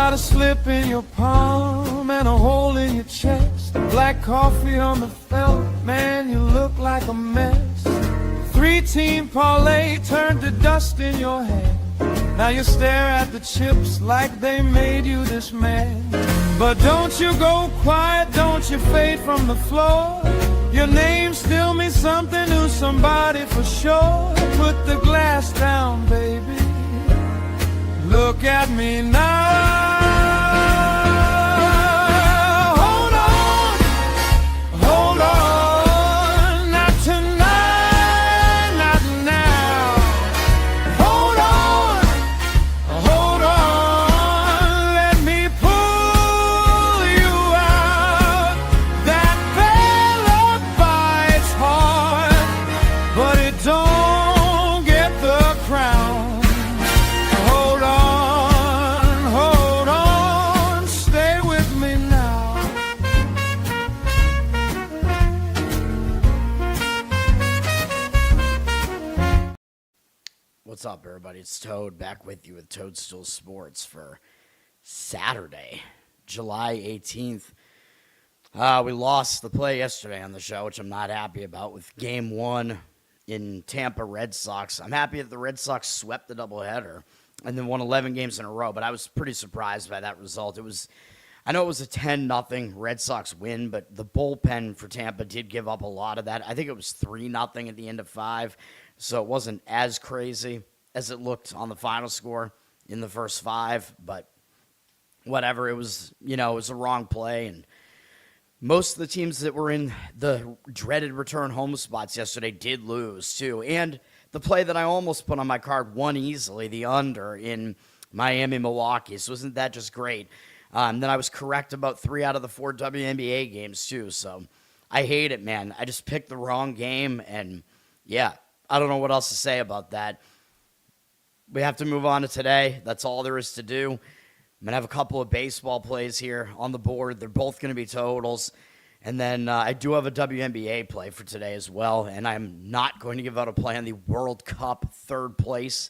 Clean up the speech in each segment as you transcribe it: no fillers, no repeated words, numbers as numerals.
got a slip in your palm and a hole in your chest, black coffee on the felt, man, you look like a mess. 3-team parlay turned to dust in your hand. Now you stare at the chips like they made you this man. But don't you go quiet, don't you fade from the floor. Your name still means something to somebody for sure. Put the glass down, baby. Look at me now. Hold on, hold on. Not tonight, not now. Hold on. Let me pull you out. That fella bites hard, but it don't get the crown. What's up, everybody? It's Toad back with you with Toadstool Sports for Saturday, July 18th. We lost the play yesterday on the show, which I'm not happy about, with Game 1 in Tampa Red Sox. I'm happy that the Red Sox swept the doubleheader and then won 11 games in a row, but I was pretty surprised by that result. I know it was a 10-0 Red Sox win, but the bullpen for Tampa did give up a lot of that. I think it was 3-0 at the end of 5. So it wasn't as crazy as it looked on the final score in the first 5, but whatever. It was a wrong play, and most of the teams that were in the dreaded return home spots yesterday did lose too. And the play that I almost put on my card won easily, the under in Miami-Milwaukee. So isn't that just great? Then I was correct about 3 out of the 4 WNBA games too. So I hate it, man. I just picked the wrong game, and yeah. I don't know what else to say about that. We have to move on to today. That's all there is to do. I'm going to have a couple of baseball plays here on the board. They're both going to be totals. And then I do have a WNBA play for today as well. And I'm not going to give out a play on the World Cup third place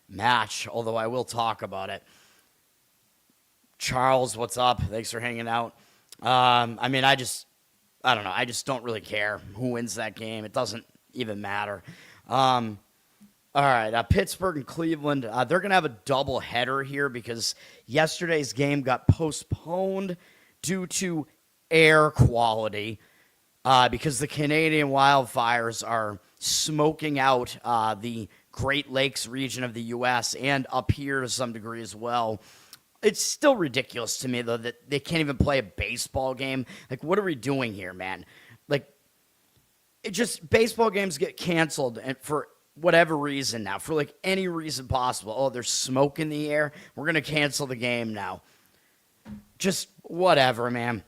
match, although I will talk about it. Charles, what's up? Thanks for hanging out. I don't know. I just don't really care who wins that game. It doesn't even matter. All right, Pittsburgh and Cleveland, they're going to have a double header here because yesterday's game got postponed due to air quality because the Canadian wildfires are smoking out the Great Lakes region of the U.S. and up here to some degree as well. It's still ridiculous to me, though, that they can't even play a baseball game. Like, what are we doing here, man? Like, baseball games get canceled and for whatever reason now, for like any reason possible. Oh, there's smoke in the air. We're going to cancel the game now. Just whatever, man.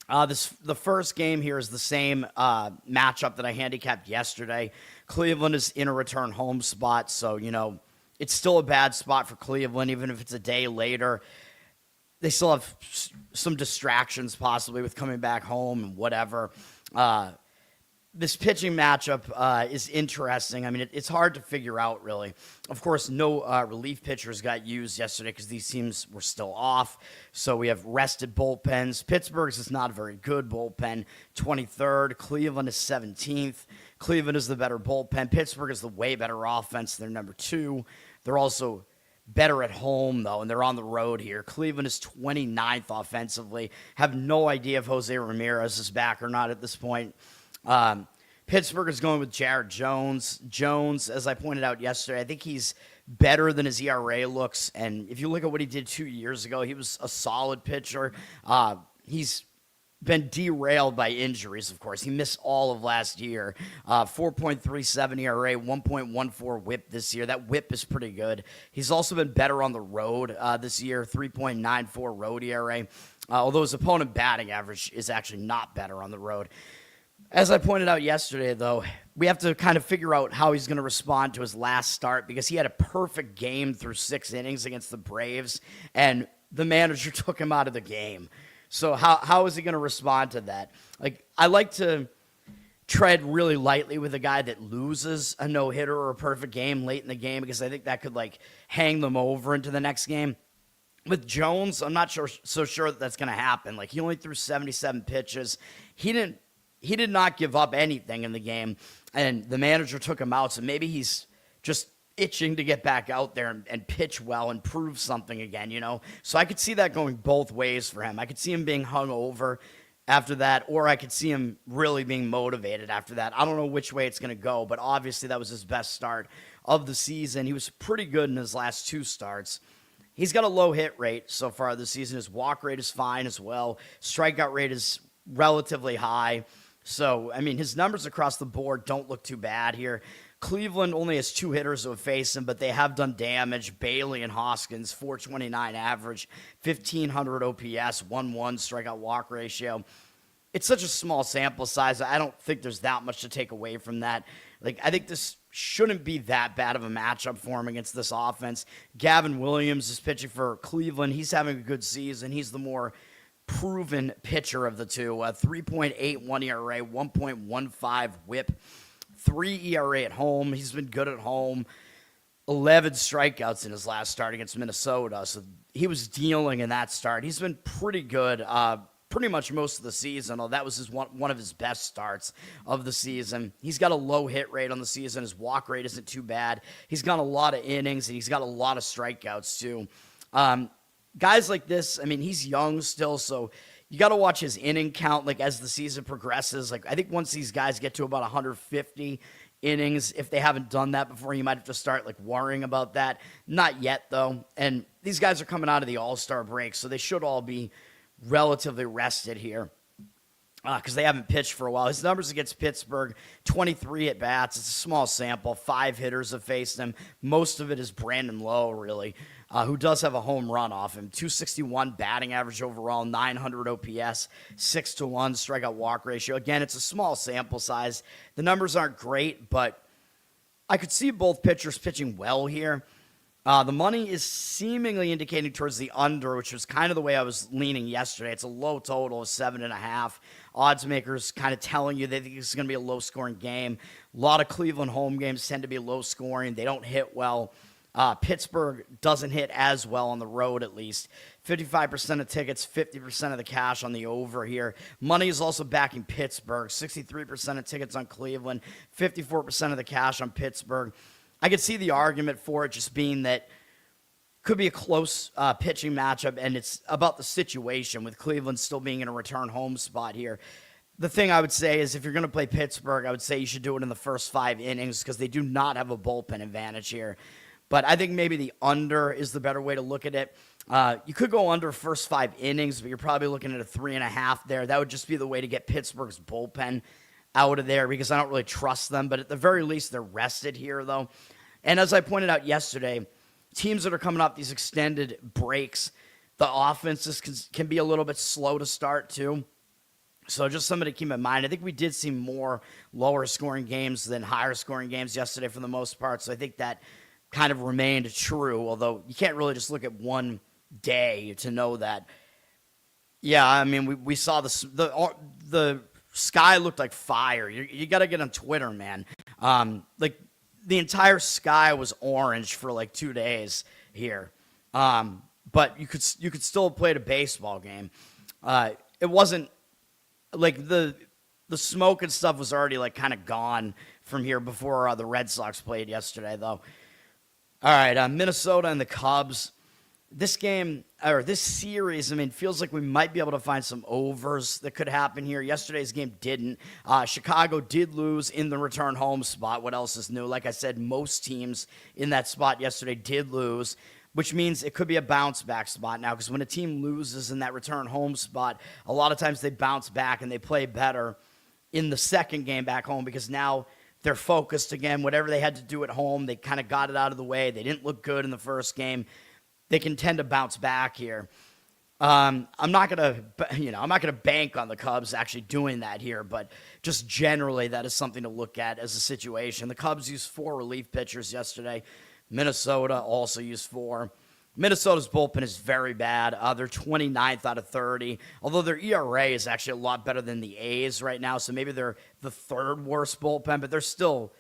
The first game here is the same matchup that I handicapped yesterday. Cleveland is in a return home spot, so, it's still a bad spot for Cleveland, even if it's a day later. They still have some distractions possibly with coming back home and whatever. This pitching matchup is interesting. I mean, it's hard to figure out, really. Of course, no relief pitchers got used yesterday because these teams were still off. So we have rested bullpens. Pittsburgh's is not a very good bullpen, 23rd. Cleveland is 17th. Cleveland is the better bullpen. Pittsburgh is the way better offense. They're number 2. They're also better at home, though, and they're on the road here. Cleveland is 29th offensively. Have no idea if Jose Ramirez is back or not at this point. Pittsburgh is going with Jared Jones. Jones, as I pointed out yesterday, I think he's better than his ERA looks. And if you look at what he did 2 years ago, he was a solid pitcher. He's been derailed by injuries, of course. He missed all of last year. 4.37 ERA, 1.14 whip this year. That whip is pretty good. He's also been better on the road this year, 3.94 road ERA. Although his opponent batting average is actually not better on the road. As I pointed out yesterday, though, we have to kind of figure out how he's going to respond to his last start because he had a perfect game through 6 innings against the Braves, and the manager took him out of the game. So how is he going to respond to that? Like, I like to tread really lightly with a guy that loses a no-hitter or a perfect game late in the game because I think that could, hang them over into the next game. With Jones, I'm not so sure that's going to happen. Like, he only threw 77 pitches. He did not give up anything in the game, and the manager took him out, so maybe he's just itching to get back out there and pitch well and prove something again, you know? So I could see that going both ways for him. I could see him being hung over after that, or I could see him really being motivated after that. I don't know which way it's going to go, but obviously that was his best start of the season. He was pretty good in his last 2 starts. He's got a low hit rate so far this season. His walk rate is fine as well. Strikeout rate is relatively high. So, I mean, his numbers across the board don't look too bad here. Cleveland only has 2 hitters who have faced him, but they have done damage. Bailey and Hoskins, 429 average, 1,500 OPS, 1-1 strikeout walk ratio. It's such a small sample size. I don't think there's that much to take away from that. Like, I think this shouldn't be that bad of a matchup for him against this offense. Gavin Williams is pitching for Cleveland. He's having a good season. He's the more proven pitcher of the two. 3.81 ERA, 1.15 whip, 3 ERA at home. He's been good at home. 11 strikeouts in his last start against Minnesota. So he was dealing in that start. He's been pretty good pretty much most of the season. That was one of his best starts of the season. He's got a low hit rate on the season. His walk rate isn't too bad. He's got a lot of innings, and he's got a lot of strikeouts too. Guys like this, I mean, he's young still, so you got to watch his inning count like as the season progresses. Like, I think once these guys get to about 150 innings, if they haven't done that before, you might have to start like worrying about that. Not yet though. And these guys are coming out of the All-Star break, so they should all be relatively rested here because they haven't pitched for a while. His numbers against Pittsburgh, 23 at-bats. It's a small sample. 5 hitters have faced him. Most of it is Brandon Lowe, really, who does have a home run off him. 261 batting average overall, 900 OPS, 6-1 strikeout walk ratio. Again, it's a small sample size. The numbers aren't great, but I could see both pitchers pitching well here. The money is seemingly indicating towards the under, which was kind of the way I was leaning yesterday. It's a low total of 7.5. Odds makers kind of telling you they think it's going to be a low-scoring game. A lot of Cleveland home games tend to be low-scoring. They don't hit well. Pittsburgh doesn't hit as well on the road, at least. 55% of tickets, 50% of the cash on the over here. Money is also backing Pittsburgh. 63% of tickets on Cleveland, 54% of the cash on Pittsburgh. I could see the argument for it just being that could be a close pitching matchup, and it's about the situation with Cleveland still being in a return home spot here. The thing I would say is if you're going to play Pittsburgh, I would say you should do it in the first 5 innings because they do not have a bullpen advantage here. But I think maybe the under is the better way to look at it. You could go under first 5 innings, but you're probably looking at a 3.5 there. That would just be the way to get Pittsburgh's bullpen out of there because I don't really trust them. But at the very least, they're rested here, though. And as I pointed out yesterday, teams that are coming off these extended breaks, the offenses can be a little bit slow to start, too. So just something to keep in mind. I think we did see more lower-scoring games than higher-scoring games yesterday for the most part. So I think that kind of remained true, although you can't really just look at one day to know that. Yeah, I mean, we saw the sky looked like fire. You got to get on Twitter, man. The entire sky was orange for like 2 days here. But you could still have played a baseball game. It wasn't like the smoke and stuff was already like kind of gone from here before the Red Sox played yesterday, though. All right, Minnesota and the Cubs. This game, or this series, I mean, feels like we might be able to find some overs that could happen here. Yesterday's game didn't. Chicago did lose in the return home spot. What else is new? Like I said, most teams in that spot yesterday did lose, which means it could be a bounce-back spot now, because when a team loses in that return home spot, a lot of times they bounce back and they play better in the second game back home because now they're focused again. Whatever they had to do at home, they kind of got it out of the way. They didn't look good in the first game. They can tend to bounce back here. I'm not gonna bank on the Cubs actually doing that here, but just generally that is something to look at as a situation. The Cubs used 4 relief pitchers yesterday. Minnesota also used 4. Minnesota's bullpen is very bad. They're 29th out of 30, although their ERA is actually a lot better than the A's right now, so maybe they're the 3rd worst bullpen, but they're still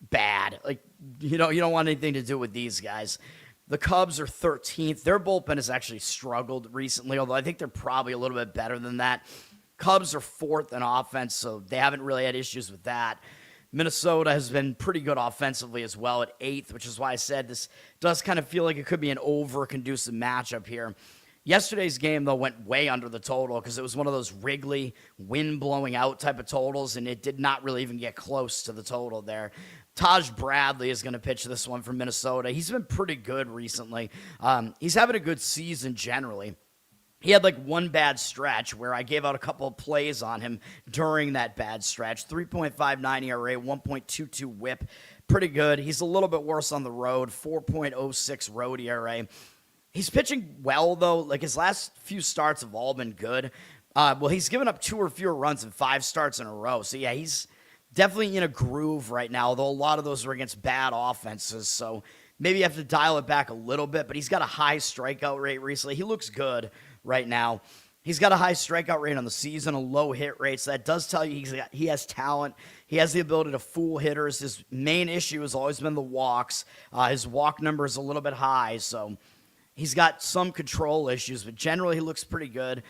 bad. Like, you don't want anything to do with these guys. The Cubs are 13th. Their bullpen has actually struggled recently, although I think they're probably a little bit better than that. Cubs are 4th in offense, so they haven't really had issues with that. Minnesota has been pretty good offensively as well at 8th, which is why I said this does kind of feel like it could be an over-conducive matchup here. Yesterday's game, though, went way under the total because it was one of those Wrigley wind-blowing-out type of totals, and it did not really even get close to the total there. Taj Bradley is going to pitch this one for Minnesota. He's been pretty good recently. He's having a good season generally. He had like one bad stretch where I gave out a couple of plays on him during that bad stretch. 3.59 ERA, 1.22 whip. Pretty good. He's a little bit worse on the road. 4.06 road ERA. He's pitching well, though. Like, his last few starts have all been good. He's given up 2 or fewer runs in 5 starts in a row. So, yeah, he's definitely in a groove right now, though a lot of those are against bad offenses. So, maybe you have to dial it back a little bit. But he's got a high strikeout rate recently. He looks good right now. He's got a high strikeout rate on the season, a low hit rate. So, that does tell you he has talent. He has the ability to fool hitters. His main issue has always been the walks. His walk number is a little bit high, so he's got some control issues, but generally he looks pretty good.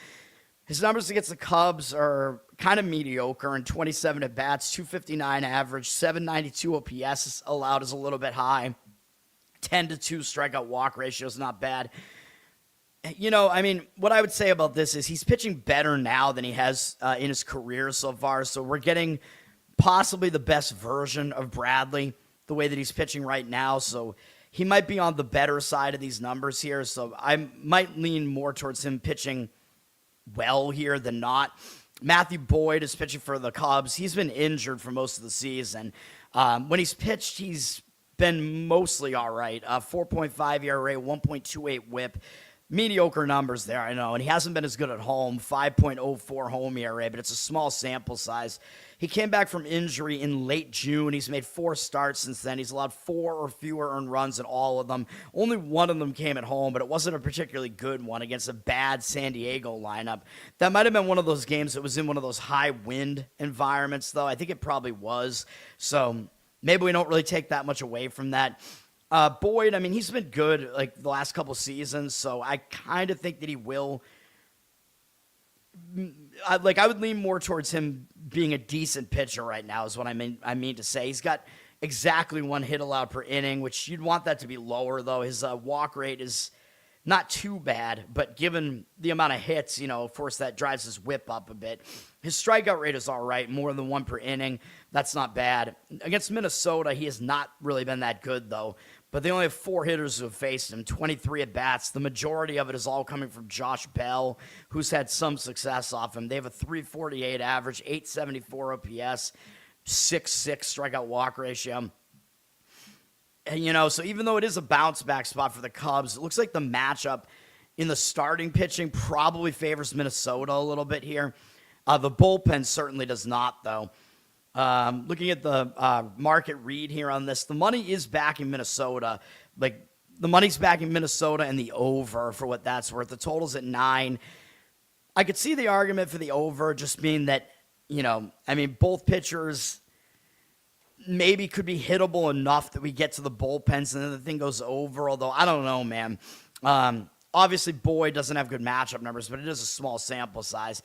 His numbers against the Cubs are kind of mediocre in 27 at-bats, 259 average, 792 OPS allowed is a little bit high. 10-2 strikeout walk ratio is not bad. You know, I mean, what I would say about this is he's pitching better now than he has in his career so far, so we're getting possibly the best version of Bradley the way that he's pitching right now, so he might be on the better side of these numbers here, so I might lean more towards him pitching well here than not. Matthew Boyd is pitching for the Cubs. He's been injured for most of the season. When he's pitched, he's been mostly all right. 4.5 ERA, 1.28 whip. Mediocre numbers there, I know, and he hasn't been as good at home, 5.04 home ERA, but it's a small sample size. He came back from injury in late June. He's made 4 starts since then. He's allowed 4 or fewer earned runs in all of them. Only one of them came at home, but it wasn't a particularly good one against a bad San Diego lineup. That might have been one of those games that was in one of those high wind environments, though. I think it probably was, so maybe we don't really take that much away from that. Boyd, I mean, he's been good like the last couple seasons, so I kind of think that he will. I would lean more towards him being a decent pitcher right now is what I mean to say. He's got exactly 1 hit allowed per inning, which you'd want that to be lower, though. His walk rate is not too bad, but given the amount of hits, you know, of course, that drives his whip up a bit. His strikeout rate is all right, more than 1 per inning. That's not bad. Against Minnesota, he has not really been that good, though. But they only have 4 hitters who have faced him, 23 at-bats. The majority of it is all coming from Josh Bell, who's had some success off him. They have a 348 average, 874 OPS, 6.6 strikeout walk ratio. And, you know, so even though it is a bounce-back spot for the Cubs, it looks like the matchup in the starting pitching probably favors Minnesota a little bit here. The bullpen certainly does not, though. Looking at the market read here on this, the money is backing Minnesota. Like, the money's backing Minnesota and the over for what that's worth. The total's at 9. I could see the argument for the over just being that, you know, I mean, both pitchers maybe could be hittable enough that we get to the bullpens and then the thing goes over, although I don't know, man. Obviously, Boyd doesn't have good matchup numbers, but it is a small sample size.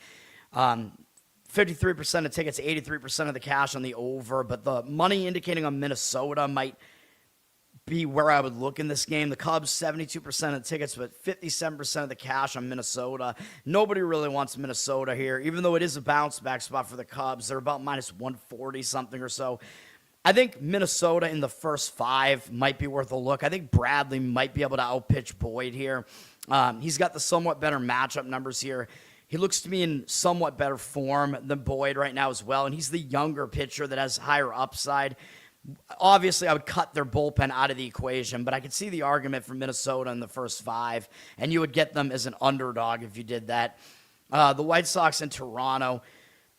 53% of tickets, 83% of the cash on the over, but the money indicating on Minnesota might be where I would look in this game. The Cubs, 72% of the tickets, but 57% of the cash on Minnesota. Nobody really wants Minnesota here, even though it is a bounce-back spot for the Cubs. They're about minus 140 something or so. I think Minnesota in the first 5 might be worth a look. I think Bradley might be able to outpitch Boyd here. He's got the somewhat better matchup numbers here. He looks to be in somewhat better form than Boyd right now as well, and he's the younger pitcher that has higher upside. Obviously, I would cut their bullpen out of the equation, but I could see the argument for Minnesota in the first 5, and you would get them as an underdog if you did that. The White Sox in Toronto.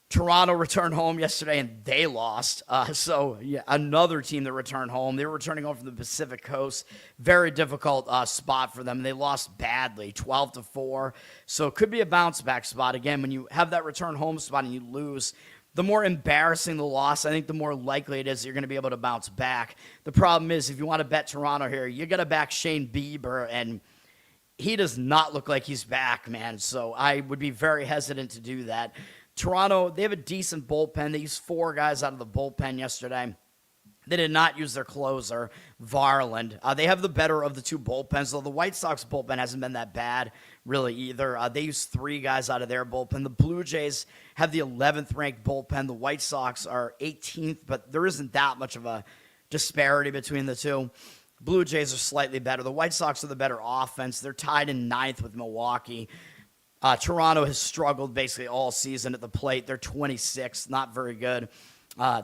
Toronto returned home yesterday, and they lost. So, yeah, another team that returned home. They were returning home from the Pacific Coast. Very difficult spot for them. They lost badly, 12-4. So it could be a bounce-back spot. Again, when you have that return home spot and you lose, the more embarrassing the loss, I think the more likely it is you're going to be able to bounce back. The problem is, if you want to bet Toronto here, you got to back Shane Bieber, and he does not look like he's back, man. So I would be very hesitant to do that. Toronto, they have a decent bullpen. They used 4 guys out of the bullpen yesterday. They did not use their closer, Varland. They have the better of the 2 bullpens, though the White Sox bullpen hasn't been that bad, really, either. They used 3 guys out of their bullpen. The Blue Jays have the 11th ranked bullpen. The White Sox are 18th, but there isn't that much of a disparity between the two. Blue Jays are slightly better. The White Sox are the better offense. They're tied in 9th with Milwaukee. Toronto has struggled basically all season at the plate. They're 26th, not very good.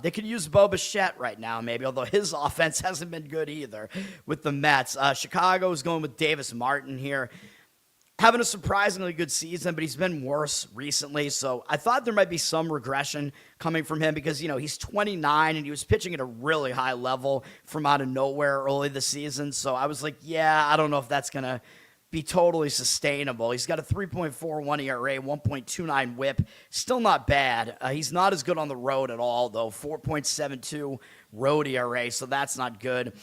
They could use Bo Bichette right now, maybe, although his offense hasn't been good either with the Mets. Chicago is going with Davis Martin here. Having a surprisingly good season, but he's been worse recently, so I thought there might be some regression coming from him because, he's 29 and he was pitching at a really high level from out of nowhere early this season, so I was like, yeah, I don't know if that's going to be totally sustainable. He's got a 3.41 ERA, 1.29 whip. Still not bad. He's not as good on the road at all, though. 4.72 road ERA, so that's not good.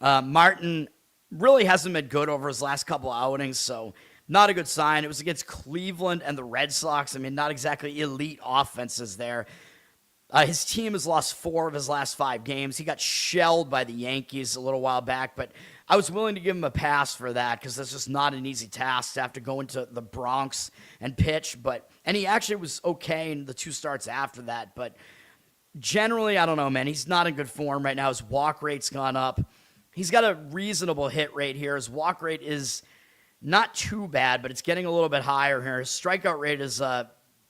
Martin really hasn't been good over his last couple outings, so not a good sign. It was against Cleveland and the Red Sox. I mean, not exactly elite offenses there. His team has lost 4 of his last 5 games. He got shelled by the Yankees a little while back, but I was willing to give him a pass for that because that's just not an easy task to have to go into the Bronx and pitch. And he actually was okay in the 2 starts after that. But generally, I don't know, man. He's not in good form right now. His walk rate's gone up. He's got a reasonable hit rate here. His walk rate is not too bad, but it's getting a little bit higher here. His strikeout rate is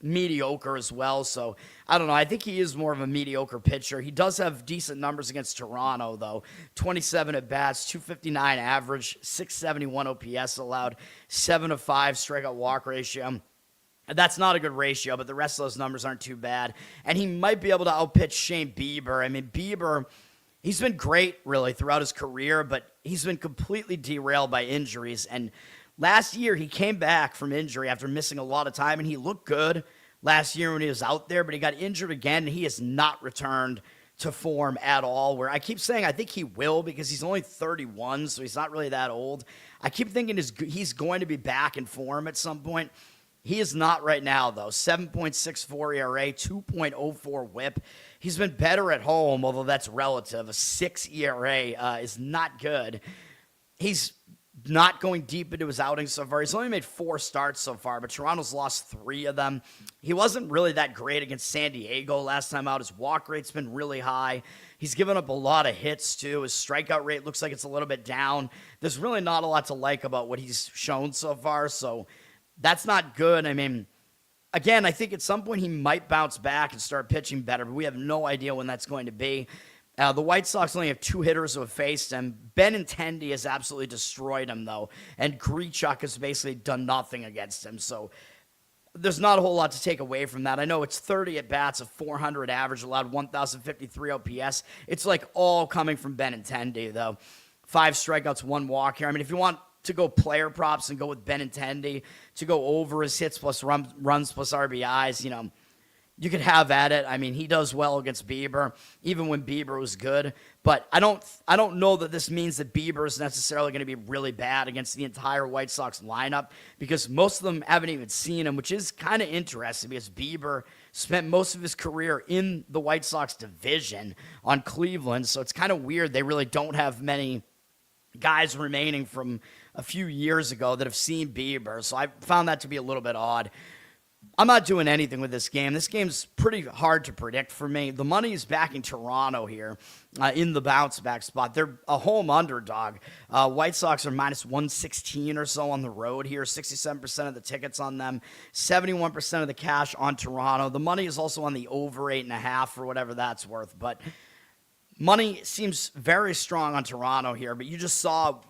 mediocre as well, so I don't know. I think he is more of a mediocre pitcher. He does have decent numbers against Toronto, though. 27 at-bats, 259 average, 671 OPS allowed, 7-5 strikeout walk ratio. That's not a good ratio, but the rest of those numbers aren't too bad. And he might be able to outpitch Shane Bieber. I mean, Bieber, he's been great, really, throughout his career, but he's been completely derailed by injuries. And last year, he came back from injury after missing a lot of time, and he looked good last year when he was out there, but he got injured again, and he has not returned to form at all, where I keep saying I think he will because he's only 31, so he's not really that old. I keep thinking he's going to be back in form at some point. He is not right now, though. 7.64 ERA, 2.04 whip. He's been better at home, although that's relative. A 6 ERA is not good. He's not going deep into his outings so far. He's only made 4 starts so far, but Toronto's lost 3 of them. He wasn't really that great against San Diego last time out. His walk rate's been really high. He's given up a lot of hits, too. His strikeout rate looks like it's a little bit down. There's really not a lot to like about what he's shown so far, so that's not good. I mean, again, I think at some point he might bounce back and start pitching better, but we have no idea when that's going to be. The White Sox only have 2 hitters who have faced him. Benintendi has absolutely destroyed him, though, and Grichuk has basically done nothing against him. So there's not a whole lot to take away from that. I know it's 30 at-bats, a 400 average, allowed 1,053 OPS. It's like all coming from Benintendi, though. 5 strikeouts, 1 walk here. I mean, if you want to go player props and go with Benintendi, to go over his hits plus runs plus RBIs, you could have at it. I mean, he does well against Bieber, even when Bieber was good. But I don't know that this means that Bieber is necessarily going to be really bad against the entire White Sox lineup because most of them haven't even seen him, which is kind of interesting because Bieber spent most of his career in the White Sox division on Cleveland. So it's kind of weird. They really don't have many guys remaining from a few years ago that have seen Bieber. So I found that to be a little bit odd. I'm not doing anything with this game. This game's pretty hard to predict for me. The money is backing Toronto here in the bounce back spot. They're a home underdog. White Sox are minus 116 or so on the road here. 67% of the tickets on them. 71% of the cash on Toronto. The money is also on the over 8.5 for whatever that's worth. But money seems very strong on Toronto here. But you just saw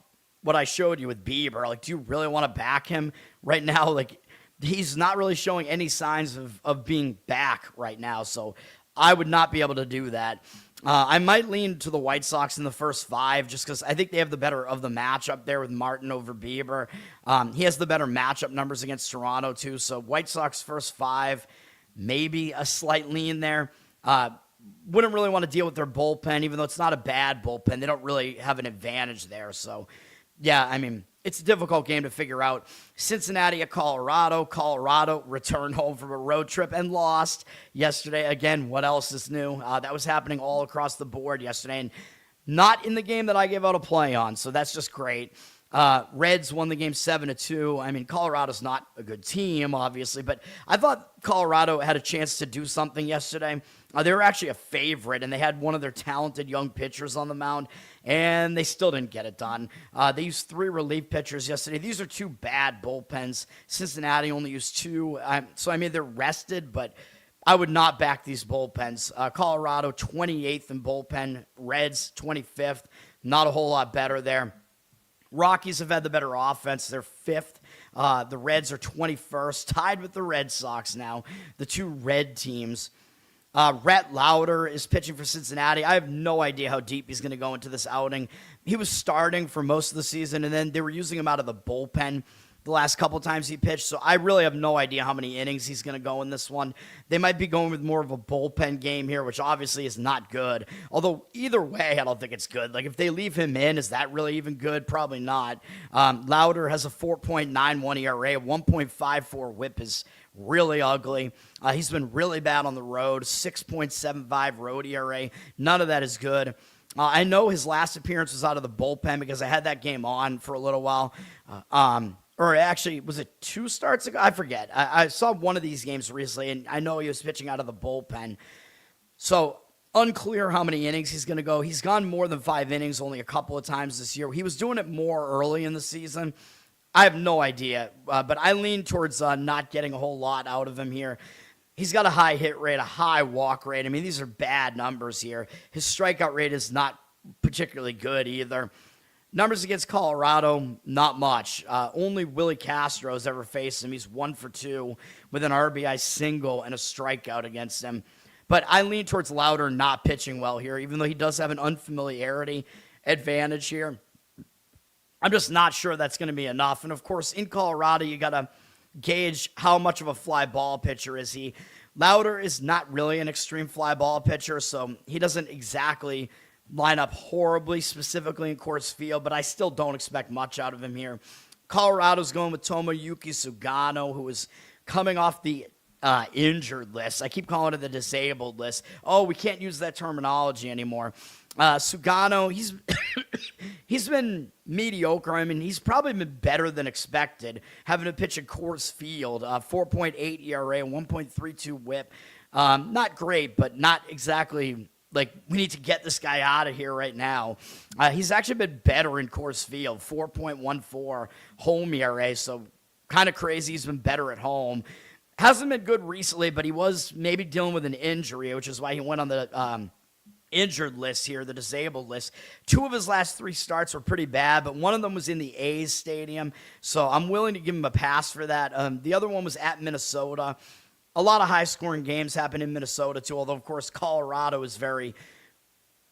what I showed you with Bieber. Like, do you really want to back him right now? Like, he's not really showing any signs of being back right now, so I would not be able to do that. I might lean to the White Sox in the first 5 just because I think they have the better of the matchup there with Martin over Bieber. He has the better matchup numbers against Toronto, too, so White Sox first 5, maybe a slight lean there. Wouldn't really want to deal with their bullpen, even though it's not a bad bullpen. They don't really have an advantage there. So, yeah, I mean, it's a difficult game to figure out. Cincinnati at Colorado. Colorado returned home from a road trip and lost yesterday. Again, what else is new? That was happening all across the board yesterday, and not in the game that I gave out a play on, so that's just great. Reds won the game 7-2. I mean, Colorado's not a good team, obviously, but I thought Colorado had a chance to do something yesterday. They were actually a favorite, and they had one of their talented young pitchers on the mound, and they still didn't get it done. They used 3 relief pitchers yesterday. These are 2 bad bullpens. Cincinnati only used 2. So, I mean, they're rested, but I would not back these bullpens. Colorado, 28th in bullpen. Reds, 25th. Not a whole lot better there. Rockies have had the better offense. They're 5th. The Reds are 21st, tied with the Red Sox now, the 2 red teams. Rhett Lauder is pitching for Cincinnati. I have no idea how deep he's going to go into this outing. He was starting for most of the season, and then they were using him out of the bullpen the last couple times he pitched, so I really have no idea how many innings he's going to go in this one. They might be going with more of a bullpen game here, which obviously is not good. Although, either way, I don't think it's good. Like, if they leave him in, is that really even good? Probably not. Lauder has a 4.91 ERA, 1.54 whip is really ugly. He's been really bad on the road, 6.75 road ERA. None of that is good. I know his last appearance was out of the bullpen because I had that game on for a little while. Or actually, was it 2 starts ago? I forget. I saw one of these games recently, and I know he was pitching out of the bullpen. So, unclear how many innings he's going to go. He's gone more than 5 innings only a couple of times this year. He was doing it more early in the season. I have no idea, but I lean towards not getting a whole lot out of him here. He's got a high hit rate, a high walk rate. I mean, these are bad numbers here. His strikeout rate is not particularly good either. Numbers against Colorado, not much. Only Willie Castro's ever faced him. He's 1 for 2 with an RBI single and a strikeout against him. But I lean towards Lauder not pitching well here, even though he does have an unfamiliarity advantage here. I'm just not sure that's going to be enough. And, of course, in Colorado, you got to gauge how much of a fly ball pitcher is he. Lauder is not really an extreme fly ball pitcher, so he doesn't exactly line up horribly, specifically in Coors Field, but I still don't expect much out of him here. Colorado's going with Tomoyuki Sugano, who is coming off the injured list. I keep calling it the disabled list. Oh, we can't use that terminology anymore. Sugano, he's been mediocre. I mean, he's probably been better than expected, having to pitch at Coors Field, 4.8 ERA, 1.32 whip. Not great, but not exactly like we need to get this guy out of here right now. He's actually been better in Coors Field, 4.14 home ERA, so kind of crazy. He's been better at home. Hasn't been good recently, but he was maybe dealing with an injury, which is why he went on the injured list here, the disabled list. 2 of his last 3 starts were pretty bad, but one of them was in the A's stadium, so I'm willing to give him a pass for that. The other one was at Minnesota. A lot of high-scoring games happen in Minnesota, too, although, of course, Colorado is very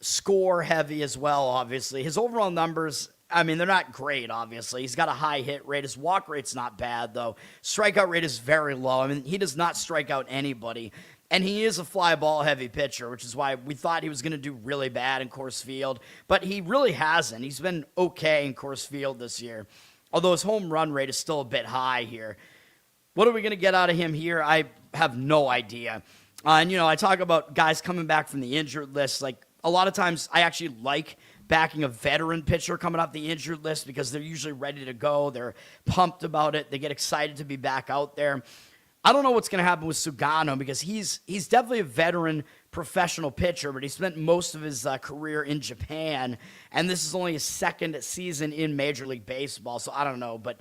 score-heavy as well, obviously. His overall numbers, I mean, they're not great, obviously. He's got a high hit rate. His walk rate's not bad, though. Strikeout rate is very low. I mean, he does not strike out anybody. And he is a fly ball heavy pitcher, which is why we thought he was going to do really bad in Coors Field. But he really hasn't. He's been okay in Coors Field this year, although his home run rate is still a bit high here. What are we going to get out of him here? I have no idea. And, I talk about guys coming back from the injured list. Like, a lot of times I actually like backing a veteran pitcher coming off the injured list because they're usually ready to go. They're pumped about it. They get excited to be back out there. I don't know what's going to happen with Sugano because he's definitely a veteran professional pitcher, but he spent most of his career in Japan, and this is only his 2nd season in Major League Baseball, so I don't know. But,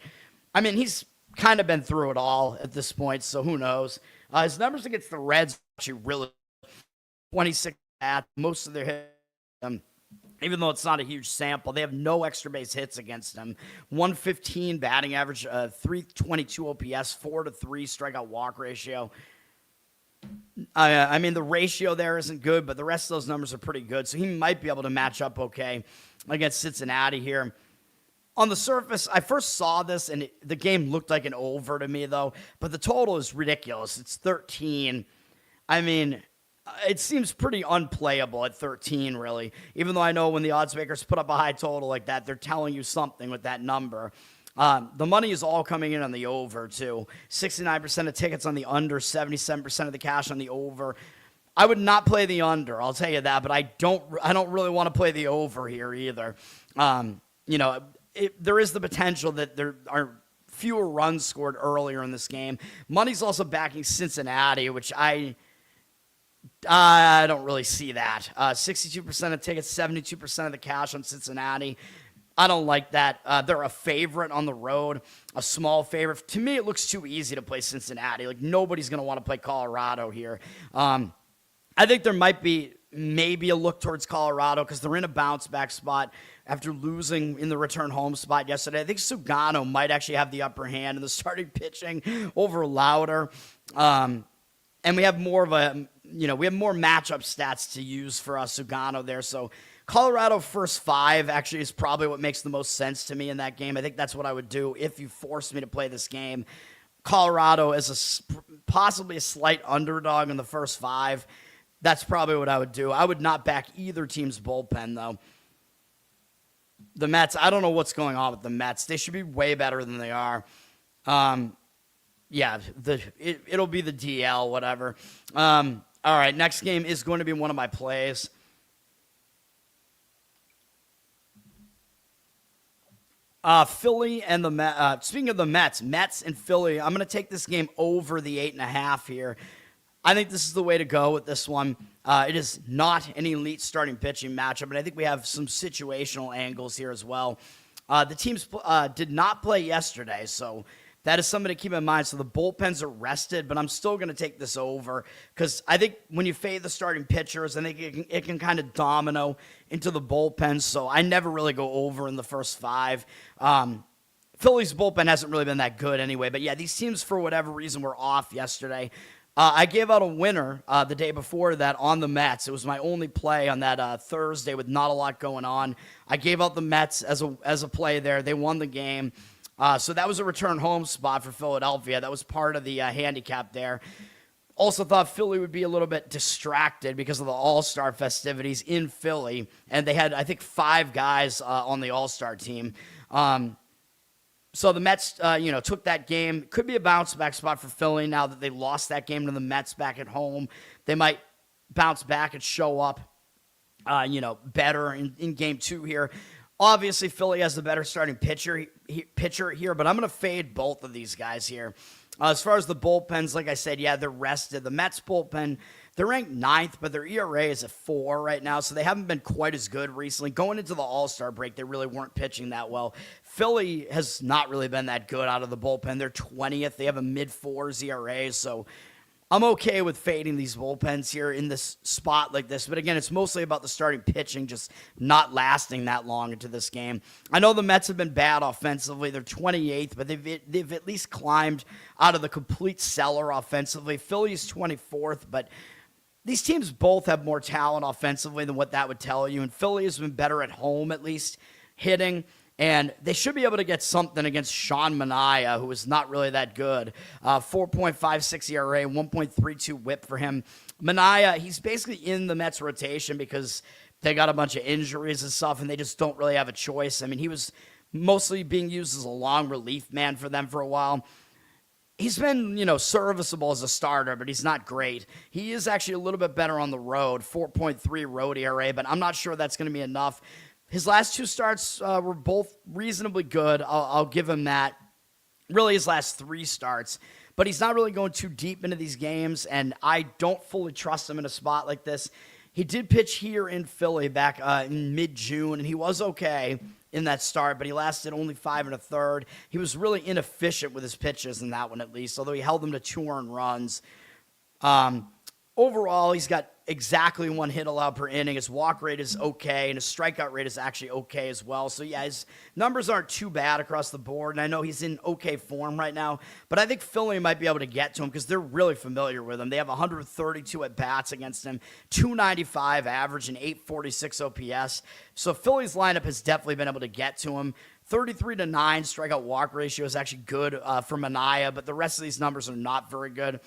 I mean, he's kind of been through it all at this point, so who knows. His numbers against the Reds actually really 26 at most of their hits. Even though it's not a huge sample, they have no extra base hits against him. 115 batting average, 322 OPS, 4-3 strikeout walk ratio. I mean, the ratio there isn't good, but the rest of those numbers are pretty good, so he might be able to match up okay against Cincinnati here. On the surface, I first saw this, and the game looked like an over to me, though. But the total is ridiculous. It's 13. I mean, it seems pretty unplayable at 13, really. Even though I know when the odds makers put up a high total like that, they're telling you something with that number. The money is all coming in on the over, too. 69% of tickets on the under, 77% of the cash on the over. I would not play the under, I'll tell you that, but I don't really want to play the over here either. There is the potential that there are fewer runs scored earlier in this game. Money's also backing Cincinnati, which I don't really see that. 62% of tickets, 72% of the cash on Cincinnati. I don't like that. They're a favorite on the road, a small favorite. To me, it looks too easy to play Cincinnati. Like, nobody's going to want to play Colorado here. I think there might be maybe a look towards Colorado because they're in a bounce-back spot after losing in the return home spot yesterday. I think Sugano might actually have the upper hand in the starting pitching over Lauder. And we have more of we have more matchup stats to use for Sugano there. So Colorado first 5 actually is probably what makes the most sense to me in that game. I think that's what I would do if you forced me to play this game. Colorado as possibly a slight underdog in the first 5. That's probably what I would do. I would not back either team's bullpen, though. The Mets, I don't know what's going on with the Mets. They should be way better than they are. It'll be the DL, whatever. All right, next game is going to be one of my plays. Philly and the Mets. Speaking of the Mets and Philly, I'm going to take this game over the 8.5 here. I think this is the way to go with this one. It is not an elite starting pitching matchup, but I think we have some situational angles here as well. The teams did not play yesterday, so that is something to keep in mind. So the bullpens are rested, but I'm still going to take this over because I think when you fade the starting pitchers, I think it can kind of domino into the bullpens, so I never really go over in the first 5. Philly's bullpen hasn't really been that good anyway, but yeah, these teams, for whatever reason, were off yesterday. I gave out a winner the day before that on the Mets. It was my only play on that Thursday with not a lot going on. I gave out the Mets as a play there. They won the game. So that was a return home spot for Philadelphia. That was part of the handicap there. Also thought Philly would be a little bit distracted because of the All-Star festivities in Philly. And they had, I think, 5 guys on the All-Star team. So the Mets, took that game. Could be a bounce-back spot for Philly now that they lost that game to the Mets back at home. They might bounce back and show up, better in Game 2 here. Obviously, Philly has the better starting pitcher here, but I'm going to fade both of these guys here. As far as the bullpens, like I said, yeah, they're rested. The Mets bullpen, they're ranked 9th, but their ERA is at 4 right now, so they haven't been quite as good recently. Going into the All-Star break, they really weren't pitching that well. Philly has not really been that good out of the bullpen. They're 20th. They have a mid-4s ERA, so I'm okay with fading these bullpens here in this spot like this. But again, it's mostly about the starting pitching just not lasting that long into this game. I know the Mets have been bad offensively. They're 28th, but they've at least climbed out of the complete cellar offensively. Philly's 24th, but these teams both have more talent offensively than what that would tell you. And Philly has been better at home, at least, hitting. And they should be able to get something against Sean Manaea, who is not really that good. 4.56 ERA, 1.32 whip for him. Manaea, he's basically in the Mets rotation because they got a bunch of injuries and stuff, and they just don't really have a choice. I mean, he was mostly being used as a long relief man for them for a while. He's been, serviceable as a starter, but he's not great. He is actually a little bit better on the road, 4.3 road ERA, but I'm not sure that's going to be enough. His last 2 starts were both reasonably good. I'll give him that. Really, his last 3 starts. But he's not really going too deep into these games, and I don't fully trust him in a spot like this. He did pitch here in Philly back in mid-June, and he was okay in that start, but he lasted only 5 1/3. He was really inefficient with his pitches in that one, at least, although he held them to 2 earned runs. Overall, he's got exactly 1 hit allowed per inning. His walk rate is okay, and his strikeout rate is actually okay as well. So, yeah, his numbers aren't too bad across the board, and I know he's in okay form right now, but I think Philly might be able to get to him because they're really familiar with him. They have 132 at-bats against him, 295 average, and 846 OPS. So Philly's lineup has definitely been able to get to him. 33-9 strikeout walk ratio is actually good for Manaea, but the rest of these numbers are not very good.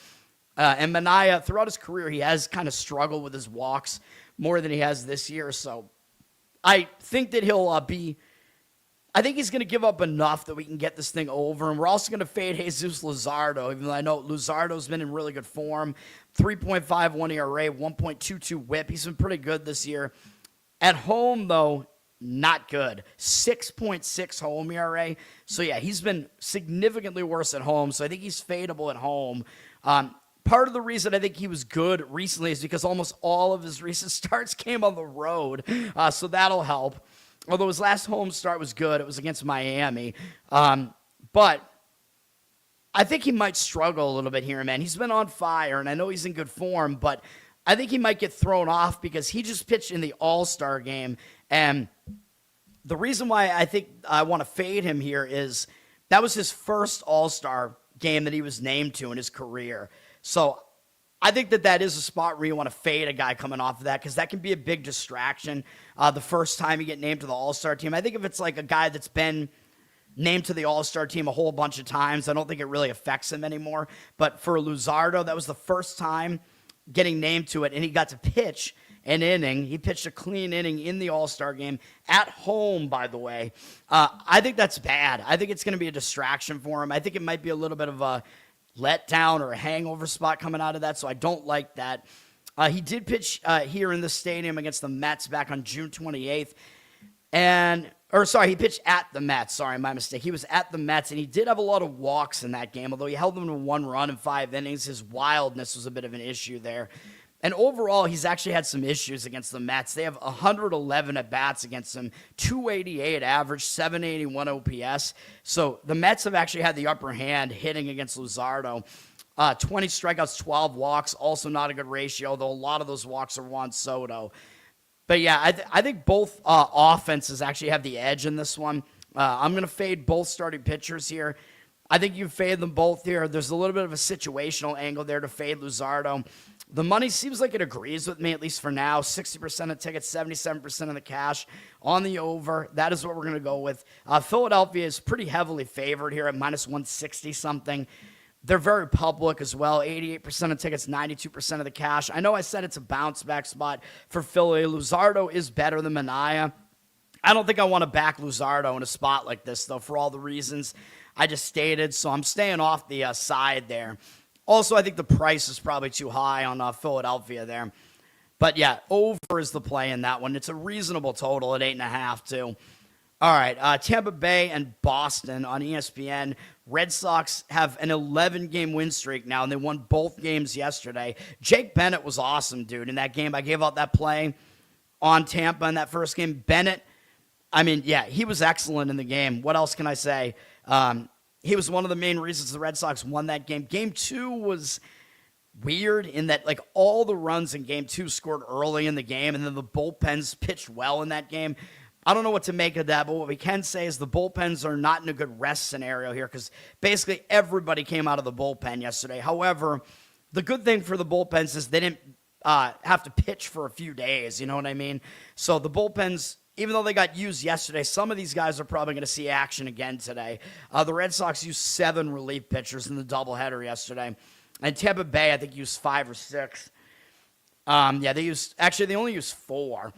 And Manaea, throughout his career, he has kind of struggled with his walks more than he has this year. So I think that I think he's going to give up enough that we can get this thing over. And we're also going to fade Jesus Luzardo, even though I know Luzardo's been in really good form. 3.51 ERA, 1.22 whip. He's been pretty good this year. At home, though, not good. 6.6 home ERA. So, yeah, he's been significantly worse at home. So I think he's fadeable at home. Part of the reason I think he was good recently is because almost all of his recent starts came on the road. So that'll help. Although his last home start was good. It was against Miami. But I think he might struggle a little bit here, man. He's been on fire, and I know he's in good form, but I think he might get thrown off because he just pitched in the All-Star game. And the reason why I think I want to fade him here is that was his first All-Star game that he was named to in his career. So I think that is a spot where you want to fade a guy coming off of that because that can be a big distraction the first time you get named to the All-Star team. I think if it's like a guy that's been named to the All-Star team a whole bunch of times, I don't think it really affects him anymore. But for Luzardo, that was the first time getting named to it, and he got to pitch an inning. He pitched a clean inning in the All-Star game at home, by the way. I think that's bad. I think it's going to be a distraction for him. I think it might be a little bit of a letdown or a hangover spot coming out of that, so I don't like that. He did pitch here in the stadium against the Mets back on June 28th. He pitched at the Mets. Sorry, my mistake. He was at the Mets, and he did have a lot of walks in that game, although he held them to 1 run in 5 innings. His wildness was a bit of an issue there. And overall, he's actually had some issues against the Mets. They have 111 at-bats against him, 288 average, 781 OPS. So the Mets have actually had the upper hand hitting against Luzardo. 20 strikeouts, 12 walks, also not a good ratio, though a lot of those walks are Juan Soto. But yeah, I think both offenses actually have the edge in this one. I'm going to fade both starting pitchers here. I think you fade them both here. There's a little bit of a situational angle there to fade Luzardo. The money seems like it agrees with me, at least for now. 60% of tickets, 77% of the cash on the over. That is what we're going to go with. Philadelphia is pretty heavily favored here at minus 160 something. They're very public as well. 88% of tickets, 92% of the cash. I know I said it's a bounce back spot for Philly. Luzardo is better than Manaea. I don't think I want to back Luzardo in a spot like this, though, for all the reasons I just stated. So I'm staying off the side there. Also, I think the price is probably too high on Philadelphia there. But, yeah, over is the play in that one. It's a reasonable total at 8.5, too. All right, Tampa Bay and Boston on ESPN. Red Sox have an 11-game win streak now, and they won both games yesterday. Jake Bennett was awesome, dude, in that game. I gave out that play on Tampa in that first game. Bennett, I mean, yeah, he was excellent in the game. What else can I say? He was one of the main reasons the Red Sox won that game. Game 2 was weird in that, like, all the runs in Game 2 scored early in the game, and then the bullpens pitched well in that game. I don't know what to make of that, but what we can say is the bullpens are not in a good rest scenario here because basically everybody came out of the bullpen yesterday. However, the good thing for the bullpens is they didn't have to pitch for a few days, you know what I mean? So the bullpens, even though they got used yesterday, some of these guys are probably going to see action again today. The Red Sox used 7 relief pitchers in the doubleheader yesterday. And Tampa Bay, I think, used 5 or 6. They only used 4.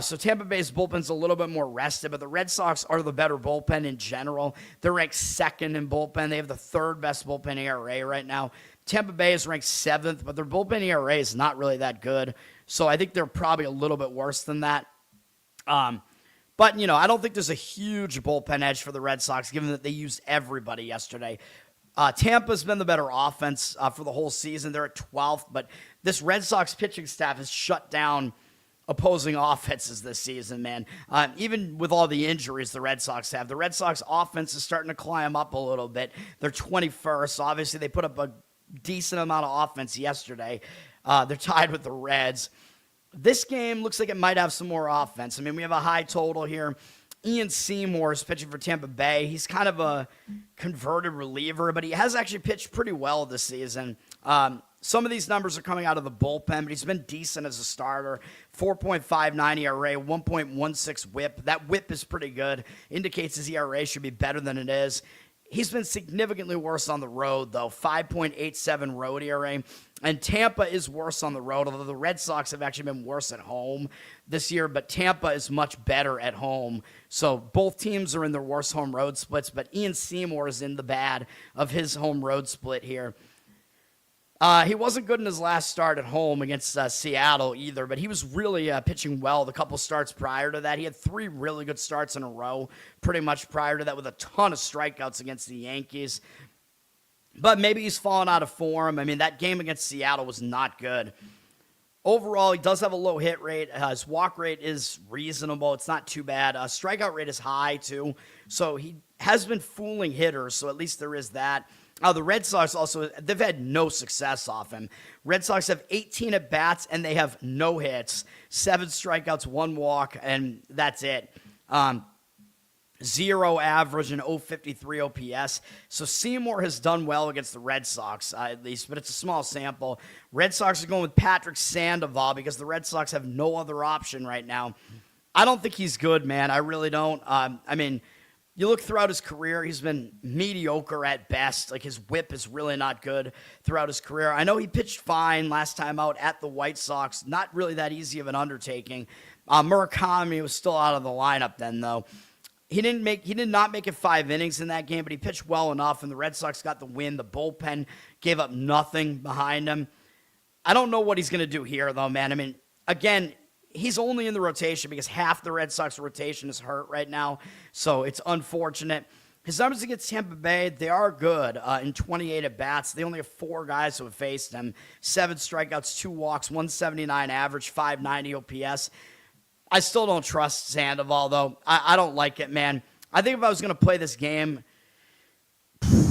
So Tampa Bay's bullpen's a little bit more rested, but the Red Sox are the better bullpen in general. They're ranked 2nd in bullpen. They have the 3rd best bullpen ERA right now. Tampa Bay is ranked 7th, but their bullpen ERA is not really that good. So I think they're probably a little bit worse than that. But, I don't think there's a huge bullpen edge for the Red Sox, given that they used everybody yesterday. Tampa's been the better offense for the whole season. They're at 12th, but this Red Sox pitching staff has shut down opposing offenses this season, man. Even with all the injuries the Red Sox have, the Red Sox offense is starting to climb up a little bit. They're 21st. Obviously, they put up a decent amount of offense yesterday. They're tied with the Reds. This game looks like it might have some more offense. I mean, we have a high total here. Ian Seymour is pitching for Tampa Bay. He's kind of a converted reliever, but he has actually pitched pretty well this season. Some of these numbers are coming out of the bullpen, but he's been decent as a starter. 4.59 ERA, 1.16 whip. That whip is pretty good. Indicates his ERA should be better than it is. He's been significantly worse on the road, though. 5.87 road ERA. And Tampa is worse on the road, although the Red Sox have actually been worse at home this year. But Tampa is much better at home. So both teams are in their worst home road splits. But Ian Seymour is in the bad of his home road split here. He wasn't good in his last start at home against Seattle either, but he was really pitching well the couple starts prior to that. He had 3 really good starts in a row pretty much prior to that with a ton of strikeouts against the Yankees. But maybe he's fallen out of form. I mean, that game against Seattle was not good. Overall, he does have a low hit rate. His walk rate is reasonable. It's not too bad. Strikeout rate is high, too. So he has been fooling hitters, so at least there is that. The Red Sox also, they've had no success off him. Red Sox have 18 at-bats, and they have no hits. 7 strikeouts, 1 walk, and that's it. 0 average and 0.53 OPS. So Seymour has done well against the Red Sox, at least, but it's a small sample. Red Sox are going with Patrick Sandoval because the Red Sox have no other option right now. I don't think he's good, man. I really don't. I mean, you look throughout his career, he's been mediocre at best. Like, his whip is really not good throughout his career. I know he pitched fine last time out at the White Sox. Not really that easy of an undertaking. Murakami was still out of the lineup then, though. He did not make it 5 innings in that game, but he pitched well enough, and the Red Sox got the win. The bullpen gave up nothing behind him. I don't know what he's going to do here, though, man. I mean, again, he's only in the rotation because half the Red Sox rotation is hurt right now, so it's unfortunate. His numbers against Tampa Bay, they are good in 28 at-bats. They only have 4 guys who have faced him. 7 strikeouts, 2 walks, 179 average, 590 OPS. I still don't trust Sandoval, though. I don't like it, man. I think if I was going to play this game,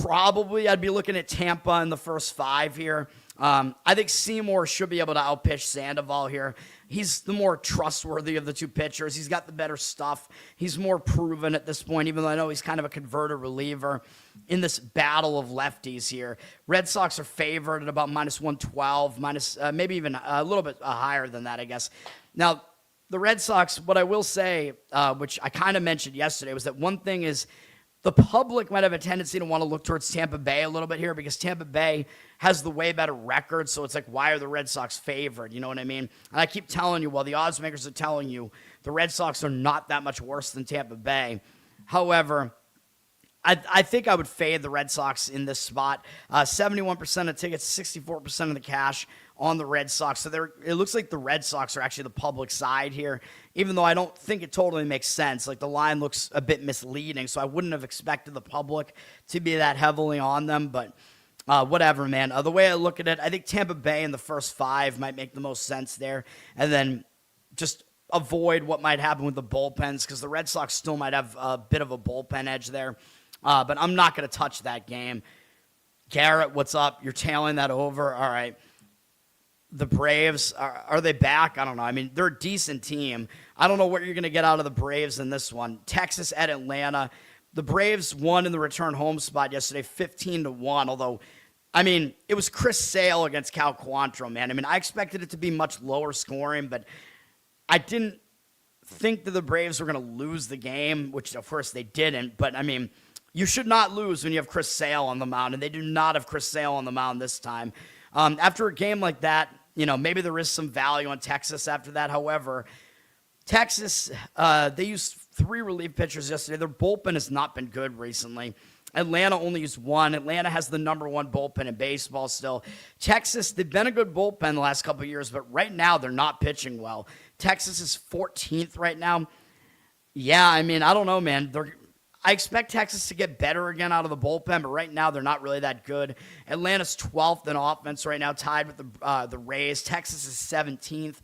probably I'd be looking at Tampa in the first 5 here. I think Seymour should be able to outpitch Sandoval here. He's the more trustworthy of the 2 pitchers. He's got the better stuff. He's more proven at this point, even though I know he's kind of a converted reliever in this battle of lefties here. Red Sox are favored at about minus 112, maybe even a little bit higher than that, I guess. Now, the Red Sox, what I will say, which I kind of mentioned yesterday, was that one thing is the public might have a tendency to want to look towards Tampa Bay a little bit here because Tampa Bay has the way better record, so it's like, why are the Red Sox favored? You know what I mean? And I keep telling you, while the odds makers are telling you the Red Sox are not that much worse than Tampa Bay. However, I think I would fade the Red Sox in this spot. 71% of tickets, 64% of the cash on the Red Sox. So it looks like the Red Sox are actually the public side here, even though I don't think it totally makes sense. Like, the line looks a bit misleading, so I wouldn't have expected the public to be that heavily on them, but whatever, man. The way I look at it, I think Tampa Bay in the first 5 might make the most sense there, and then just avoid what might happen with the bullpens because the Red Sox still might have a bit of a bullpen edge there. But I'm not going to touch that game. Garrett, what's up? You're tailing that over. All right. The Braves, are they back? I don't know. I mean, they're a decent team. I don't know what you're going to get out of the Braves in this one. Texas at Atlanta. The Braves won in the return home spot yesterday, 15-1. Although, I mean, it was Chris Sale against Cal Quantrill, man. I mean, I expected it to be much lower scoring, but I didn't think that the Braves were going to lose the game, which, of course, they didn't. But, I mean, you should not lose when you have Chris Sale on the mound, and they do not have Chris Sale on the mound this time. After a game like that, you know, maybe there is some value on Texas after that. However, Texas, they used 3 relief pitchers yesterday. Their bullpen has not been good recently. Atlanta only used 1. Atlanta has the number 1 bullpen in baseball still. Texas, they've been a good bullpen the last couple of years, but right now they're not pitching well. Texas is 14th right now. Yeah, I mean, I don't know, man. I expect Texas to get better again out of the bullpen, but right now they're not really that good. Atlanta's 12th in offense right now, tied with the Rays. Texas is 17th.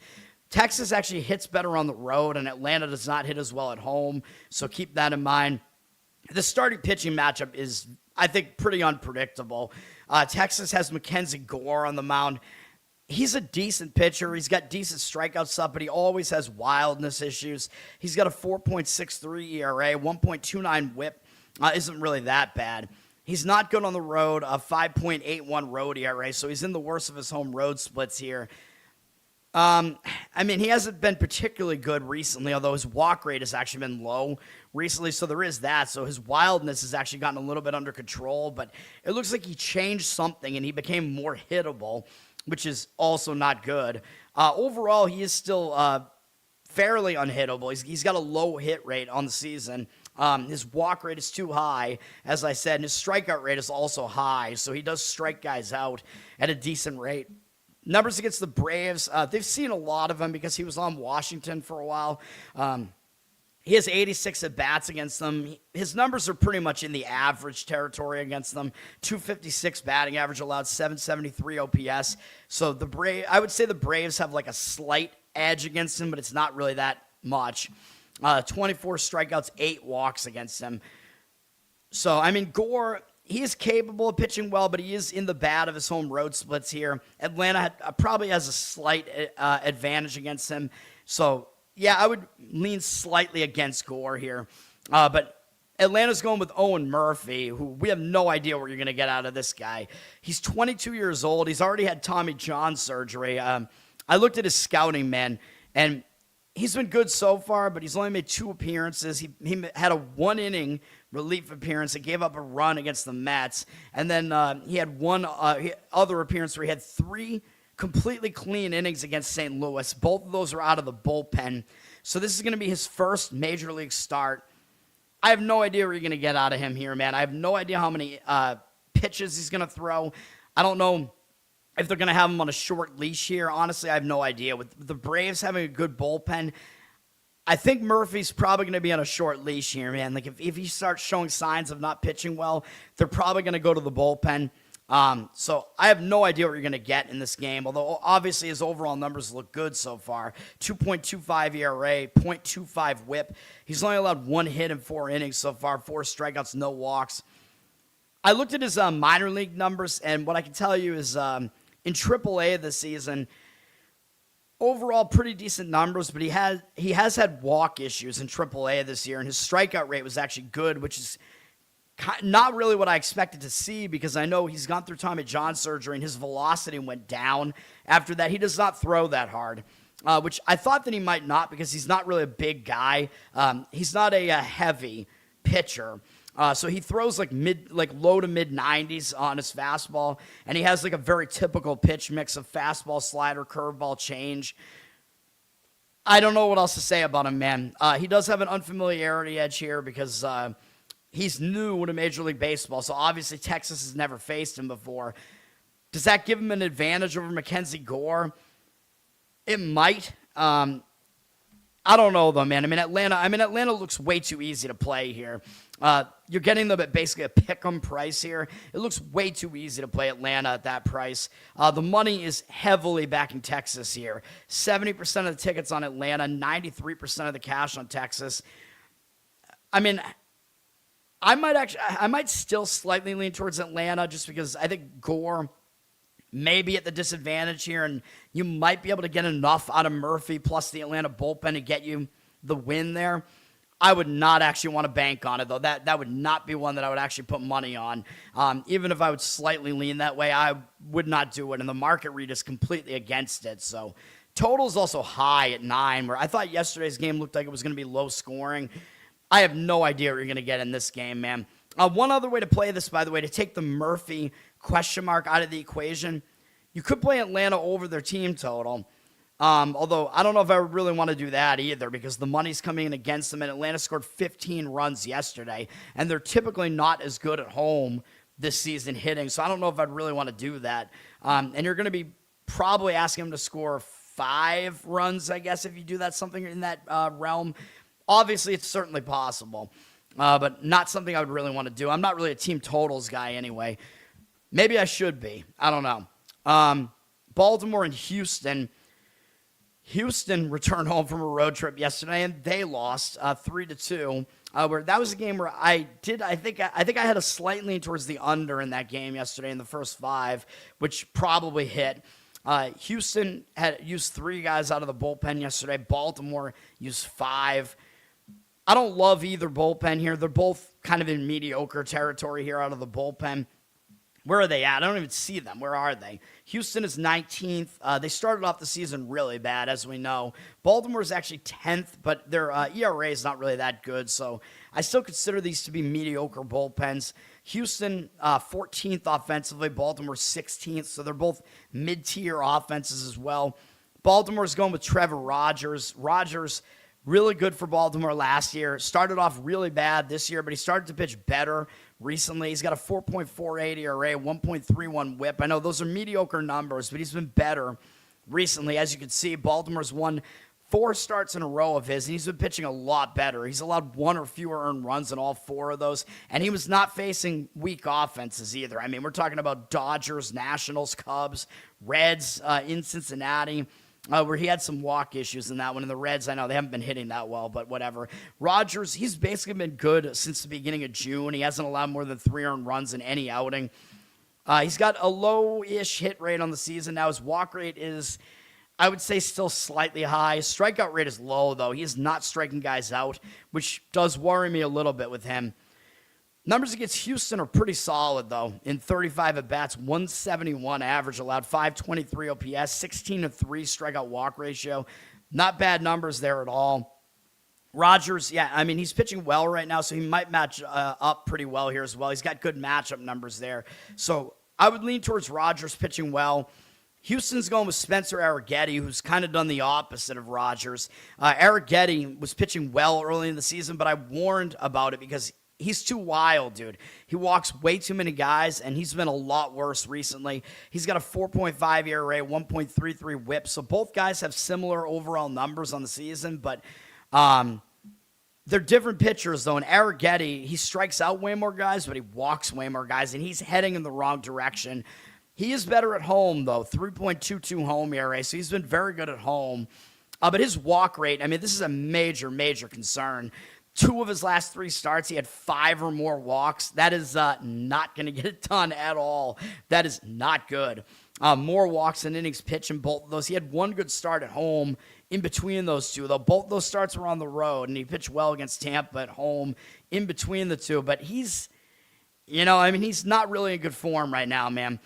Texas actually hits better on the road, and Atlanta does not hit as well at home, so keep that in mind. The starting pitching matchup is, I think, pretty unpredictable. Texas has Mackenzie Gore on the mound. He's a decent pitcher. He's got decent strikeout stuff, but he always has wildness issues. He's got a 4.63 ERA, 1.29 whip. Isn't really that bad. He's not good on the road, a 5.81 road ERA, so he's in the worst of his home road splits here. I mean, he hasn't been particularly good recently, although his walk rate has actually been low recently, so there is that. So his wildness has actually gotten a little bit under control, but it looks like he changed something and he became more hittable, which is also not good. Overall, he is still fairly unhittable. He's got a low hit rate on the season. His walk rate is too high, as I said, and his strikeout rate is also high, so he does strike guys out at a decent rate. Numbers against the Braves, they've seen a lot of him because he was on Washington for a while. He has 86 at-bats against them. His numbers are pretty much in the average territory against them. 256 batting average allowed, 773 OPS. So I would say the Braves have like a slight edge against him, but it's not really that much. 24 strikeouts, 8 walks against him. So, I mean, Gore, he is capable of pitching well, but he is in the bad of his home road splits here. Atlanta probably has a slight advantage against him. So, yeah, I would lean slightly against Gore here. But Atlanta's going with Owen Murphy, who we have no idea what you're going to get out of this guy. He's 22 years old. He's already had Tommy John surgery. I looked at his scouting, man, and he's been good so far, but he's only made 2 appearances. He had a 1-inning relief appearance that gave up a run against the Mets. And then he had one other appearance where he had 3 completely clean innings against St. Louis. Both of those are out of the bullpen. So this is going to be his first major league start. I have no idea what you're going to get out of him here, man. I have no idea how many pitches he's going to throw. I don't know if they're going to have him on a short leash here. Honestly, I have no idea. With the Braves having a good bullpen, I think Murphy's probably going to be on a short leash here, man. Like, if he starts showing signs of not pitching well, they're probably going to go to the bullpen. So I have no idea what you're going to get in this game, although obviously his overall numbers look good so far. 2.25 ERA, 0.25 whip. He's only allowed 1 hit in 4 innings so far, 4 strikeouts, no walks. I looked at his minor league numbers, and what I can tell you is in AAA this season, overall pretty decent numbers, but he has had walk issues in AAA this year, and his strikeout rate was actually good, which is not really what I expected to see, because I know he's gone through Tommy John surgery and his velocity went down after that. He does not throw that hard, which I thought that he might not, because he's not really a big guy. He's not a heavy pitcher. So he throws like low to mid 90s on his fastball, and he has like a very typical pitch mix of fastball, slider, curveball, change. I don't know what else to say about him, man. He does have an unfamiliarity edge here because he's new to Major League Baseball, so obviously Texas has never faced him before. Does that give him an advantage over Mackenzie Gore? It might. I don't know, though, man. Atlanta looks way too easy to play here. You're getting them at basically a pick-em price here. It looks way too easy to play Atlanta at that price. The money is heavily backing Texas here. 70% of the tickets on Atlanta, 93% of the cash on Texas. I mean, I might still slightly lean towards Atlanta just because I think Gore may be at the disadvantage here, and you might be able to get enough out of Murphy plus the Atlanta bullpen to get you the win there. I would not actually want to bank on it, though. That would not be one that I would actually put money on. Even if I would slightly lean that way, I would not do it, and the market read is completely against it. So total is also high at 9, where I thought yesterday's game looked like it was going to be low scoring. I have no idea what you're going to get in this game, man. One other way to play this, by the way, to take the Murphy question mark out of the equation, you could play Atlanta over their team total. Although I don't know if I really want to do that either, because the money's coming in against them, and Atlanta scored 15 runs yesterday, and they're typically not as good at home this season hitting, so I don't know if I'd really want to do that. And you're going to be probably asking them to score 5 runs, I guess, if you do that, something in that realm. Obviously, it's certainly possible, but not something I would really want to do. I'm not really a team totals guy anyway. Maybe I should be. I don't know. Baltimore and Houston. Houston returned home from a road trip yesterday, and they lost 3-2. Where that was a game where I think I had a slight lean towards the under in that game yesterday in the first 5, which probably hit. Houston had used 3 guys out of the bullpen yesterday. Baltimore used 5. I don't love either bullpen here. They're both kind of in mediocre territory here out of the bullpen. Where are they at? I don't even see them. Where are they? Houston is 19th. They started off the season really bad, as we know. Baltimore is actually 10th, but their ERA is not really that good, so I still consider these to be mediocre bullpens. Houston, 14th offensively. Baltimore, 16th, so they're both mid-tier offenses as well. Baltimore's going with Trevor Rogers. Rogers, really good for Baltimore last year. Started off really bad this year, but he started to pitch better recently. He's got a 4.48 ERA, 1.31 whip. I know those are mediocre numbers, but he's been better recently. As you can see, Baltimore's won 4 starts in a row of his, and he's been pitching a lot better. He's allowed 1 or fewer earned runs in all 4 of those, and he was not facing weak offenses either. I mean, we're talking about Dodgers, Nationals, Cubs, Reds in Cincinnati, where he had some walk issues in that one. And the Reds, I know they haven't been hitting that well, but whatever. Rogers, he's basically been good since the beginning of June. He hasn't allowed more than 3 earned runs in any outing. He's got a low-ish hit rate on the season. Now his walk rate is, I would say, still slightly high. His strikeout rate is low, though. He is not striking guys out, which does worry me a little bit with him. Numbers against Houston are pretty solid, though. In 35 at-bats, 171 average allowed, 523 OPS, 16-3 strikeout walk ratio. Not bad numbers there at all. Rogers, yeah, I mean, he's pitching well right now, so he might match up pretty well here as well. He's got good matchup numbers there. So I would lean towards Rogers pitching well. Houston's going with Spencer Arrighetti, who's kind of done the opposite of Rogers. Arrighetti was pitching well early in the season, but I warned about it because he's too wild, dude. He walks way too many guys, and he's been a lot worse recently. He's got a 4.5 ERA, 1.33 whip, so both guys have similar overall numbers on the season, but they're different pitchers, though. And Arrighetti, he strikes out way more guys, but he walks way more guys, and he's heading in the wrong direction. He is better at home, though, 3.22 home ERA, so he's been very good at home. But his walk rate, I mean, this is a major, major concern. 2 of his last 3 starts, he had 5 or more walks. That is not going to get it done at all. That is not good. More walks than innings pitched in both of those. He had 1 good start at home in between those 2, though. Both those starts were on the road, and he pitched well against Tampa at home in between the 2. But he's, he's not really in good form right now, man.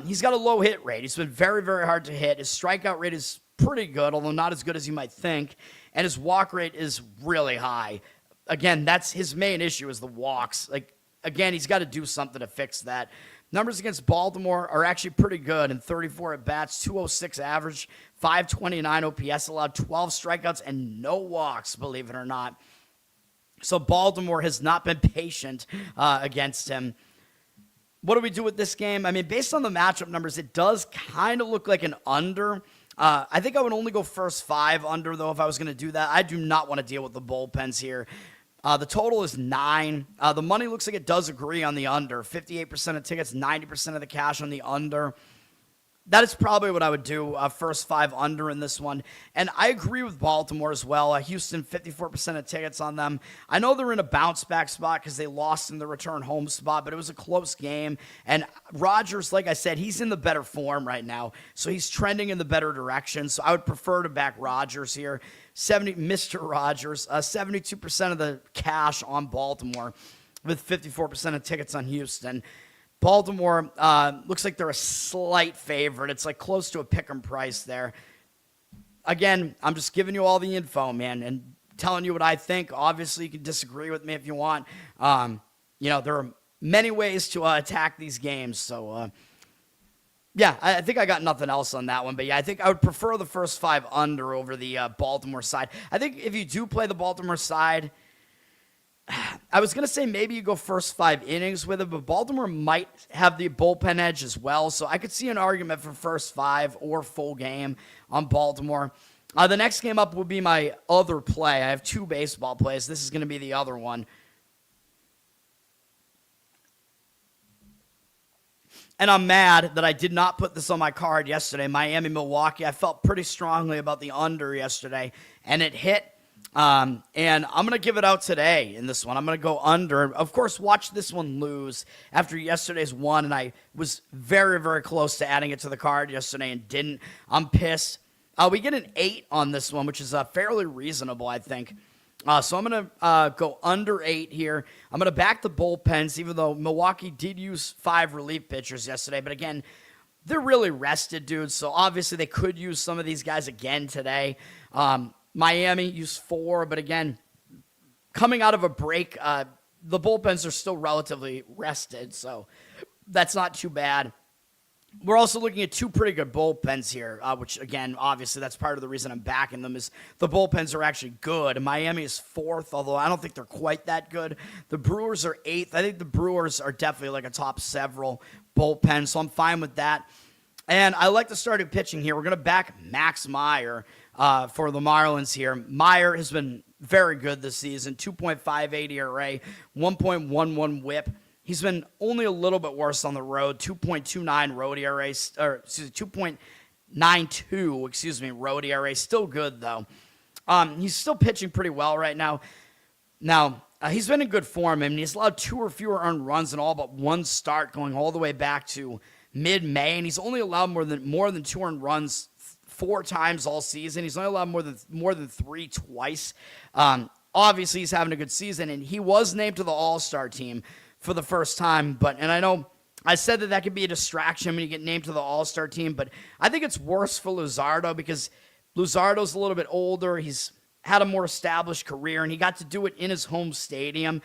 He's got a low hit rate. He's been very, very hard to hit. His strikeout rate is pretty good, although not as good as you might think. And his walk rate is really high. Again, that's his main issue is the walks. Again, he's got to do something to fix that. Numbers against Baltimore are actually pretty good. In 34 at-bats, 206 average, 529 OPS, allowed 12 strikeouts and no walks, believe it or not. So Baltimore has not been patient against him. What do we do with this game? I mean, based on the matchup numbers, it does kind of look like an under. I think I would only go first 5 under, though, if I was going to do that. I do not want to deal with the bullpens here. The total is 9. The money looks like it does agree on the under. 58% of tickets, 90% of the cash on the under. That is probably what I would do, first 5 under in this one. And I agree with Baltimore as well. Houston, 54% of tickets on them. I know they're in a bounce-back spot because they lost in the return home spot, but it was a close game. And Rogers, like I said, he's in the better form right now, so he's trending in the better direction. So I would prefer to back Rogers here. Mr. Rogers, 72% of the cash on Baltimore with 54% of tickets on Houston. Baltimore looks like they're a slight favorite. It's like close to a pick'em price there. Again, I'm just giving you all the info, man, and telling you what I think. Obviously, you can disagree with me if you want. There are many ways to attack these games. So, yeah, I think I got nothing else on that one. But, yeah, I think I would prefer the first 5 under over the Baltimore side. I think if you do play the Baltimore side, I was going to say maybe you go first 5 innings with it, but Baltimore might have the bullpen edge as well. So I could see an argument for first 5 or full game on Baltimore. The next game up will be my other play. I have 2 baseball plays. This is going to be the other one. And I'm mad that I did not put this on my card yesterday. Miami-Milwaukee. I felt pretty strongly about the under yesterday, and it hit. And I'm going to give it out today in this one. I'm going to go under. Of course, watch this one lose after yesterday's one, and I was very, very close to adding it to the card yesterday and didn't. I'm pissed. We get an 8 on this one, which is fairly reasonable, I think. So I'm going to go under 8 here. I'm going to back the bullpens, even though Milwaukee did use 5 relief pitchers yesterday. But again, they're really rested, dudes. So obviously they could use some of these guys again today. Miami used 4, but again, coming out of a break, the bullpens are still relatively rested. So that's not too bad. We're also looking at 2 pretty good bullpens here, which, again, obviously that's part of the reason I'm backing them is the bullpens are actually good. Miami is 4th, although I don't think they're quite that good. The Brewers are 8th. I think the Brewers are definitely like a top several bullpen, so I'm fine with that. And I like the starting pitching here. We're going to back Max Meyer for the Marlins here. Meyer has been very good this season, 2.58 ERA, 1.11 whip. He's been only a little bit worse on the road, 2.29 road ERA, or excuse me, 2.92, road ERA. Still good, though. He's still pitching pretty well right now. Now, he's been in good form. I mean, he's allowed 2 or fewer earned runs in all but 1 start going all the way back to mid-May, and he's only allowed more than 2 earned runs 4 times all season. He's only allowed more than 3 twice. Obviously, he's having a good season, and he was named to the All-Star team for the first time, and I know I said that could be a distraction when you get named to the All-Star team, but I think it's worse for Luzardo because Luzardo's a little bit older. He's had a more established career, and he got to do it in his home stadium,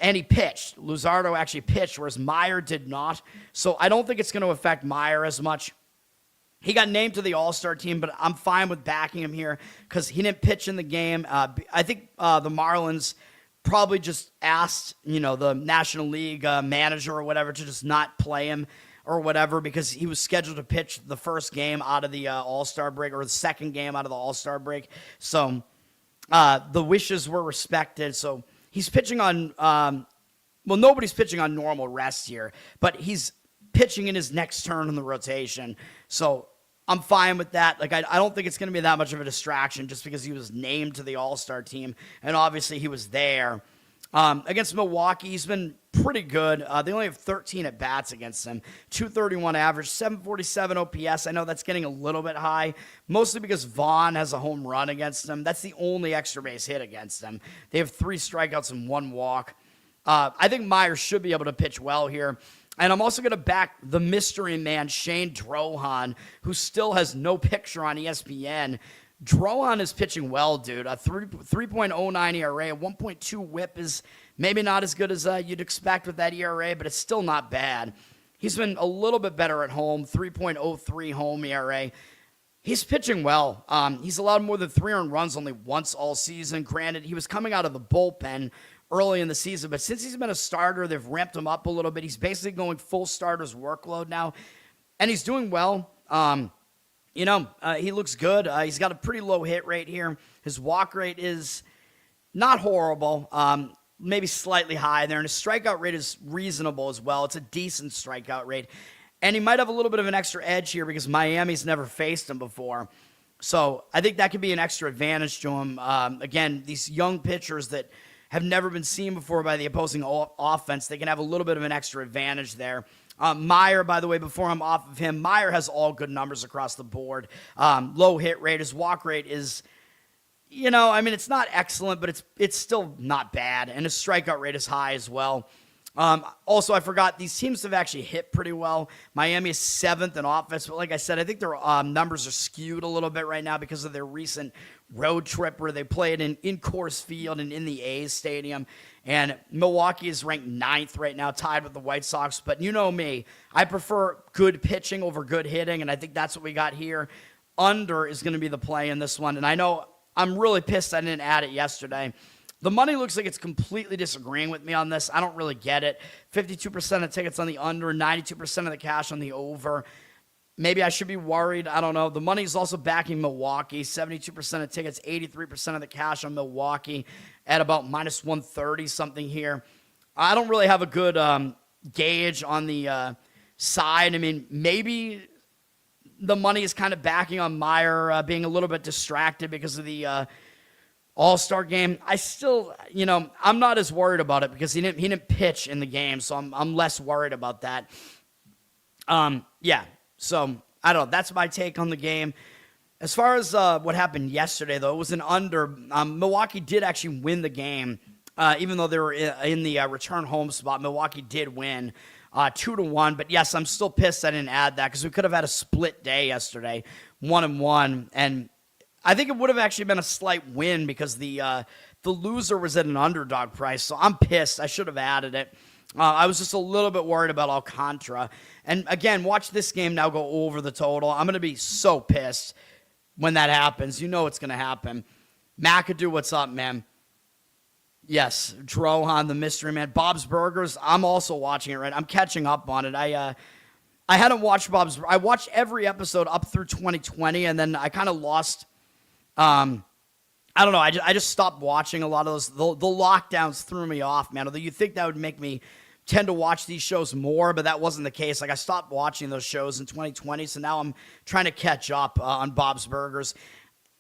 and he pitched. Luzardo actually pitched, whereas Meyer did not, so I don't think it's going to affect Meyer as much. He got named to the All-Star team, but I'm fine with backing him here because he didn't pitch in the game. I think the Marlins probably just asked, the National League manager or whatever to just not play him or whatever because he was scheduled to pitch the first game out of the All-Star break or the second game out of the All-Star break. So the wishes were respected. So he's pitching on, nobody's pitching on normal rest here, but he's pitching in his next turn in the rotation. So I'm fine with that. Like, I don't think it's going to be that much of a distraction just because he was named to the All-Star team, and obviously he was there. Against Milwaukee, he's been pretty good. They only have 13 at-bats against him. 231 average, 747 OPS. I know that's getting a little bit high, mostly because Vaughn has a home run against him. That's the only extra base hit against them. They have 3 strikeouts and 1 walk. I think Meyer should be able to pitch well here. And I'm also going to back the mystery man, Shane Drohan, who still has no picture on ESPN. Drohan is pitching well, dude. A 3.09 ERA, a 1.2 whip is maybe not as good as you'd expect with that ERA, but it's still not bad. He's been a little bit better at home, 3.03 home ERA. He's pitching well. He's allowed more than 3 earned runs only once all season. Granted, he was coming out of the bullpen early in the season, but since he's been a starter, they've ramped him up a little bit. He's basically going full starter's workload now, and he's doing well. He looks good. He's got a pretty low hit rate here. His walk rate is not horrible, maybe slightly high there, and his strikeout rate is reasonable as well. It's a decent strikeout rate, and he might have a little bit of an extra edge here because Miami's never faced him before. So I think that could be an extra advantage to him. Again, these young pitchers that have never been seen before by the opposing offense, they can have a little bit of an extra advantage there. Meyer, by the way, before I'm off of him, Meyer has all good numbers across the board. Low hit rate. His walk rate is, it's not excellent, but it's still not bad. And his strikeout rate is high as well. Also, I forgot, these teams have actually hit pretty well. Miami is 7th in offense, but like I said, I think their numbers are skewed a little bit right now because of their recent road trip where they played in Coors Field and in the A's stadium. And Milwaukee is ranked 9th right now, tied with the White Sox. But you know me, I prefer good pitching over good hitting, and I think that's what we got here. Under is going to be the play in this one, and I know I'm really pissed I didn't add it yesterday. The money looks like it's completely disagreeing with me on this. I don't really get it. 52% of tickets on the under, 92% of the cash on the over. Maybe I should be worried. I don't know. The money's also backing Milwaukee. 72% of tickets, 83% of the cash on Milwaukee at about minus 130 something here. I don't really have a good gauge on the side. I mean, maybe the money is kind of backing on Meyer being a little bit distracted because of the All-Star game. I still, I'm not as worried about it because he didn't pitch in the game, so I'm less worried about that. Yeah. So, I don't know. That's my take on the game. As far as what happened yesterday, though, it was an under. Milwaukee did actually win the game, even though they were in the return home spot. Milwaukee did win 2-1. But yes, I'm still pissed I didn't add that because we could have had a split day yesterday, 1-1, and I think it would have actually been a slight win because the loser was at an underdog price. So I'm pissed. I should have added it. I was just a little bit worried about Alcantara. And again, watch this game now go over the total. I'm going to be so pissed when that happens. You know it's going to happen. McAdoo, what's up, man? Yes, Drohan, the mystery man. Bob's Burgers, I'm also watching it, right? I'm catching up on it. I hadn't watched Bob's. I watched every episode up through 2020, and then I kind of lost. I don't know. I just stopped watching a lot of those. The lockdowns threw me off, man. Although you think that would make me tend to watch these shows more, but that wasn't the case. Like, I stopped watching those shows in 2020, so now I'm trying to catch up on Bob's Burgers.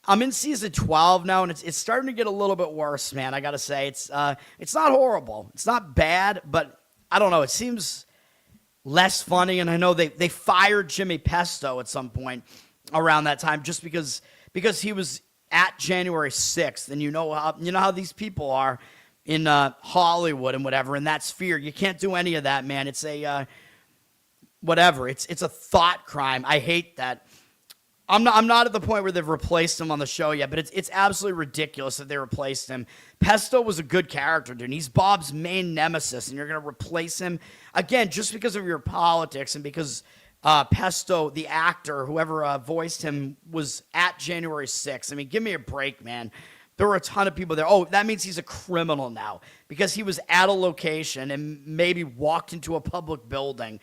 I'm in season 12 now, and it's starting to get a little bit worse, man. I gotta say, it's not horrible. It's not bad, but I don't know. It seems less funny, and I know they fired Jimmy Pesto at some point around that time just because he was at January 6th, and you know how these people are in Hollywood and whatever, in that sphere. You can't do any of that, man. It's a whatever. It's a thought crime. I hate that. I'm not at the point where they've replaced him on the show yet, but it's absolutely ridiculous that they replaced him. Pesto was a good character, dude. He's Bob's main nemesis, and you're going to replace him again just because of your politics and because Pesto, the actor, whoever voiced him, was at January 6th. I mean, give me a break, man. There were a ton of people there. Oh, that means he's a criminal now because he was at a location and maybe walked into a public building.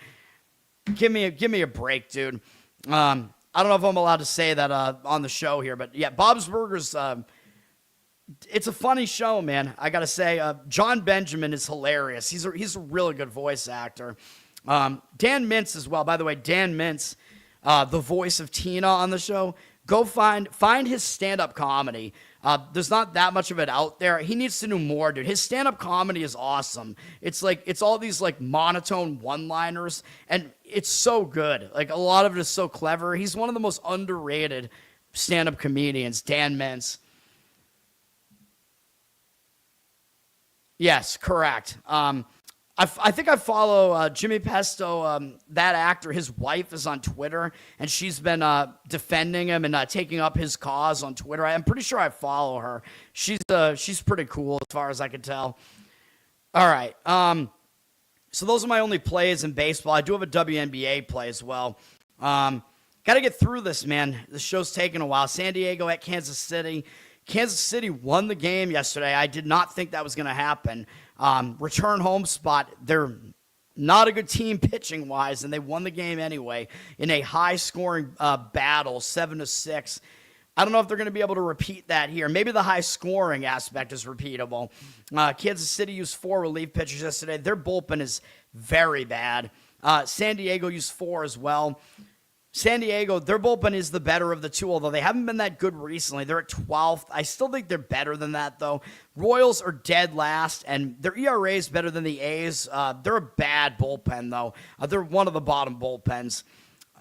Give me a break, dude. I don't know if I'm allowed to say that on the show here, but yeah, Bob's Burgers, it's a funny show, man. I got to say, John Benjamin is hilarious. He's a really good voice actor. Dan Mintz as well. By the way, Dan Mintz, the voice of Tina on the show, go find his stand-up comedy. There's not that much of it out there. He needs to do more, dude. His stand-up comedy is awesome. It's all these like monotone one-liners, and it's so good. Like, a lot of it is so clever. He's one of the most underrated stand-up comedians, Dan Mintz. Yes, correct. I think I follow Jimmy Pesto, that actor. His wife is on Twitter, and she's been defending him and taking up his cause on Twitter. I'm pretty sure I follow her. She's pretty cool as far as I can tell. All right. So those are my only plays in baseball. I do have a WNBA play as well. Got to get through this, man. The show's taking a while. San Diego at Kansas City. Kansas City won the game yesterday. I did not think that was going to happen. Return home spot. They're not a good team pitching-wise, and they won the game anyway in a high-scoring battle, 7-6. I don't know if they're going to be able to repeat that here. Maybe the high-scoring aspect is repeatable. Kansas City used 4 relief pitchers yesterday. Their bullpen is very bad. San Diego used 4 as well. San Diego, their bullpen is the better of the two, although they haven't been that good recently. They're at 12th. I still think they're better than that, though. Royals are dead last, and their ERA is better than the A's. They're a bad bullpen, though. They're one of the bottom bullpens.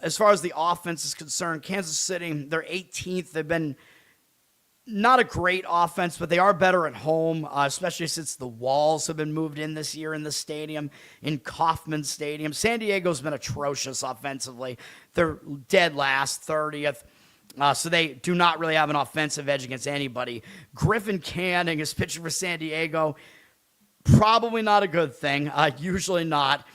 As far as the offense is concerned, Kansas City, they're 18th. They've been not a great offense, but they are better at home, especially since the walls have been moved in this year in the stadium, in Kauffman Stadium. San Diego's been atrocious offensively. They're dead last, 30th. So they do not really have an offensive edge against anybody. Griffin Canning is pitching for San Diego. Probably not a good thing. Usually not.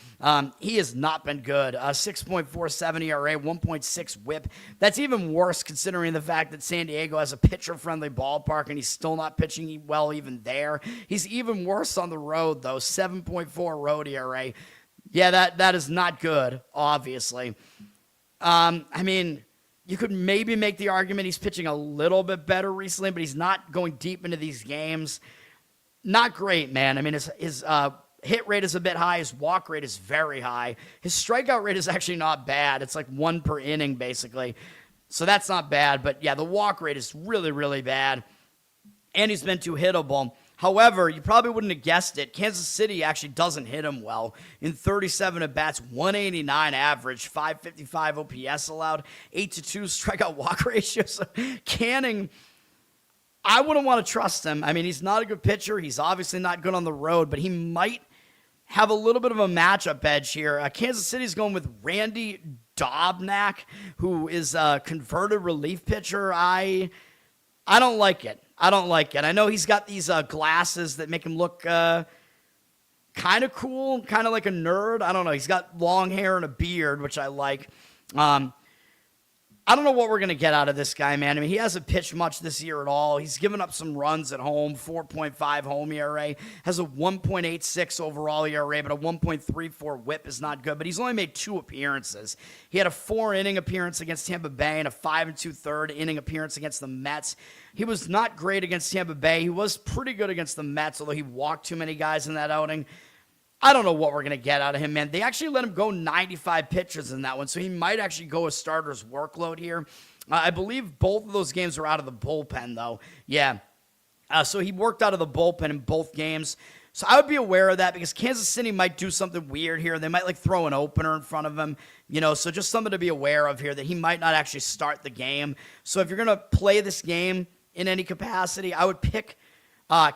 He has not been good. 6.47 ERA, 1.6 whip. That's even worse considering the fact that San Diego has a pitcher-friendly ballpark and he's still not pitching well even there. He's even worse on the road, though. 7.4 road ERA. Yeah, that is not good, obviously. I mean, you could maybe make the argument he's pitching a little bit better recently, but he's not going deep into these games. Not great, man. I mean, his hit rate is a bit high. His walk rate is very high. His strikeout rate is actually not bad. It's like 1 per inning, basically. So that's not bad. But, yeah, the walk rate is really, really bad. And he's been too hittable. However, you probably wouldn't have guessed it. Kansas City actually doesn't hit him well. In 37 at-bats, 189 average, 555 OPS allowed, 8-2 strikeout walk ratio. So Canning, I wouldn't want to trust him. I mean, he's not a good pitcher. He's obviously not good on the road, but he might have a little bit of a matchup edge here. Kansas City's going with Randy Dobnak, who is a converted relief pitcher. I don't like it. I know he's got these glasses that make him look kind of cool, kind of like a nerd. I don't know. He's got long hair and a beard, which I like. I don't know what we're going to get out of this guy, man. I mean, he hasn't pitched much this year at all. He's given up some runs at home, 4.5 home ERA, has a 1.86 overall ERA, but a 1.34 whip is not good. But he's only made 2 appearances. He had a 4-inning appearance against Tampa Bay and a 5 2/3 inning appearance against the Mets. He was not great against Tampa Bay. He was pretty good against the Mets, although he walked too many guys in that outing. I don't know what we're going to get out of him, man. They actually let him go 95 pitches in that one, so he might actually go a starter's workload here. I believe both of those games were out of the bullpen, though. Yeah. So he worked out of the bullpen in both games. So I would be aware of that because Kansas City might do something weird here. They might like throw an opener in front of him, so just something to be aware of here that he might not actually start the game. So if you're going to play this game in any capacity, I would pick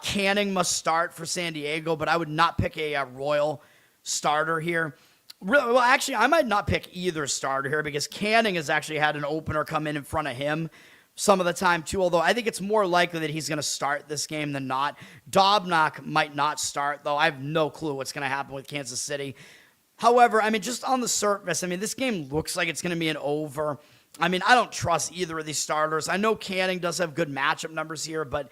Canning must start for San Diego, but I would not pick a Royal starter here. Really, well, actually, I might not pick either starter here because Canning has actually had an opener come in front of him some of the time too, although I think it's more likely that he's going to start this game than not. Dobnak might not start, though. I have no clue what's going to happen with Kansas City. However, I mean, just on the surface, I mean, this game looks like it's going to be an over. I mean, I don't trust either of these starters. I know Canning does have good matchup numbers here, but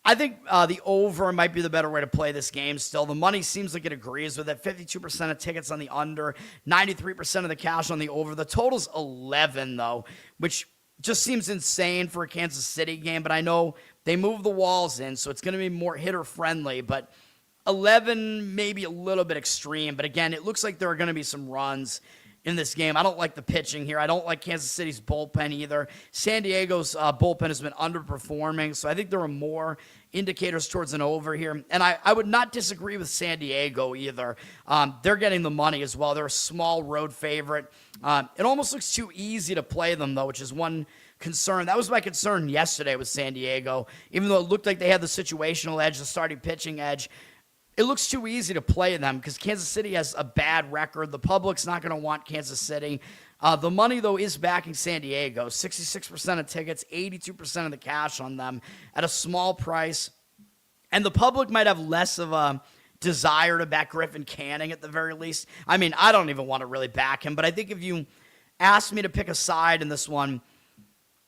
I think the over might be the better way to play this game still. The money seems like it agrees with it. 52% of tickets on the under, 93% of the cash on the over. The total's 11, though, which just seems insane for a Kansas City game. But I know they move the walls in, so it's going to be more hitter-friendly. But 11 maybe a little bit extreme. But again, it looks like there are going to be some runs in this game. I don't like the pitching here. I don't like Kansas City's bullpen either. San Diego's bullpen has been underperforming, so I think there are more indicators towards an over here. And I would not disagree with San Diego either. They're getting the money as well. They're a small road favorite. It almost looks too easy to play them, though, which is one concern. That was my concern yesterday with San Diego. Even though it looked like they had the situational edge, the starting pitching edge, it looks too easy to play them because Kansas City has a bad record. The public's not going to want Kansas City. The money, though, is backing San Diego. 66% of tickets, 82% of the cash on them at a small price. And the public might have less of a desire to back Griffin Canning at the very least. I mean, I don't even want to really back him, but I think if you asked me to pick a side in this one,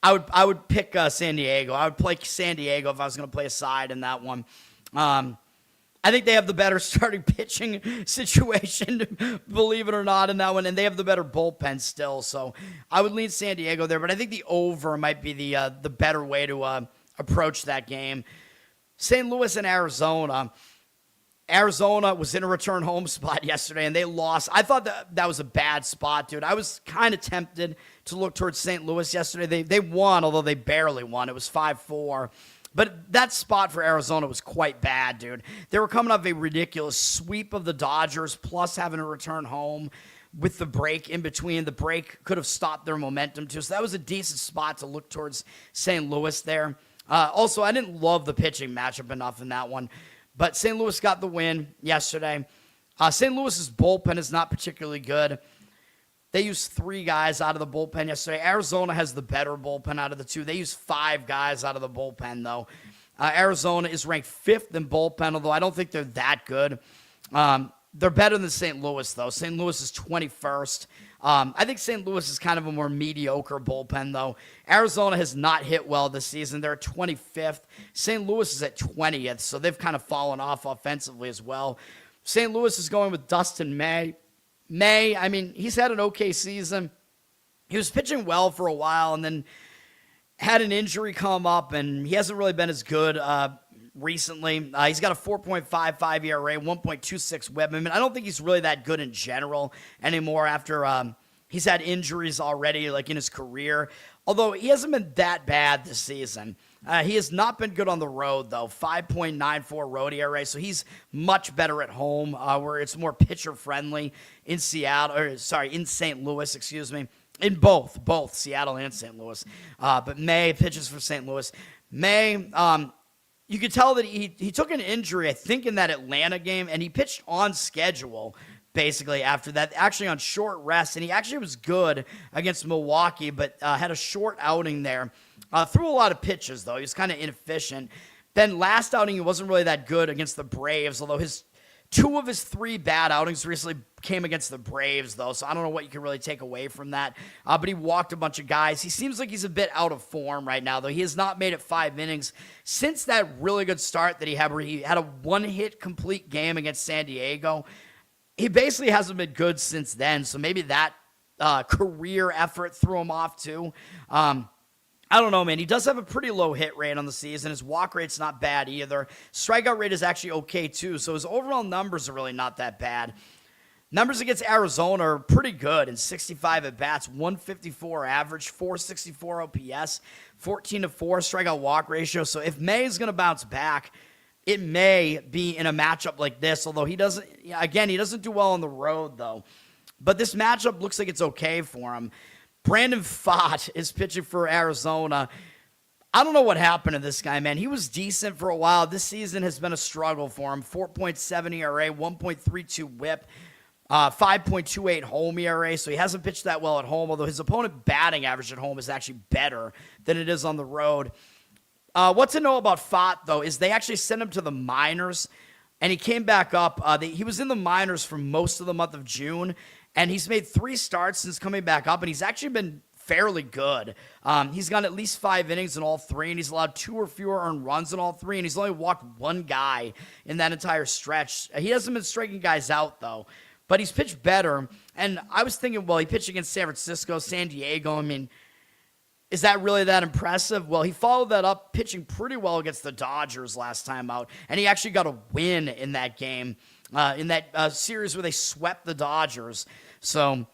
I would pick San Diego. I would play San Diego if I was going to play a side in that one. I think they have the better starting pitching situation, believe it or not, in that one, and they have the better bullpen still. So I would lean San Diego there, but I think the over might be the better way to approach that game. St. Louis and Arizona. Arizona was in a return home spot yesterday, and they lost. I thought that was a bad spot, dude. I was kind of tempted to look towards St. Louis yesterday. They won, although they barely won. It was 5-4. But that spot for Arizona was quite bad, dude. They were coming off a ridiculous sweep of the Dodgers, plus having to return home with the break in between. The break could have stopped their momentum, too. So that was a decent spot to look towards St. Louis there. Also, I didn't love the pitching matchup enough in that one. But St. Louis got the win yesterday. St. Louis's bullpen is not particularly good. They used 3 guys out of the bullpen yesterday. Arizona has the better bullpen out of the 2. They used 5 guys out of the bullpen, though. Arizona is ranked 5th in bullpen, although I don't think they're that good. They're better than St. Louis, though. St. Louis is 21st. I think St. Louis is kind of a more mediocre bullpen, though. Arizona has not hit well this season. They're 25th. St. Louis is at 20th, so they've kind of fallen off offensively as well. St. Louis is going with Dustin May. May, I mean, he's had an okay season. He was pitching well for a while and then had an injury come up, and he hasn't really been as good recently. He's got a 4.55 ERA, 1.26 Webb. I mean, I don't think he's really that good in general anymore after he's had injuries already, like in his career, although he hasn't been that bad this season. He has not been good on the road, though. 5.94 road ERA, so he's much better at home, where it's more pitcher-friendly in in St. Louis, excuse me. In both Seattle and St. Louis. But May pitches for St. Louis. May, you could tell that he took an injury, I think, in that Atlanta game, and he pitched on schedule, basically, after that, actually on short rest, and he actually was good against Milwaukee, but had a short outing there. Threw a lot of pitches, though. He was kind of inefficient. Then last outing, he wasn't really that good against the Braves, although two of his 3 bad outings recently came against the Braves, though, so I don't know what you can really take away from that. But he walked a bunch of guys. He seems like he's a bit out of form right now, though. He has not made it 5 innings since that really good start that he had, where he had a 1-hit complete game against San Diego. He basically hasn't been good since then, so maybe that career effort threw him off, too. I don't know, man. He does have a pretty low hit rate on the season. His walk rate's not bad either. Strikeout rate is actually okay, too. So his overall numbers are really not that bad. Numbers against Arizona are pretty good in 65 at-bats, 154 average, 464 OPS, 14-4 strikeout walk ratio. So if May is going to bounce back, it may be in a matchup like this, although he doesn't do well on the road, though. But this matchup looks like it's okay for him. Brandon Pfaadt is pitching for Arizona. I don't know what happened to this guy, man. He was decent for a while. This season has been a struggle for him. 4.7 ERA, 1.32 whip, 5.28 home ERA, so he hasn't pitched that well at home, although his opponent batting average at home is actually better than it is on the road. What to know about Pfaadt, though, is they actually sent him to the minors, and he came back up. He was in the minors for most of the month of June, and he's made 3 starts since coming back up, and he's actually been fairly good. He's gone at least 5 innings in all 3, and he's allowed 2 or fewer earned runs in all 3, and he's only walked 1 guy in that entire stretch. He hasn't been striking guys out, though, but he's pitched better. And I was thinking, well, he pitched against San Francisco, San Diego. I mean, is that really that impressive? Well, he followed that up pitching pretty well against the Dodgers last time out, and he actually got a win in that game, in that series where they swept the Dodgers. So,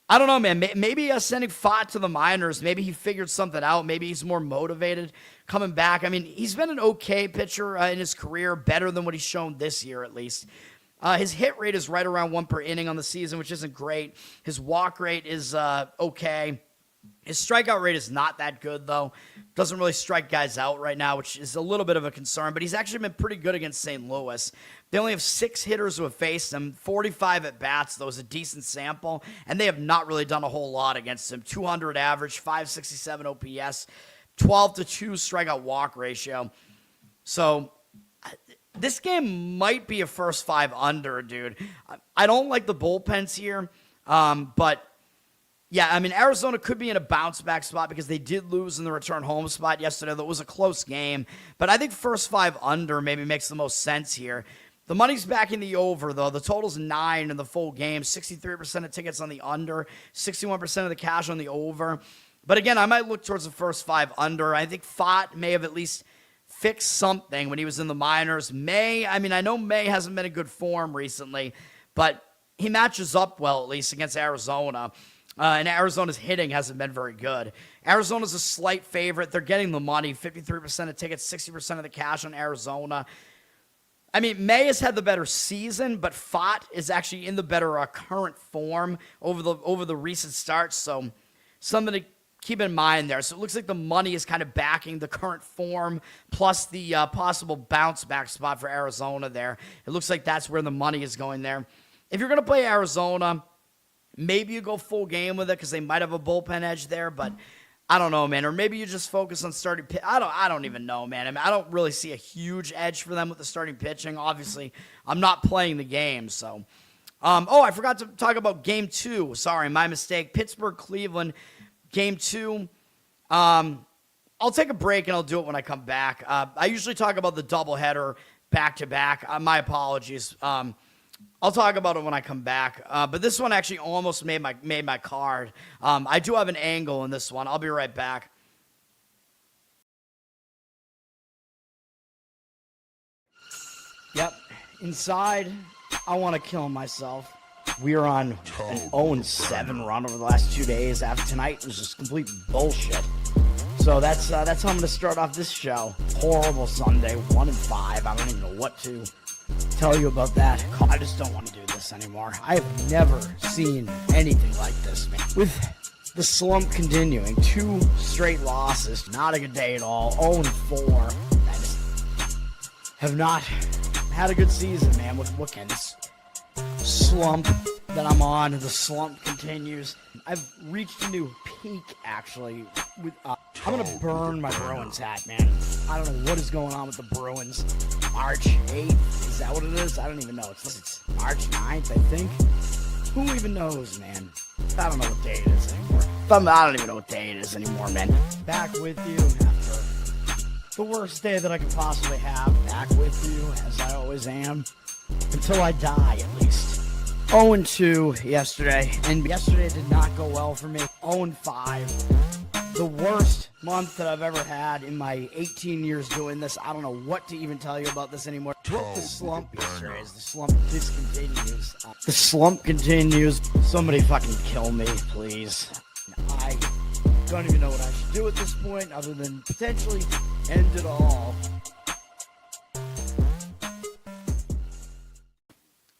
I don't know, man. Maybe sending Pfaadt to the minors, maybe he figured something out. Maybe he's more motivated coming back. I mean, he's been an okay pitcher in his career, better than what he's shown this year at least. His hit rate is right around 1 per inning on the season, which isn't great. His walk rate is okay. His strikeout rate is not that good, though. Doesn't really strike guys out right now, which is a little bit of a concern. But he's actually been pretty good against St. Louis. They only have 6 hitters who have faced him. 45 at-bats, though, is a decent sample. And they have not really done a whole lot against him. 200 average, 567 OPS, 12-2 strikeout walk ratio. So this game might be a first 5 under, dude. I don't like the bullpens here, but yeah, I mean, Arizona could be in a bounce-back spot because they did lose in the return home spot yesterday. That was a close game. But I think first 5 under maybe makes the most sense here. The money's backing the over, though. The total's 9 in the full game. 63% of tickets on the under. 61% of the cash on the over. But again, I might look towards the first 5 under. I think Pfaadt may have at least fixed something when he was in the minors. I know May hasn't been in good form recently, but he matches up well, at least, against Arizona. And Arizona's hitting hasn't been very good. Arizona's a slight favorite. They're getting the money, 53% of tickets, 60% of the cash on Arizona. I mean, May has had the better season, but Pfaadt is actually in the better current form over the recent starts. So something to keep in mind there. So it looks like the money is kind of backing the current form plus the possible bounce back spot for Arizona there. It looks like that's where the money is going there. If you're going to play Arizona, maybe you go full game with it because they might have a bullpen edge there, but I don't know, man. Or maybe you just focus on starting pitch. I don't even know, man. I mean, I don't really see a huge edge for them with the starting pitching. Obviously, I'm not playing the game, so. I forgot to talk about Game 2. Sorry, my mistake. Pittsburgh-Cleveland, Game 2. I'll take a break, and I'll do it when I come back. I usually talk about the doubleheader back-to-back. My apologies. I'll talk about it when I come back. But this one actually almost made my card. I do have an angle in this one. I'll be right back. Yep. Inside, I want to kill myself. We are on an 0-7 run over the last 2 days. After tonight, it was just complete bullshit. So So that's how I'm going to start off this show. Horrible Sunday, 1-5. I don't even know what to tell you about that. I just don't want to do this anymore. I have never seen anything like this, man. With the slump continuing, 2 straight losses, not a good day at all. 0-4. I just have not had a good season, man. What can this slump that I'm on? The slump continues. I've reached a new peak, actually. With I'm gonna burn my Bruins hat, man. I don't know what is going on with the Bruins. March 8th, is that what it is? I don't even know. It's March 9th, I think. Who even knows, man? I don't know what day it is anymore. I don't even know what day it is anymore, man. Back with you after the worst day that I could possibly have. Back with you, as I always am. Until I die, at least. 0-2 yesterday, and yesterday did not go well for me. 0-5. The worst month that I've ever had in my 18 years doing this. I don't know what to even tell you about this anymore. With the slump yesterday, as the slump discontinues. The slump continues. Somebody fucking kill me, please. I don't even know what I should do at this point, other than potentially end it all.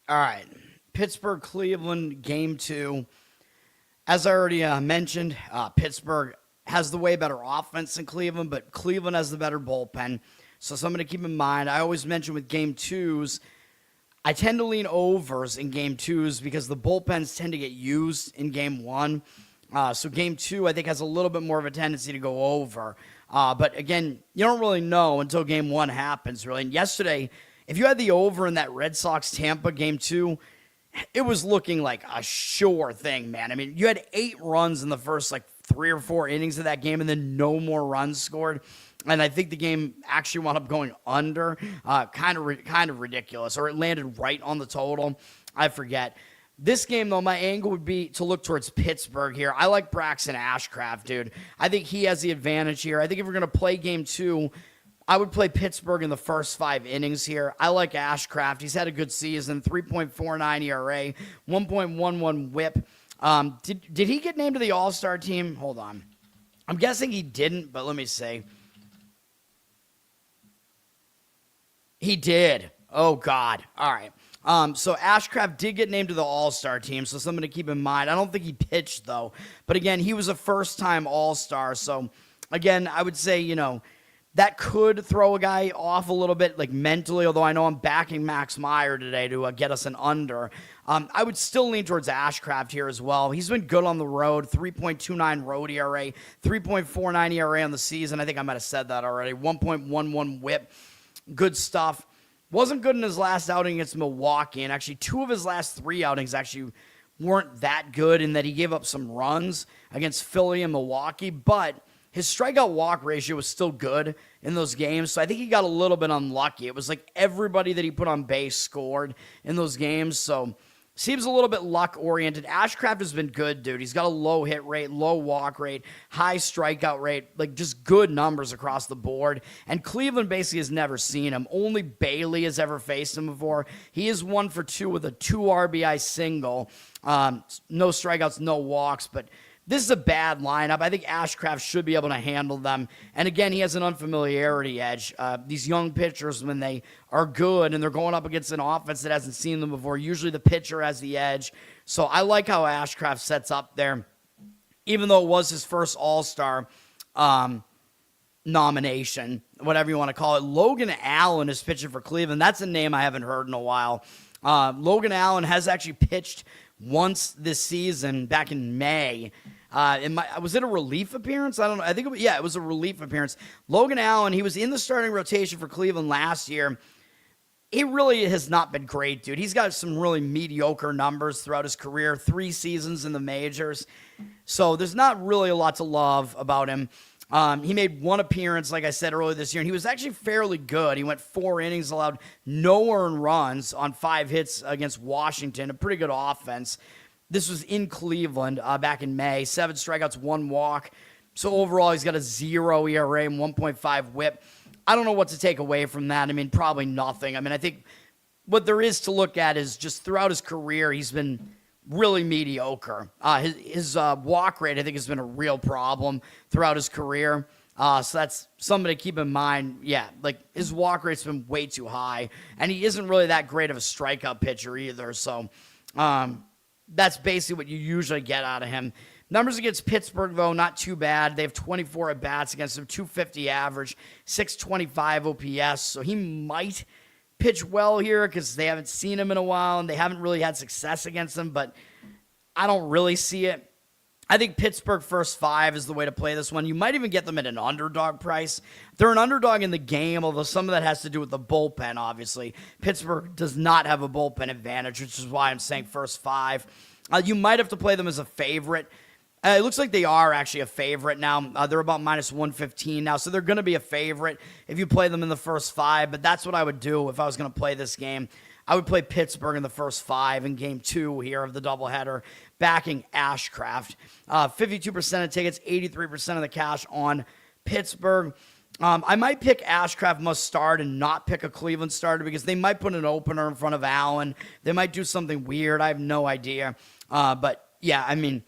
All right. Pittsburgh-Cleveland, Game 2. As I already mentioned, Pittsburgh has the way better offense than Cleveland, but Cleveland has the better bullpen. So something to keep in mind. I always mention with Game 2s, I tend to lean overs in Game 2s because the bullpens tend to get used in Game 1. So Game 2, I think, has a little bit more of a tendency to go over. But again, you don't really know until Game 1 happens, really. And yesterday, if you had the over in that Red Sox-Tampa Game 2, it was looking like a sure thing, man. I mean, you had 8 runs in the first, 3 or 4 innings of that game, and then no more runs scored. And I think the game actually wound up going under. Kind of ridiculous. Or it landed right on the total. I forget. This game, though, my angle would be to look towards Pittsburgh here. I like Braxton Ashcraft, dude. I think he has the advantage here. I think if we're going to play Game 2, I would play Pittsburgh in the first 5 innings here. I like Ashcraft. He's had a good season. 3.49 ERA, 1.11 whip. Did he get named to the All-Star team? Hold on. I'm guessing he didn't, but let me see. He did. Oh, God. All right. So Ashcraft did get named to the All-Star team, so something to keep in mind. I don't think he pitched, though. But, again, he was a first-time All-Star. So, again, I would say, that could throw a guy off a little bit, mentally, although I know I'm backing Max Meyer today to get us an under. I would still lean towards Ashcraft here as well. He's been good on the road, 3.29 road ERA, 3.49 ERA on the season. I think I might have said that already. 1.11 whip. Good stuff. Wasn't good in his last outing against Milwaukee, and actually 2 of his last 3 outings actually weren't that good in that he gave up some runs against Philly and Milwaukee, but his strikeout walk ratio was still good in those games, so I think he got a little bit unlucky. It was like everybody that he put on base scored in those games, so seems a little bit luck-oriented. Ashcraft has been good, dude. He's got a low hit rate, low walk rate, high strikeout rate, just good numbers across the board. And Cleveland basically has never seen him. Only Bailey has ever faced him before. He is 1 for 2 with a 2 RBI single. No strikeouts, no walks, but this is a bad lineup. I think Ashcraft should be able to handle them. And again, he has an unfamiliarity edge. These young pitchers, when they are good and they're going up against an offense that hasn't seen them before, usually the pitcher has the edge. So I like how Ashcraft sets up there, even though it was his first All-Star nomination, whatever you want to call it. Logan Allen is pitching for Cleveland. That's a name I haven't heard in a while. Logan Allen has actually pitched once this season back in May. Was it a relief appearance? I don't know. I think it was a relief appearance. Logan Allen, he was in the starting rotation for Cleveland last year. He really has not been great, dude. He's got some really mediocre numbers throughout his career, 3 seasons in the majors. So there's not really a lot to love about him. He made 1 appearance, like I said earlier this year, and he was actually fairly good. He went 4 innings, allowed no earned runs on 5 hits against Washington, a pretty good offense. This was in Cleveland back in May. 7 strikeouts, 1 walk. So overall, he's got a 0 ERA and 1.5 whip. I don't know what to take away from that. I mean, probably nothing. I mean, I think what there is to look at is just throughout his career, he's been really mediocre. His walk rate, I think, has been a real problem throughout his career. So that's something to keep in mind. Yeah, like his walk rate's been way too high, and he isn't really that great of a strikeout pitcher either. So that's basically what you usually get out of him. Numbers against Pittsburgh, though, not too bad. They have 24 at-bats against him, 250 average, 625 OPS. So he might pitch well here because they haven't seen him in a while, and they haven't really had success against him, but I don't really see it. I think Pittsburgh first 5 is the way to play this one. You might even get them at an underdog price. They're an underdog in the game, although some of that has to do with the bullpen, obviously. Pittsburgh does not have a bullpen advantage, which is why I'm saying first 5. You might have to play them as a favorite. It looks like they are actually a favorite now. They're about minus 115 now, so they're going to be a favorite if you play them in the first 5, but that's what I would do if I was going to play this game. I would play Pittsburgh in the first 5 in game 2 here of the doubleheader, backing Ashcraft. 52% of tickets, 83% of the cash on Pittsburgh. I might pick Ashcraft must start and not pick a Cleveland starter because they might put an opener in front of Allen. They might do something weird. I have no idea. But, yeah, I mean,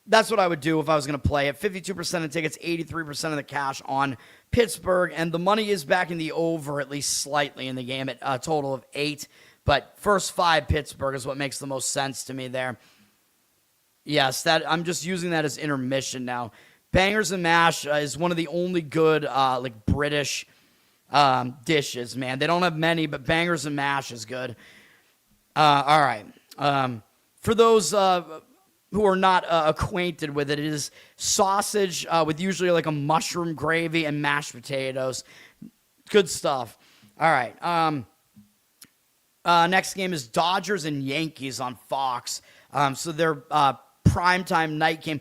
that's what I would do if I was going to play it. 52% of tickets, 83% of the cash on Pittsburgh. And the money is back in the over at least slightly in the game at a total of 8. But first 5 Pittsburgh is what makes the most sense to me there. Yes, that I'm just using that as intermission now. Bangers and Mash is one of the only good like British dishes, man. They don't have many, but Bangers and Mash is good. All right. For those who are not acquainted with it, it is sausage with usually like a mushroom gravy and mashed potatoes. Good stuff. All right. Next game is Dodgers and Yankees on Fox. So they're primetime night game.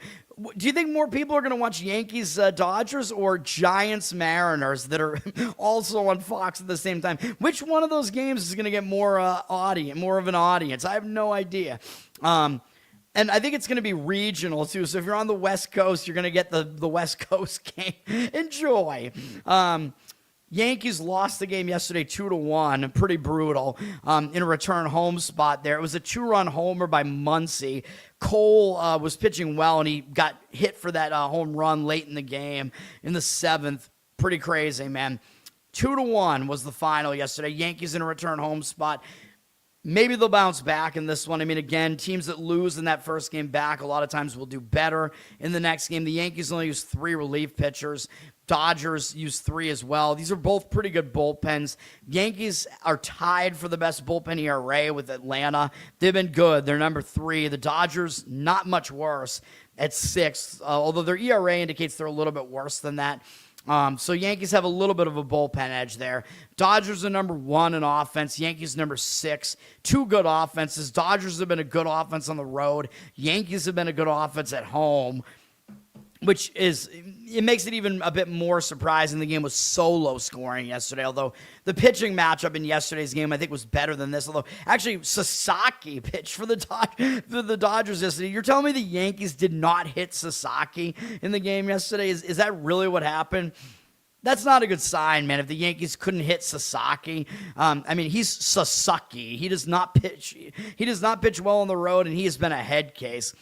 Do you think more people are going to watch Yankees-Dodgers or Giants-Mariners that are also on Fox at the same time? Which one of those games is going to get more of an audience? I have no idea. And I think it's going to be regional, too. So if you're on the West Coast, you're going to get the West Coast game. Enjoy. Yankees lost the game yesterday 2-1. Pretty brutal in a return home spot there. It was a 2-run homer by Muncy. Cole was pitching well, and he got hit for that home run late in the game in the 7th. Pretty crazy, man. 2-1 was the final yesterday. Yankees in a return home spot. Maybe they'll bounce back in this one. I mean, again, teams that lose in that first game back a lot of times will do better in the next game. The Yankees only use 3 relief pitchers. Dodgers use 3 as well. These are both pretty good bullpens. Yankees are tied for the best bullpen ERA with Atlanta. They've been good. They're number 3. The Dodgers, not much worse at 6, although their ERA indicates they're a little bit worse than that. So Yankees have a little bit of a bullpen edge there. Dodgers are number 1 in offense. Yankees number 6. 2 good offenses. Dodgers have been a good offense on the road. Yankees have been a good offense at home, which is, it makes it even a bit more surprising. The game was so low scoring yesterday, although the pitching matchup in yesterday's game I think was better than this. Although actually Sasaki pitched for the Dodgers yesterday. You're telling me the Yankees did not hit Sasaki in the game yesterday? Is that really what happened? That's not a good sign, man, if the Yankees couldn't hit Sasaki. I mean, he's Sasaki. He does not pitch. He does not pitch well on the road, and he has been a head case.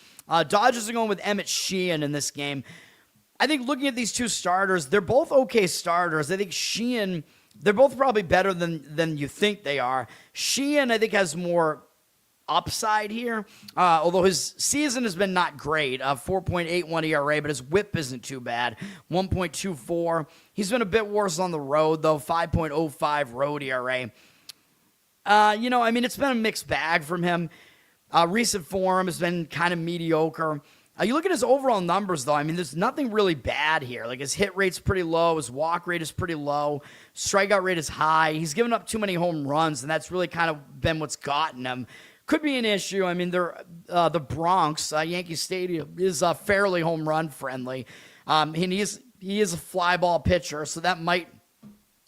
Dodgers are going with Emmett Sheehan in this game. I think looking at these 2 starters, they're both okay starters. I think Sheehan, they're both probably better than you think they are. Sheehan, I think, has more upside here, although his season has been not great. 4.81 ERA, but his whip isn't too bad. 1.24. He's been a bit worse on the road, though. 5.05 road ERA. I mean, it's been a mixed bag from him. Recent form has been kind of mediocre. You look at his overall numbers, though. I mean, there's nothing really bad here. Like, his hit rate's pretty low. His walk rate is pretty low. Strikeout rate is high. He's given up too many home runs, and that's really kind of been what's gotten him. Could be an issue. I mean, the Bronx, Yankee Stadium, is fairly home run friendly. And he is a fly ball pitcher, so that might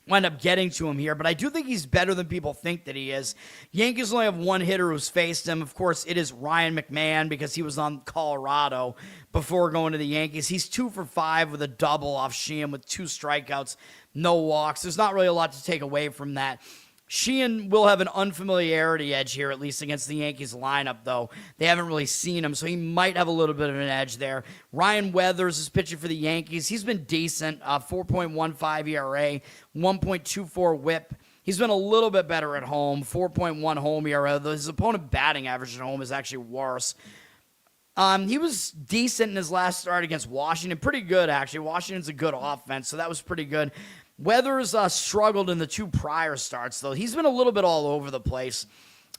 wind up getting to him here, but I do think he's better than people think that he is. Yankees only have 1 hitter who's faced him. Of course, it is Ryan McMahon because he was on Colorado before going to the Yankees. He's 2 for 5 with a double off Sheehan with 2 strikeouts, no walks. There's not really a lot to take away from that. Sheehan will have an unfamiliarity edge here, at least against the Yankees lineup, though. They haven't really seen him, so he might have a little bit of an edge there. Ryan Weathers is pitching for the Yankees. He's been decent, 4.15 ERA, 1.24 whip. He's been a little bit better at home, 4.1 home ERA, though his opponent batting average at home is actually worse. He was decent in his last start against Washington. Pretty good, actually. Washington's a good offense, so that was pretty good. Weathers struggled in the 2 prior starts, though. He's been a little bit all over the place.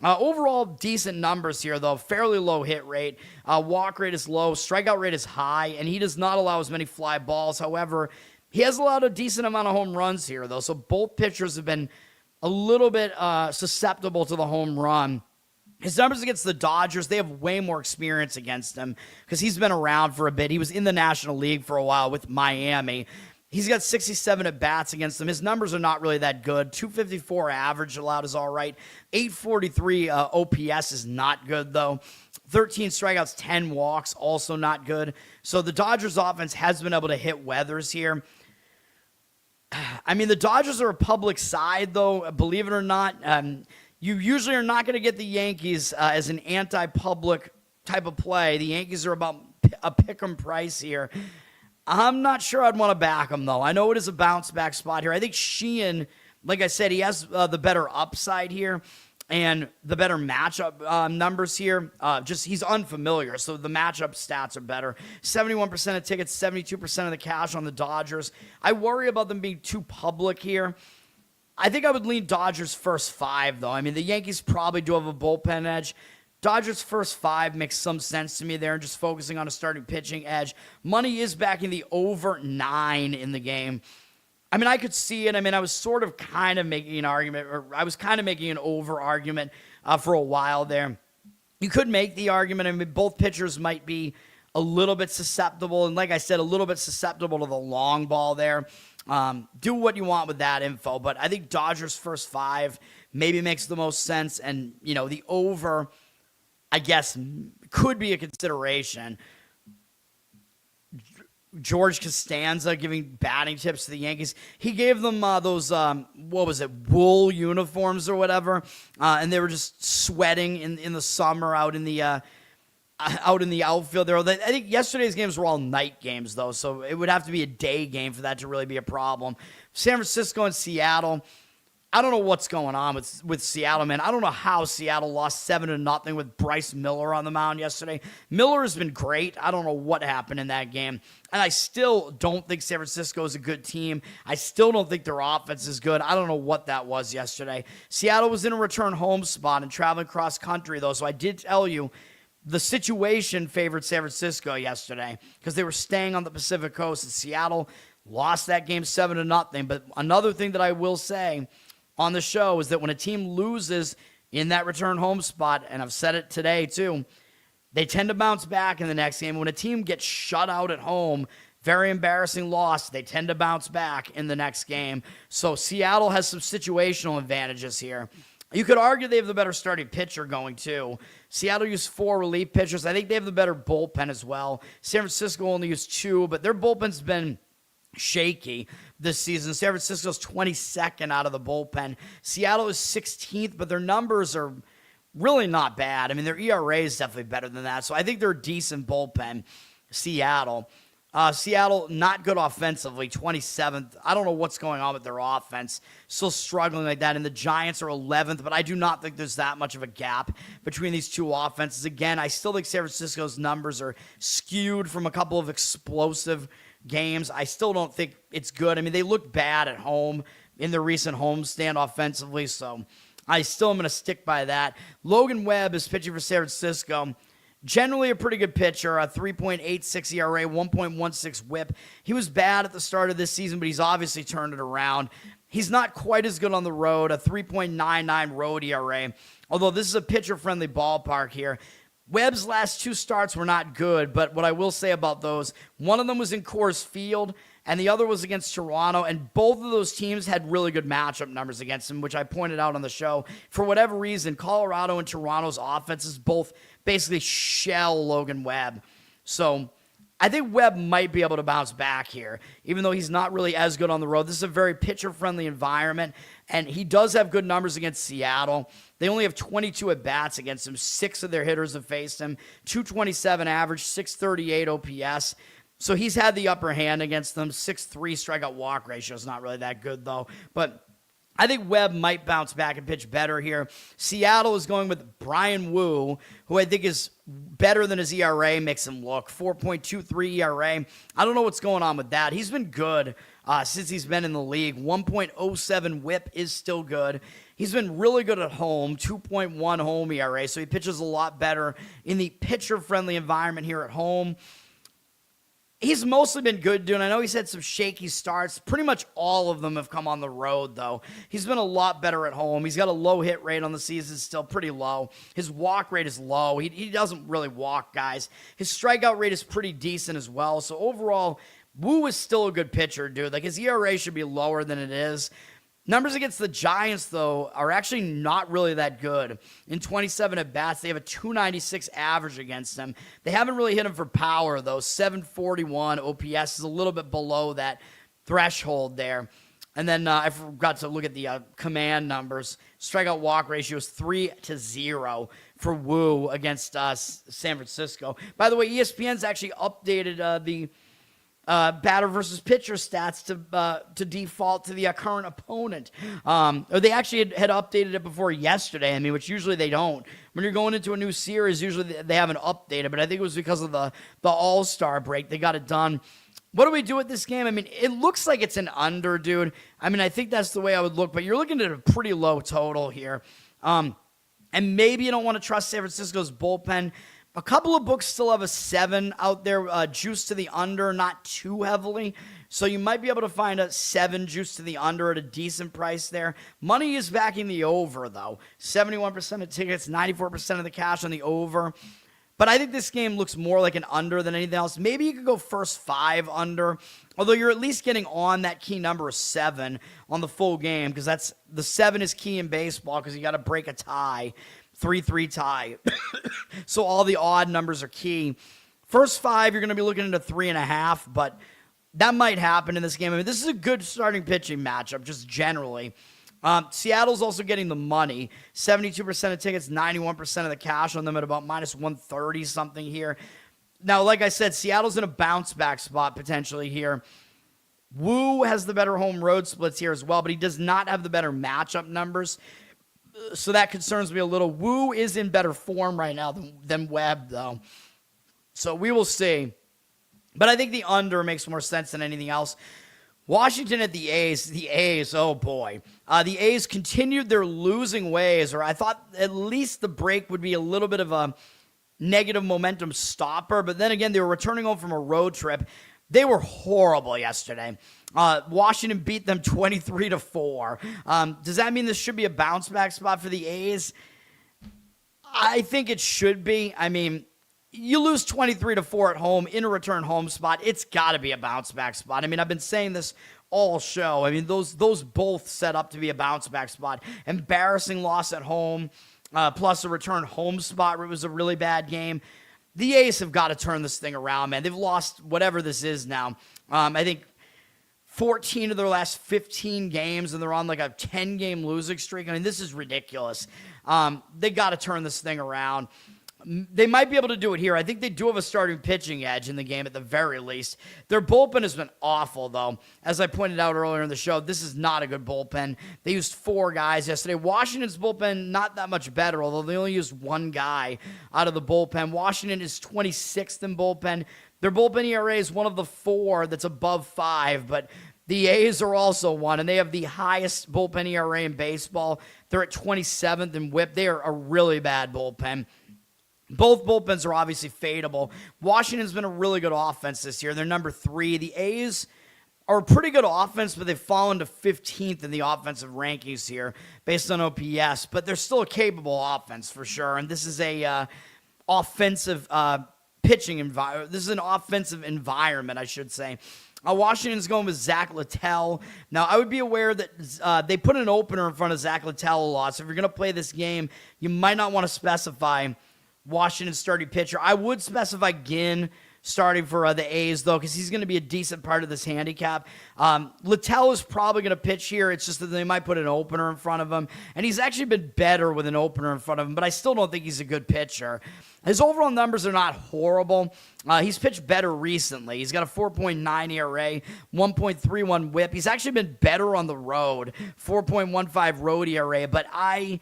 Overall, decent numbers here, though. Fairly low hit rate. Walk rate is low. Strikeout rate is high, and he does not allow as many fly balls. However, he has allowed a decent amount of home runs here, though. So both pitchers have been a little bit susceptible to the home run. His numbers against the Dodgers, they have way more experience against him because he's been around for a bit. He was in the National League for a while with Miami. He's got 67 at-bats against them. His numbers are not really that good. 254 average allowed is all right. 843 OPS is not good, though. 13 strikeouts, 10 walks, also not good. So the Dodgers offense has been able to hit Weathers here. I mean, the Dodgers are a public side, though, believe it or not. You usually are not going to get the Yankees as an anti-public type of play. The Yankees are about a pick-em price here. I'm not sure I'd want to back him, though. I know it is a bounce-back spot here. I think Sheehan, like I said, he has the better upside here and the better matchup numbers here. He's unfamiliar, so the matchup stats are better. 71% of tickets, 72% of the cash on the Dodgers. I worry about them being too public here. I think I would lean Dodgers first 5, though. I mean, the Yankees probably do have a bullpen edge. Dodgers first 5 makes some sense to me there, and just focusing on a starting pitching edge. Money is backing the over 9 in the game. I mean, I could see it. I mean, I was sort of kind of making an argument, or I was kind of making an over argument for a while there. You could make the argument. I mean, both pitchers might be a little bit susceptible, and like I said, a little bit susceptible to the long ball there. Do what you want with that info, but I think Dodgers first 5 maybe makes the most sense, and, you know, the over, I guess, could be a consideration. George Costanza giving batting tips to the Yankees. He gave them those, wool uniforms or whatever, and they were just sweating in the summer out in the outfield there. I think yesterday's games were all night games, though, so it would have to be a day game for that to really be a problem. San Francisco and Seattle, I don't know what's going on with Seattle, man. I don't know how Seattle lost 7-0 with Bryce Miller on the mound yesterday. Miller has been great. I don't know what happened in that game. And I still don't think San Francisco is a good team. I still don't think their offense is good. I don't know what that was yesterday. Seattle was in a return home spot and traveling cross country, though, so I did tell you the situation favored San Francisco yesterday because they were staying on the Pacific Coast, and Seattle lost that game 7-0. But another thing that I will say on the show is that when a team loses in that return home spot, and I've said it today too, they tend to bounce back in the next game. When a team gets shut out at home, very embarrassing loss, they tend to bounce back in the next game. So Seattle has some situational advantages here. You could argue they have the better starting pitcher going, too. Seattle used 4 relief pitchers. I think they have the better bullpen as well. San Francisco only used 2, but their bullpen's been shaky this season. San Francisco's 22nd out of the bullpen. Seattle is 16th, but their numbers are really not bad. I mean, their ERA is definitely better than that, so I think they're a decent bullpen. Seattle, not good offensively, 27th. I don't know what's going on with their offense. Still struggling like that. And the Giants are 11th, but I do not think there's that much of a gap between these two offenses. Again, I still think San Francisco's numbers are skewed from a couple of explosive games. I still don't think it's good. I mean, they looked bad at home in the recent homestand offensively, so I still am going to stick by that. Logan Webb is pitching for San Francisco. Generally a pretty good pitcher, a 3.86 ERA, 1.16 whip. He was bad at the start of this season, but he's obviously turned it around. He's not quite as good on the road, a 3.99 road ERA, although this is a pitcher-friendly ballpark here. Webb's last 2 starts were not good, but what I will say about those, one of them was in Coors Field, and the other was against Toronto, and both of those teams had really good matchup numbers against him, which I pointed out on the show. For whatever reason, Colorado and Toronto's offenses both basically shell Logan Webb. So I think Webb might be able to bounce back here, even though he's not really as good on the road. This is a very pitcher-friendly environment, and he does have good numbers against Seattle. They only have 22 at-bats against him. 6 of their hitters have faced him. 227 average, 638 OPS. So he's had the upper hand against them. 6.3 strikeout walk ratio is not really that good, though. But I think Webb might bounce back and pitch better here. Seattle is going with Brian Wu, who I think is better than his ERA makes him look. 4.23 ERA. I don't know what's going on with that. He's been good since he's been in the league. 1.07 whip is still good. He's been really good at home, 2.1 home ERA, so he pitches a lot better in the pitcher-friendly environment here at home. He's mostly been good, dude. I know he's had some shaky starts. Pretty much all of them have come on the road, though. He's been a lot better at home. He's got a low hit rate on the season, still pretty low. His walk rate is low. He doesn't really walk guys. His strikeout rate is pretty decent as well. So overall, Wu is still a good pitcher, dude. Like, his ERA should be lower than it is. Numbers against the Giants, though, are actually not really that good. In 27 at-bats, they have a 296 average against them. They haven't really hit him for power, though. 741 OPS is a little bit below that threshold there. And then I forgot to look at the command numbers. Strikeout walk ratio is 3-0 for Wu against San Francisco. By the way, ESPN's actually updated the batter versus pitcher stats to default to the current opponent. Or they actually had updated it before yesterday. I mean, which usually they don't. When you're going into a new series, usually they haven't updated. But I think it was because of the All-Star break. They got it done. What do we do with this game? I mean, it looks like it's an under, dude. I mean, I think that's the way I would look. But you're looking at a pretty low total here. And maybe you don't want to trust San Francisco's bullpen. A couple of books still have a 7 out there, juice to the under, not too heavily. So you might be able to find a 7 juice to the under at a decent price there. Money is backing the over, though. 71% of tickets, 94% of the cash on the over. But I think this game looks more like an under than anything else. Maybe you could go first 5 under, although you're at least getting on that key number of 7 on the full game, because that's the 7 is key in baseball because you got to break a tie. 3-3 tie. So all the odd numbers are key. First 5, you're going to be looking into 3.5, but that might happen in this game. I mean, this is a good starting pitching matchup, just generally. Seattle's also getting the money. 72% of tickets, 91% of the cash on them at about minus 130 something here. Now, like I said, Seattle's in a bounce back spot potentially here. Wu has the better home road splits here as well, but he does not have the better matchup numbers. So that concerns me a little. Wu is in better form right now than Webb, though. So we will see. But I think the under makes more sense than anything else. Washington at the A's. The A's, oh boy. The A's continued their losing ways, or I thought at least the break would be a little bit of a negative momentum stopper. But then again, they were returning home from a road trip. They were horrible yesterday. Washington beat them 23-4. Does that mean this should be a bounce back spot for the A's? I think it should be. I mean, you lose 23-4 at home in a return home spot. It's got to be a bounce back spot. I mean, I've been saying this all show. I mean, those both set up to be a bounce back spot. Embarrassing loss at home, plus a return home spot where it was a really bad game. The A's have got to turn this thing around, man. They've lost whatever this is now. I think 14 of their last 15 games, and they're on like a 10-game losing streak. I mean, this is ridiculous. They got to turn this thing around. They might be able to do it here. I think they do have a starting pitching edge in the game at the very least. Their bullpen has been awful, though. As I pointed out earlier in the show, this is not a good bullpen. They used 4 guys yesterday. Washington's bullpen, not that much better, although they only used 1 guy out of the bullpen. Washington is 26th in bullpen. Their bullpen ERA is one of the 4 that's above 5, but the A's are also 1, and they have the highest bullpen ERA in baseball. They're at 27th in whip. They are a really bad bullpen. Both bullpens are obviously fadeable. Washington's been a really good offense this year. They're number 3. The A's are a pretty good offense, but they've fallen to 15th in the offensive rankings here based on OPS. But they're still a capable offense for sure. And this is a offensive pitching environment. This is an offensive environment, I should say. Washington's going with Zach Littell. Now, I would be aware that they put an opener in front of Zach Littell a lot. So if you're going to play this game, you might not want to specify Washington's starting pitcher. I would specify Ginn starting for the A's, though, because he's going to be a decent part of this handicap. Littell is probably going to pitch here. It's just that they might put an opener in front of him, and he's actually been better with an opener in front of him, but I still don't think he's a good pitcher. His overall numbers are not horrible. He's pitched better recently. He's got a 4.9 ERA, 1.31 whip. He's actually been better on the road, 4.15 road ERA, but I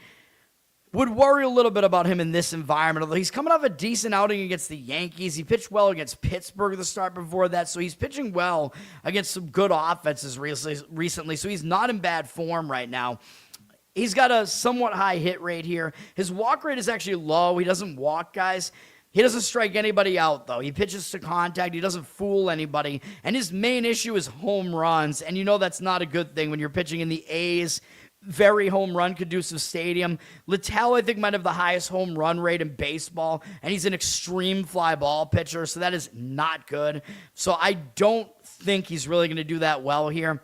would worry a little bit about him in this environment, although he's coming off a decent outing against the Yankees. He pitched well against Pittsburgh at the start before that, so he's pitching well against some good offenses recently, so he's not in bad form right now. He's got a somewhat high hit rate here. His walk rate is actually low. He doesn't walk guys. He doesn't strike anybody out, though. He pitches to contact. He doesn't fool anybody. And his main issue is home runs, and you know that's not a good thing when you're pitching in the A's very home run conducive stadium. Littell, I think, might have the highest home run rate in baseball, and he's an extreme fly ball pitcher, so that is not good. So I don't think he's really going to do that well here.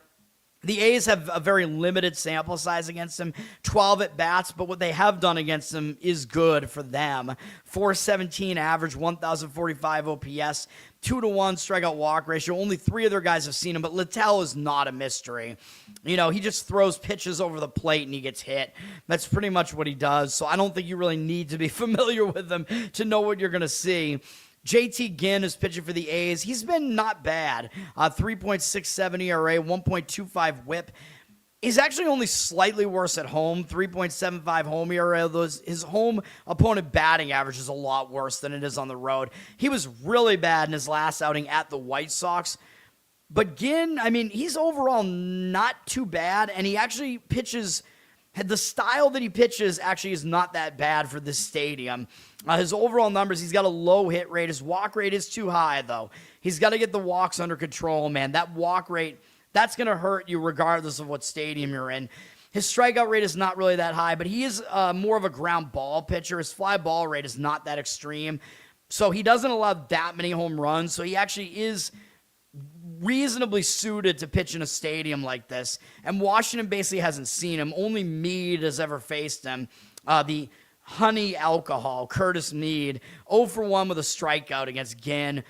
The A's have a very limited sample size against him, 12 at-bats, but what they have done against him is good for them. 417 average, 1,045 OPS, 2-to-1 strikeout walk ratio. Only 3 of their guys have seen him, but Littell is not a mystery. You know, he just throws pitches over the plate and he gets hit. That's pretty much what he does, so I don't think you really need to be familiar with him to know what you're going to see. JT Ginn is pitching for the A's. He's been not bad. 3.67 ERA, 1.25 whip. He's actually only slightly worse at home, 3.75 home ERA. His home opponent batting average is a lot worse than it is on the road. He was really bad in his last outing at the White Sox. But Ginn, I mean, he's overall not too bad, and he actually pitches. The style that he pitches actually is not that bad for this stadium. His overall numbers, he's got a low hit rate. His walk rate is too high, though. He's got to get the walks under control, man. That walk rate, that's going to hurt you regardless of what stadium you're in. His strikeout rate is not really that high, but he is more of a ground ball pitcher. His fly ball rate is not that extreme. So he doesn't allow that many home runs. So he actually is reasonably suited to pitch in a stadium like this. And Washington basically hasn't seen him. Only Meade has ever faced him. The honey alcohol, Curtis Meade, 0 for 1 with a strikeout against Ginn.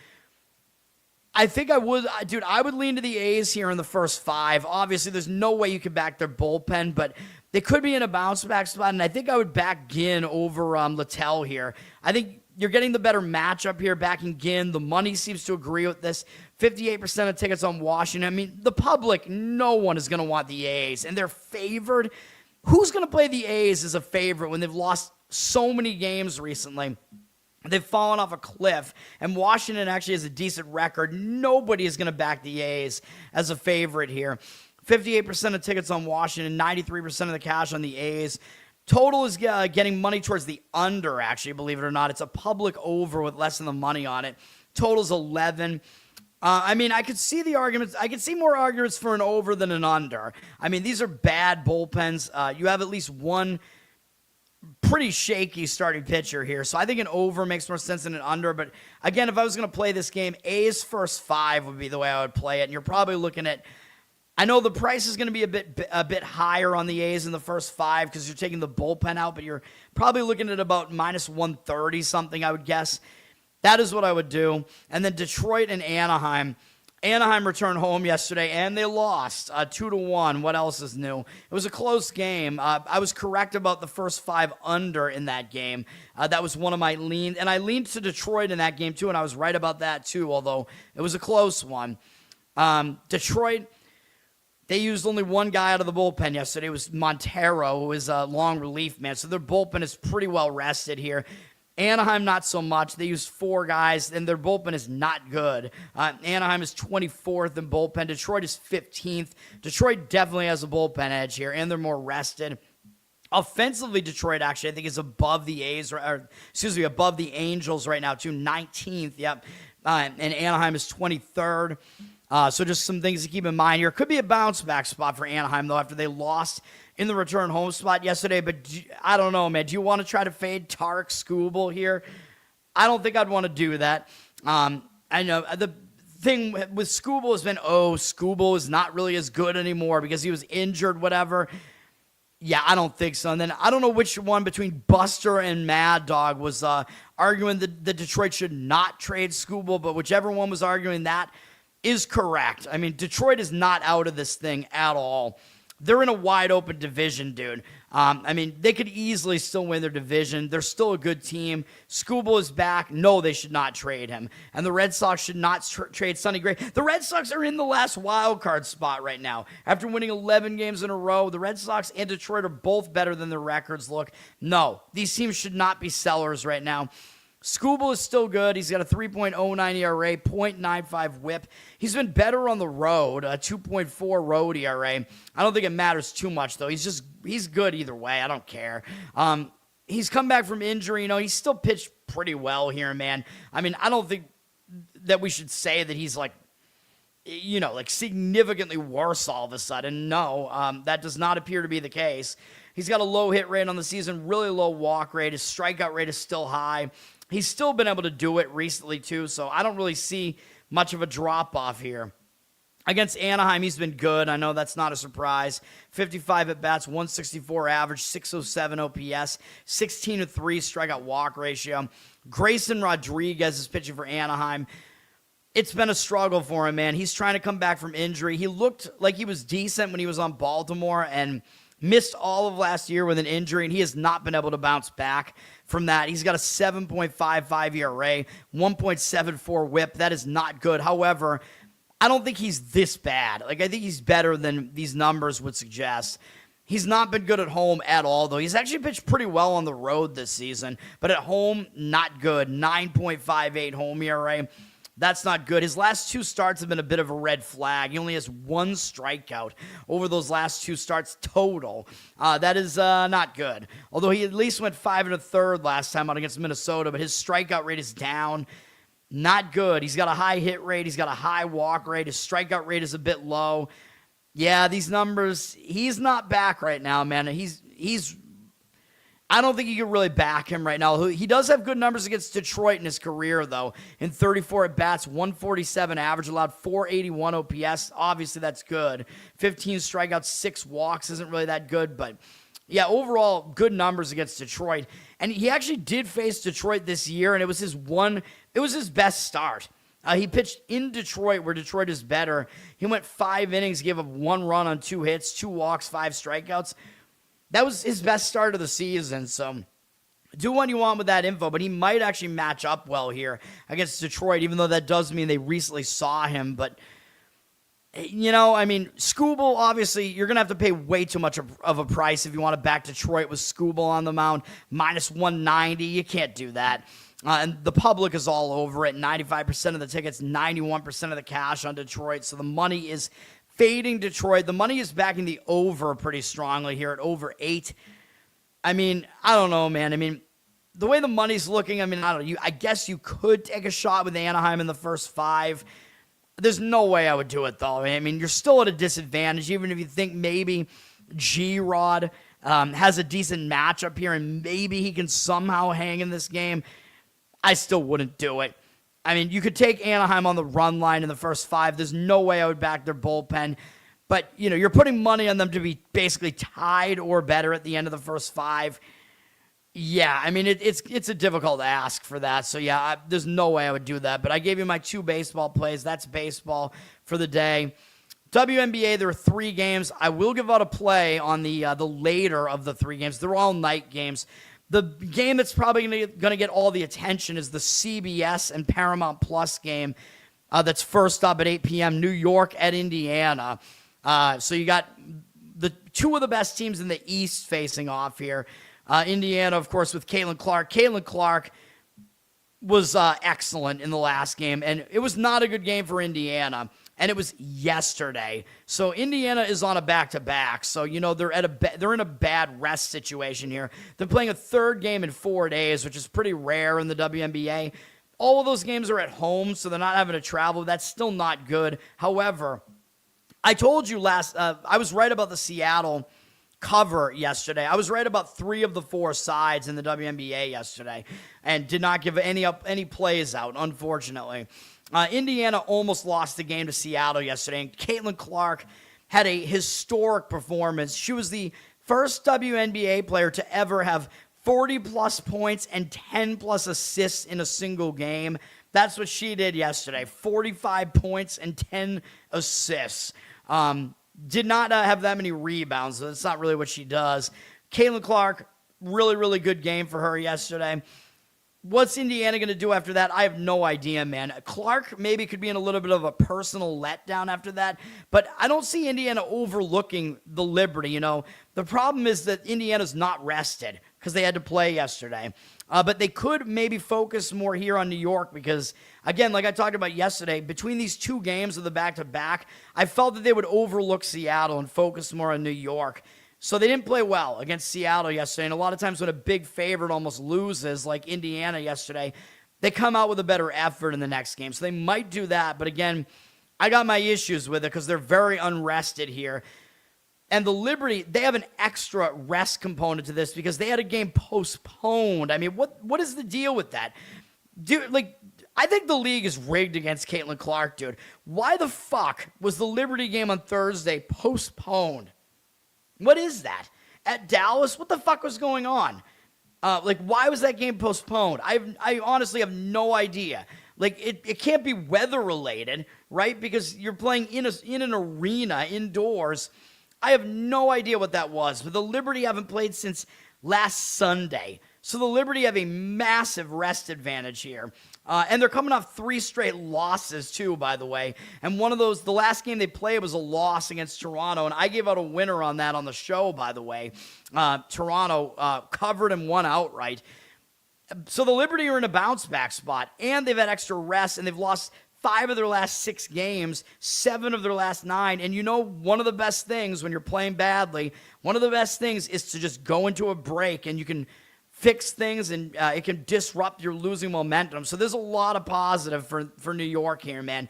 I think I would lean to the A's here in the first 5. Obviously, there's no way you could back their bullpen, but they could be in a bounce back spot, and I think I would back Ginn over Littell here. I think you're getting the better matchup here, backing Ginn. The money seems to agree with this. 58% of tickets on Washington. I mean, the public, no one is going to want the A's, and they're favored. Who's going to play the A's as a favorite when they've lost so many games recently? They've fallen off a cliff, and Washington actually has a decent record. Nobody is going to back the A's as a favorite here. 58% of tickets on Washington, 93% of the cash on the A's. Total is getting money towards the under, actually, believe it or not. It's a public over with less than the money on it. Total's 11. I mean, I could see the arguments. I could see more arguments for an over than an under. I mean, these are bad bullpens. You have at least one pretty shaky starting pitcher here. So I think an over makes more sense than an under. But again, if I was going to play this game, A's first 5 would be the way I would play it. And you're probably looking at, I know the price is going to be a bit higher on the A's in the first 5 because you're taking the bullpen out, but you're probably looking at about minus 130 something, I would guess. That is what I would do. And then Detroit and Anaheim. Anaheim returned home yesterday, and they lost 2-1. What else is new? It was a close game. I was correct about the first 5 under in that game. That was one of my leans. And I leaned to Detroit in that game, too, and I was right about that, too, although it was a close one. Detroit, they used only one guy out of the bullpen yesterday. It was Montero, who is a long relief man. So their bullpen is pretty well rested here. Anaheim, not so much. They used 4 guys, and their bullpen is not good. Anaheim is 24th in bullpen. Detroit is 15th. Detroit definitely has a bullpen edge here, and they're more rested. Offensively, Detroit actually, I think, is above the above the Angels right now, too. 19th, yep. And Anaheim is 23rd. So just some things to keep in mind here. Could be a bounce back spot for Anaheim, though, after they lost in the return home spot yesterday. But I don't know, man. Do you want to try to fade Tarek Skubal here? I don't think I'd want to do that. I know the thing with Skubal has been, Skubal is not really as good anymore because he was injured, whatever. Yeah, I don't think so. And then I don't know which one between Buster and Mad Dog was arguing that Detroit should not trade Skubal, but whichever one was arguing that is correct. I mean, Detroit is not out of this thing at all. They're in a wide open division, dude. I mean, they could easily still win their division. They're still a good team. Skubal is back. No, they should not trade him. And the Red Sox should not trade Sonny Gray. The Red Sox are in the last wild card spot right now. After winning 11 games in a row, the Red Sox and Detroit are both better than their records look. No, these teams should not be sellers right now. Skubal is still good. He's got a 3.09 ERA, 0.95 whip. He's been better on the road, a 2.4 road ERA. I don't think it matters too much, though. He's good either way. I don't care. He's come back from injury. He's still pitched pretty well here, man. I mean, I don't think that we should say that he's like significantly worse all of a sudden. No, that does not appear to be the case. He's got a low hit rate on the season, really low walk rate. His strikeout rate is still high. He's still been able to do it recently, too, so I don't really see much of a drop-off here. Against Anaheim, he's been good. I know that's not a surprise. 55 at-bats, 164 average, 607 OPS, 16-3 strikeout walk ratio. Grayson Rodriguez is pitching for Anaheim. It's been a struggle for him, man. He's trying to come back from injury. He looked like he was decent when he was on Baltimore and missed all of last year with an injury, and he has not been able to bounce back from that. He's got a 7.55 ERA, 1.74 whip. That is not good. However, I don't think he's this bad. I think he's better than these numbers would suggest. He's not been good at home at all, though. He's actually pitched pretty well on the road this season, but at home, not good. 9.58 home ERA. That's not good. His last two starts have been a bit of a red flag. He only has one strikeout over those last two starts total. That is not good. Although he at least went 5 1/3 last time out against Minnesota, but his strikeout rate is down. Not good. He's got a high hit rate. He's got a high walk rate. His strikeout rate is a bit low. Yeah, these numbers, he's not back right now, man. I don't think you can really back him right now. He does have good numbers against Detroit in his career, though. In 34 at-bats, 147 average, allowed 481 OPS. Obviously, that's good. 15 strikeouts, 6 walks isn't really that good. But, yeah, overall, good numbers against Detroit. And he actually did face Detroit this year, and it was his best start. He pitched in Detroit, where Detroit is better. He went 5 innings, gave up 1 run on 2 hits, 2 walks, 5 strikeouts. That was his best start of the season, so do what you want with that info, but he might actually match up well here against Detroit, even though that does mean they recently saw him. But, Skubal, obviously, you're going to have to pay way too much of a price if you want to back Detroit with Skubal on the mound. Minus 190, you can't do that. And the public is all over it. 95% of the tickets, 91% of the cash on Detroit, so the money is fading Detroit. The money is backing the over pretty strongly here at over 8. I don't know, man. The way the money's looking, I don't know. I guess you could take a shot with Anaheim in the first 5. There's no way I would do it, though. You're still at a disadvantage, even if you think maybe G-Rod has a decent matchup here and maybe he can somehow hang in this game. I still wouldn't do it. You could take Anaheim on the run line in the first 5. There's no way I would back their bullpen. But, you're putting money on them to be basically tied or better at the end of the first 5. Yeah, it's a difficult ask for that. So, yeah, there's no way I would do that. But I gave you my 2 baseball plays. That's baseball for the day. WNBA, there are 3 games. I will give out a play on the later of the 3 games. They're all night games. The game that's probably going to get all the attention is the CBS and Paramount Plus game that's first up at 8 p.m., New York at Indiana. So you got the 2 of the best teams in the East facing off here. Indiana, of course, with Caitlin Clark. Caitlin Clark was excellent in the last game, and it was not a good game for Indiana. And it was yesterday. So Indiana is on a back-to-back. So, they're in a bad rest situation here. They're playing a 3rd game in 4 days, which is pretty rare in the WNBA. All of those games are at home, so they're not having to travel. That's still not good. However, I told you I was right about the Seattle cover yesterday. I was right about 3 of the 4 sides in the WNBA yesterday and did not give any plays out, unfortunately. Indiana almost lost the game to Seattle yesterday, and Caitlin Clark had a historic performance. She was the First WNBA player to ever have 40-plus points and 10-plus assists in a single game. That's what she did yesterday. 45 points and 10 assists. Did not have that many rebounds. So that's not really what she does. Caitlin Clark, really, really good game for her yesterday. What's Indiana going to do after that? I have no idea, man. Clark maybe could be in a little bit of a personal letdown after that, but I don't see Indiana overlooking the Liberty. The problem is that Indiana's not rested because they had to play yesterday. But they could maybe focus more here on New York because, again, like I talked about yesterday, between these two games of the back-to-back, I felt that they would overlook Seattle and focus more on New York. So they didn't play well against Seattle yesterday, and a lot of times when a big favorite almost loses, like Indiana yesterday, they come out with a better effort in the next game. So they might do that, but again, I got my issues with it because they're very unrested here. And the Liberty, they have an extra rest component to this because they had a game postponed. I mean, what is the deal with that? Dude, I think the league is rigged against Caitlin Clark, dude. Why the fuck was the Liberty game on Thursday postponed? What is that? At Dallas? What the fuck was going on? Why was that game postponed? I honestly have no idea. It can't be weather-related, right? Because you're playing in an arena, indoors. I have no idea what that was. But the Liberty haven't played since last Sunday. So the Liberty have a massive rest advantage here. And they're coming off 3 straight losses, too, by the way. And one of those, the last game they played was a loss against Toronto. And I gave out a winner on that on the show, by the way. Toronto covered and won outright. So the Liberty are in a bounce-back spot. And they've had extra rest. And they've lost 5 of their last 6 games, 7 of their last 9. And one of the best things when you're playing badly, one of the best things is to just go into a break and you can fix things and it can disrupt your losing momentum. So there's a lot of positive for New York here, man.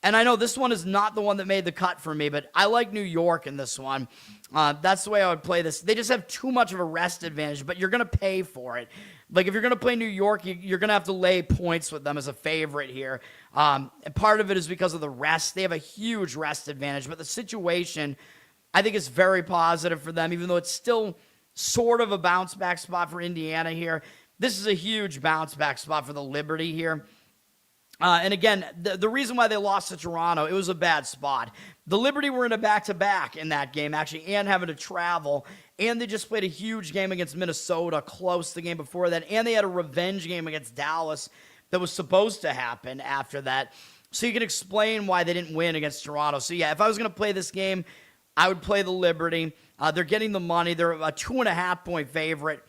And I know this one is not the one that made the cut for me, but I like New York in this one. That's the way I would play this. They just have too much of a rest advantage, but you're going to pay for it. If you're going to play New York, you're going to have to lay points with them as a favorite here. And part of it is because of the rest. They have a huge rest advantage, but the situation, I think, is very positive for them, even though it's still sort of a bounce-back spot for Indiana here. This is a huge bounce-back spot for the Liberty here. And again, the reason why they lost to Toronto, it was a bad spot. The Liberty were in a back-to-back in that game, actually, and having to travel. And they just played a huge game against Minnesota, close the game before that. And they had a revenge game against Dallas that was supposed to happen after that. So you can explain why they didn't win against Toronto. So yeah, if I was going to play this game, I would play the Liberty. They're getting the money. They're a 2.5-point favorite.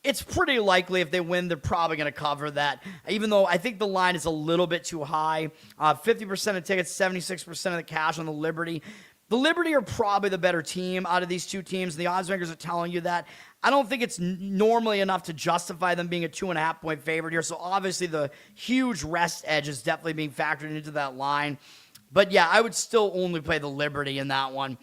It's pretty likely if they win, they're probably going to cover that, even though I think the line is a little bit too high. 50% of tickets, 76% of the cash on the Liberty. The Liberty are probably the better team out of these two teams. The odds makers are telling you that. I don't think it's normally enough to justify them being a 2.5-point favorite here. So obviously the huge rest edge is definitely being factored into that line. But yeah, I would still only play the Liberty in that one.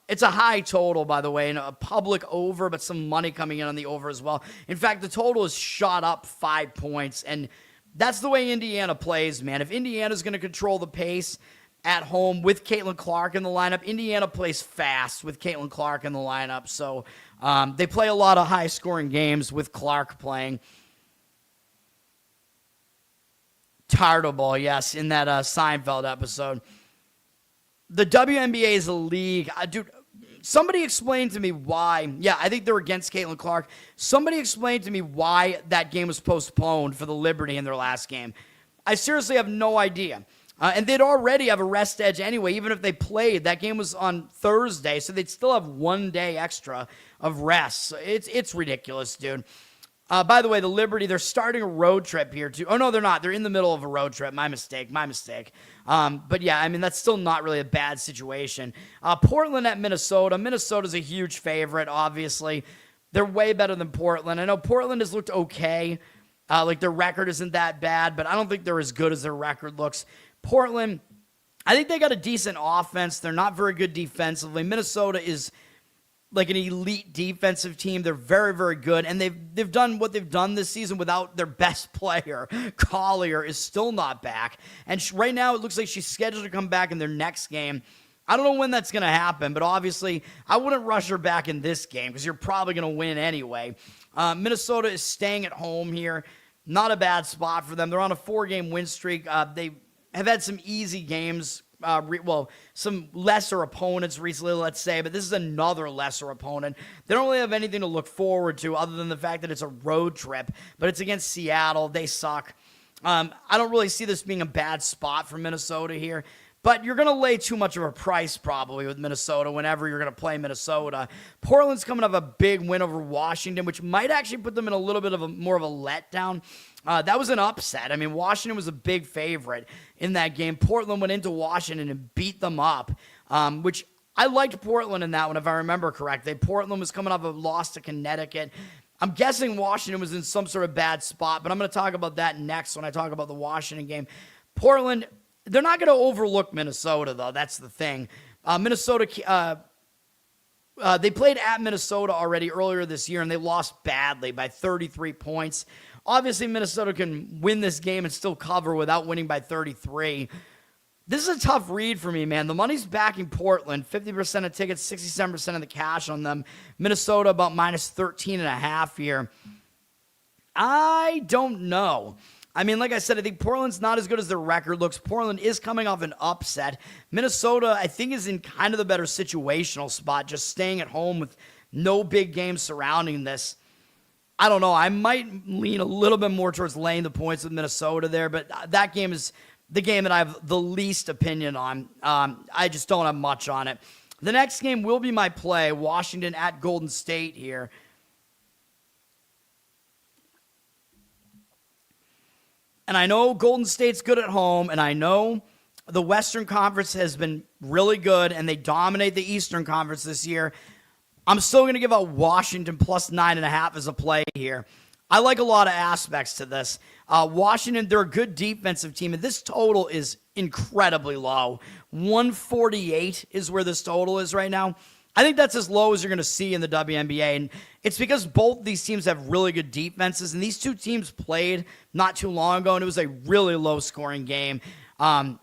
It's a high total, by the way, and a public over, but some money coming in on the over as well. In fact, the total is shot up 5 points, and that's the way Indiana plays, man. If Indiana's going to control the pace at home with Caitlin Clark in the lineup, Indiana plays fast with Caitlin Clark in the lineup. So they play a lot of high-scoring games with Clark playing. Tardable, yes, in that Seinfeld episode. The WNBA is a league. Dude, somebody explained to me why. Yeah, I think they're against Caitlin Clark. Somebody explained to me why that game was postponed for the Liberty in their last game. I seriously have no idea. And they'd already have a rest edge anyway, even if they played. That game was on Thursday, so they'd still have 1 day extra of rest. So it's ridiculous, dude. By the way, the Liberty, they're starting a road trip here, too. Oh, no, they're not. They're in the middle of a road trip. My mistake. But, yeah, I mean, that's still not really a bad situation. Portland at Minnesota. Minnesota's a huge favorite, obviously. They're way better than Portland. I know Portland has looked okay. Their record isn't that bad, but I don't think they're as good as their record looks. Portland, I think they got a decent offense. They're not very good defensively. Minnesota is like an elite defensive team. They're very, very good. And they've done what they've done this season without their best player. Collier is still not back. And right now it looks like she's scheduled to come back in their next game. I don't know when that's going to happen, but obviously I wouldn't rush her back in this game because you're probably going to win anyway. Minnesota is staying at home here. Not a bad spot for them. They're on a 4-game win streak. They have had some easy games, some lesser opponents recently, let's say, but this is another lesser opponent. They don't really have anything to look forward to other than the fact that it's a road trip, but it's against Seattle. They suck. I don't really see this being a bad spot for Minnesota here. But you're going to lay too much of a price probably with Minnesota whenever you're going to play Minnesota. Portland's coming off a big win over Washington, which might actually put them in a little bit of more of a letdown. That was an upset. I mean, Washington was a big favorite in that game. Portland went into Washington and beat them up, which I liked Portland in that one, if I remember correctly. Portland was coming off a loss to Connecticut. I'm guessing Washington was in some sort of bad spot, but I'm going to talk about that next when I talk about the Washington game. Portland, they're not going to overlook Minnesota, though. That's the thing. Minnesota, they played at Minnesota already earlier this year, and they lost badly by 33 points. Obviously, Minnesota can win this game and still cover without winning by 33. This is a tough read for me, man. The money's backing Portland. 50% of tickets, 67% of the cash on them. Minnesota about minus 13.5 here. I don't know. I mean, like I said, I think Portland's not as good as their record looks. Portland is coming off an upset. Minnesota, I think, is in kind of the better situational spot, just staying at home with no big games surrounding this. I don't know. I might lean a little bit more towards laying the points with Minnesota there, but that game is the game that I have the least opinion on. I just don't have much on it. The next game will be my play, Washington at Golden State here. And I know Golden State's good at home, and I know the Western Conference has been really good, and they dominate the Eastern Conference this year. I'm still going to give out Washington plus 9.5 as a play here. I like a lot of aspects to this. Washington, they're a good defensive team, and this total is incredibly low. 148 is where this total is right now. I think that's as low as you're going to see in the WNBA, and it's because both these teams have really good defenses, and these two teams played not too long ago, and it was a really low-scoring game. It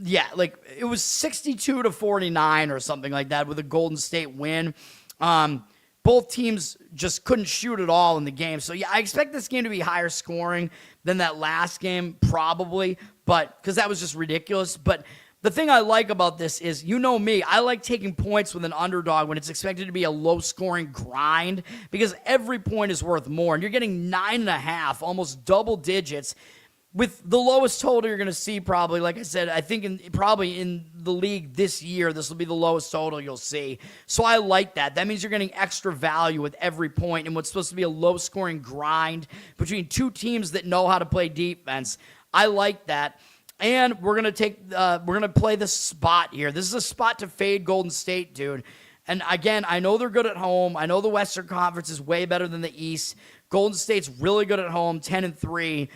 was 62-49 or something like that with a Golden State win. Both teams just couldn't shoot at all in the game. So, yeah, I expect this game to be higher scoring than that last game, probably, but because that was just ridiculous. But the thing I like about this is, you know me, I like taking points with an underdog when it's expected to be a low-scoring grind because every point is worth more. And you're getting 9.5, almost double digits, with the lowest total you're going to see probably, like I said, I think probably in the league this year, this will be the lowest total you'll see. So I like that. That means you're getting extra value with every point in what's supposed to be a low-scoring grind between two teams that know how to play defense. I like that. And we're gonna play the spot here. This is a spot to fade Golden State, dude. And again, I know they're good at home. I know the Western Conference is way better than the East. Golden State's really good at home, 10-3.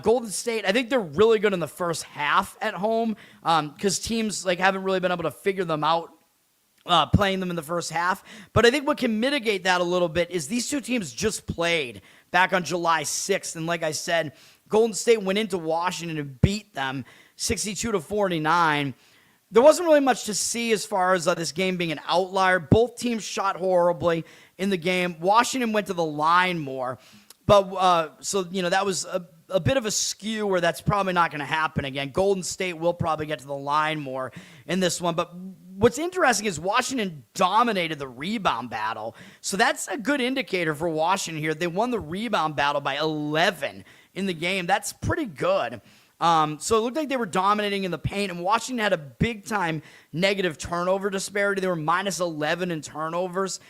Golden State, I think they're really good in the first half at home because teams haven't really been able to figure them out playing them in the first half. But I think what can mitigate that a little bit is these two teams just played back on July 6th. And like I said, Golden State went into Washington and beat them 62-49. There wasn't really much to see as far as this game being an outlier. Both teams shot horribly in the game. Washington went to the line more. But that was a bit of a skew where that's probably not going to happen again. Golden State will probably get to the line more in this one. But what's interesting is Washington dominated the rebound battle. So that's a good indicator for Washington here. They won the rebound battle by 11 in the game. That's pretty good. So it looked like they were dominating in the paint, and Washington had a big-time negative turnover disparity. They were minus 11 in turnovers.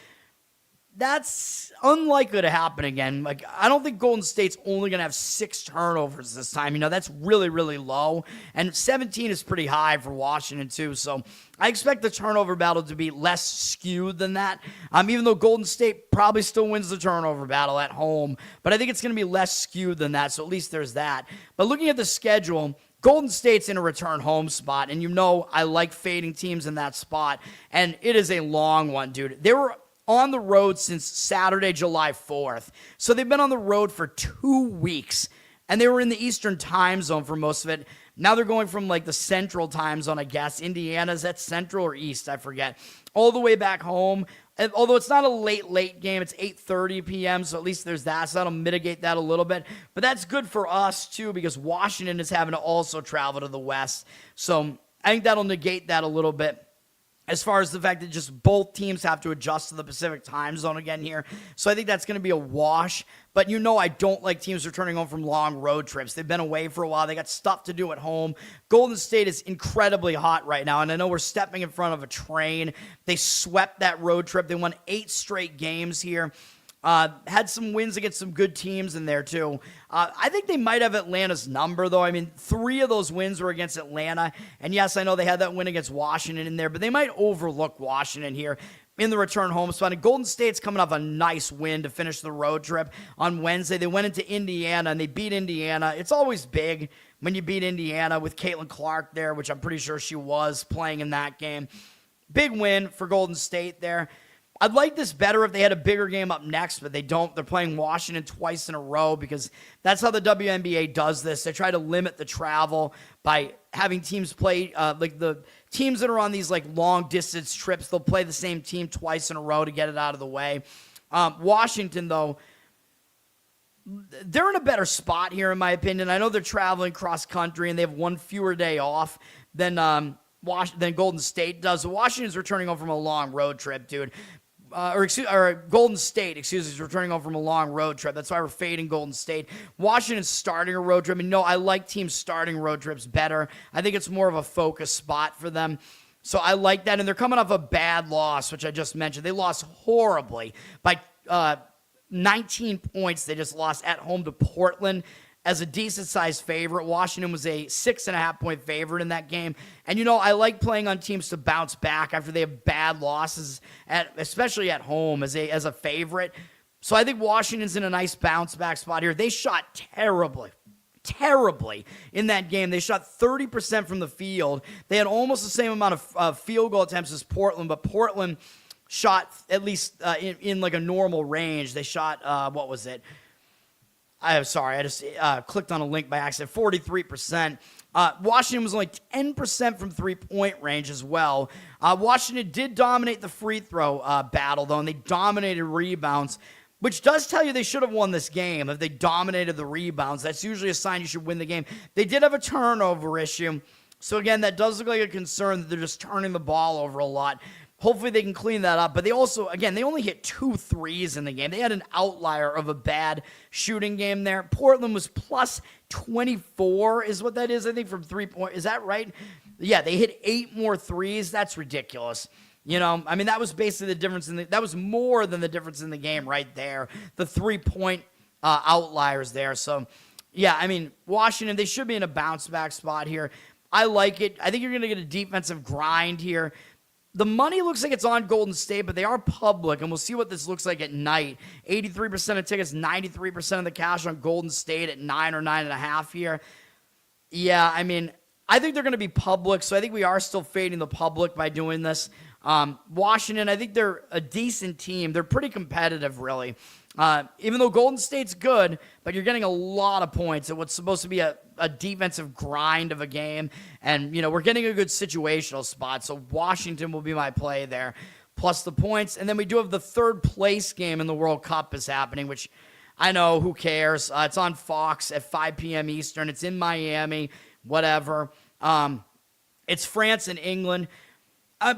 That's unlikely to happen again. I don't think Golden State's only going to have 6 turnovers this time. That's really, really low. And 17 is pretty high for Washington, too. So I expect the turnover battle to be less skewed than that. Even though Golden State probably still wins the turnover battle at home. But I think it's going to be less skewed than that. So at least there's that. But looking at the schedule, Golden State's in a return home spot. And I like fading teams in that spot. And it is a long one, dude. They were on the road since Saturday, July 4th. So they've been on the road for 2 weeks, and they were in the Eastern time zone for most of it. Now they're going from like the central time zone, I guess. Indiana's at central or east, I forget. All the way back home. And although it's not a late game, it's 8:30 p.m., so at least there's that, so that'll mitigate that a little bit. But that's good for us, too, because Washington is having to also travel to the West. So I think that'll negate that a little bit. As far as the fact that just both teams have to adjust to the Pacific time zone again here. So I think that's going to be a wash. But I don't like teams returning home from long road trips. They've been away for a while. They got stuff to do at home. Golden State is incredibly hot right now, and I know we're stepping in front of a train. They swept that road trip. They won 8 straight games here. Had some wins against some good teams in there, too. I think they might have Atlanta's number, though. I mean, 3 of those wins were against Atlanta. And, yes, I know they had that win against Washington in there, but they might overlook Washington here in the return home spot. And Golden State's coming off a nice win to finish the road trip on Wednesday. They went into Indiana, and they beat Indiana. It's always big when you beat Indiana with Caitlin Clark there, which I'm pretty sure she was playing in that game. Big win for Golden State there. I'd like this better if they had a bigger game up next, but they don't. They're playing Washington twice in a row because that's how the WNBA does this. They try to limit the travel by having teams play, like the teams that are on these like long distance trips, they'll play the same team twice in a row to get it out of the way. Washington, though, they're in a better spot here, in my opinion. I know they're traveling cross country and they have one fewer day off than Golden State does. So Washington's returning home from a long road trip, dude. Golden State, is returning home from a long road trip. That's why we're fading Golden State. Washington's starting a road trip. And I like teams starting road trips better. I think it's more of a focus spot for them. So I like that. And they're coming off a bad loss, which I just mentioned. They lost horribly by 19 points. They just lost at home to Portland as a decent-sized favorite. Washington was a 6.5-point favorite in that game. And, I like playing on teams to bounce back after they have bad losses, especially at home as a favorite. So I think Washington's in a nice bounce-back spot here. They shot terribly in that game. They shot 30% from the field. They had almost the same amount of field goal attempts as Portland, but Portland shot at least in like a normal range. They shot, what was it? I'm sorry, I just clicked on a link by accident. 43%. Washington was only 10% from three-point range as well. Washington did dominate the free throw battle, though, and they dominated rebounds, which does tell you they should have won this game. If they dominated the rebounds, that's usually a sign you should win the game. They did have a turnover issue. So, again, that does look like a concern that they're just turning the ball over a lot. Hopefully they can clean that up. But they also, again, they only hit 2 threes in the game. They had an outlier of a bad shooting game there. Portland was plus 24 is what that is, I think, from 3-point. Is that right? Yeah, they hit 8 more threes. That's ridiculous. That was basically the difference that was more than the difference in the game right there. The 3-point outliers there. So, yeah, Washington, they should be in a bounce-back spot here. I like it. I think you're going to get a defensive grind here. The money looks like it's on Golden State, but they are public, and we'll see what this looks like at night. 83% of tickets, 93% of the cash on Golden State at 9 or 9.5 here. Yeah, I think they're going to be public, so I think we are still fading the public by doing this. Washington, I think they're a decent team. They're pretty competitive, really. Even though Golden State's good, but you're getting a lot of points at what's supposed to be a defensive grind of a game. And, we're getting a good situational spot. So Washington will be my play there, plus the points. And then we do have the third place game in the World Cup is happening, which I know, who cares? It's on Fox at 5 p.m. Eastern. It's in Miami, whatever. It's France and England.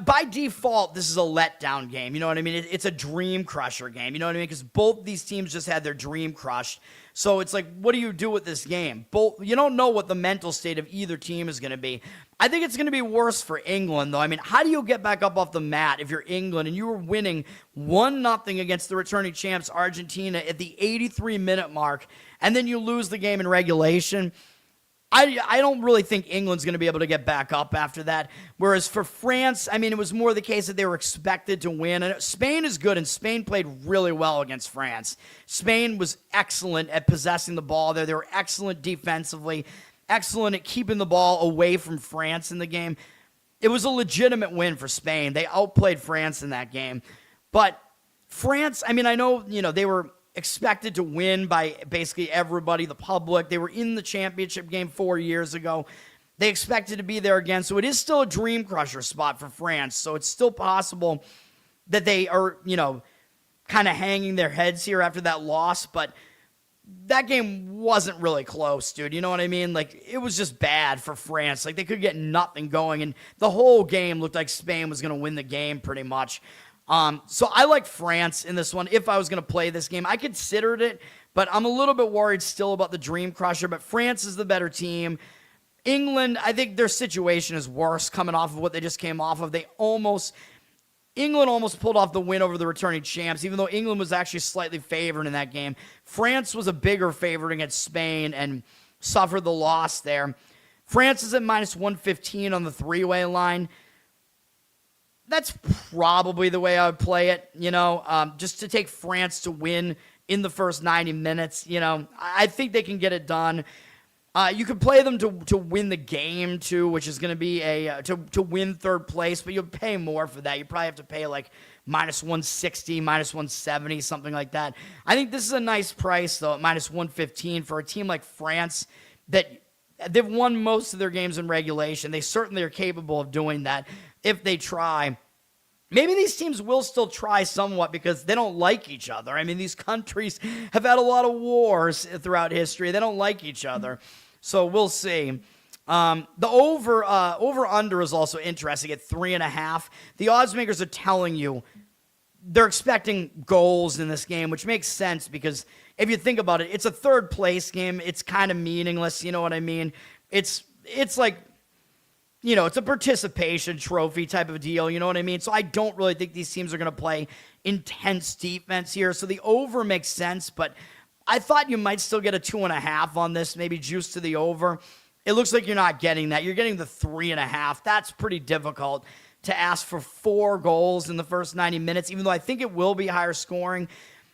By default, this is a letdown game. You know what I mean? It's a dream crusher game. You know what I mean? Because both these teams just had their dream crushed. So it's like, what do you do with this game? You don't know what the mental state of either team is going to be. I think it's going to be worse for England, though. How do you get back up off the mat if you're England and you were winning 1-0 against the returning champs, Argentina, at the 83-minute mark, and then you lose the game in regulation? I don't really think England's going to be able to get back up after that. Whereas for France, it was more the case that they were expected to win. And Spain is good, and Spain played really well against France. Spain was excellent at possessing the ball there. They were excellent defensively, excellent at keeping the ball away from France in the game. It was a legitimate win for Spain. They outplayed France in that game. But France, I know, they were expected to win by basically everybody, the public. They were in the championship game 4 years ago. They expected to be there again. So it is still a dream crusher spot for France. So it's still possible that they are, kind of hanging their heads here after that loss. But that game wasn't really close, dude. You know what I mean? Like, it was just bad for France. Like, they could get nothing going. And the whole game looked like Spain was going to win the game pretty much. So I like France in this one. If I was going to play this game, I considered it, but I'm a little bit worried still about the dream crusher. But France is the better team. England, I think their situation is worse coming off of what they just came off of. England almost pulled off the win over the returning champs, even though England was actually slightly favored in that game. France was a bigger favorite against Spain and suffered the loss there. France is at minus 115 on the three-way line. That's probably the way I would play it, just to take France to win in the first 90 minutes. I think they can get it done. You could play them to win the game, too, which is going to be to win third place, but you'll pay more for that. You probably have to pay like minus 160, minus 170, something like that. I think this is a nice price, though, at minus 115 for a team like France that they've won most of their games in regulation. They certainly are capable of doing that if they try. Maybe these teams will still try somewhat because they don't like each other. I mean, these countries have had a lot of wars throughout history. They don't like each other. So we'll see. The over-under is also interesting at 3.5. The odds makers are telling you they're expecting goals in this game, which makes sense because if you think about it, it's a third place game. It's kind of meaningless. You know what I mean? It's like, it's a participation trophy type of deal. You know what I mean? So I don't really think these teams are going to play intense defense here. So the over makes sense, but I thought you might still get a 2.5 on this, maybe juice to the over. It looks like you're not getting that. You're getting the 3.5. That's pretty difficult to ask for 4 goals in the first 90 minutes, even though I think it will be higher scoring.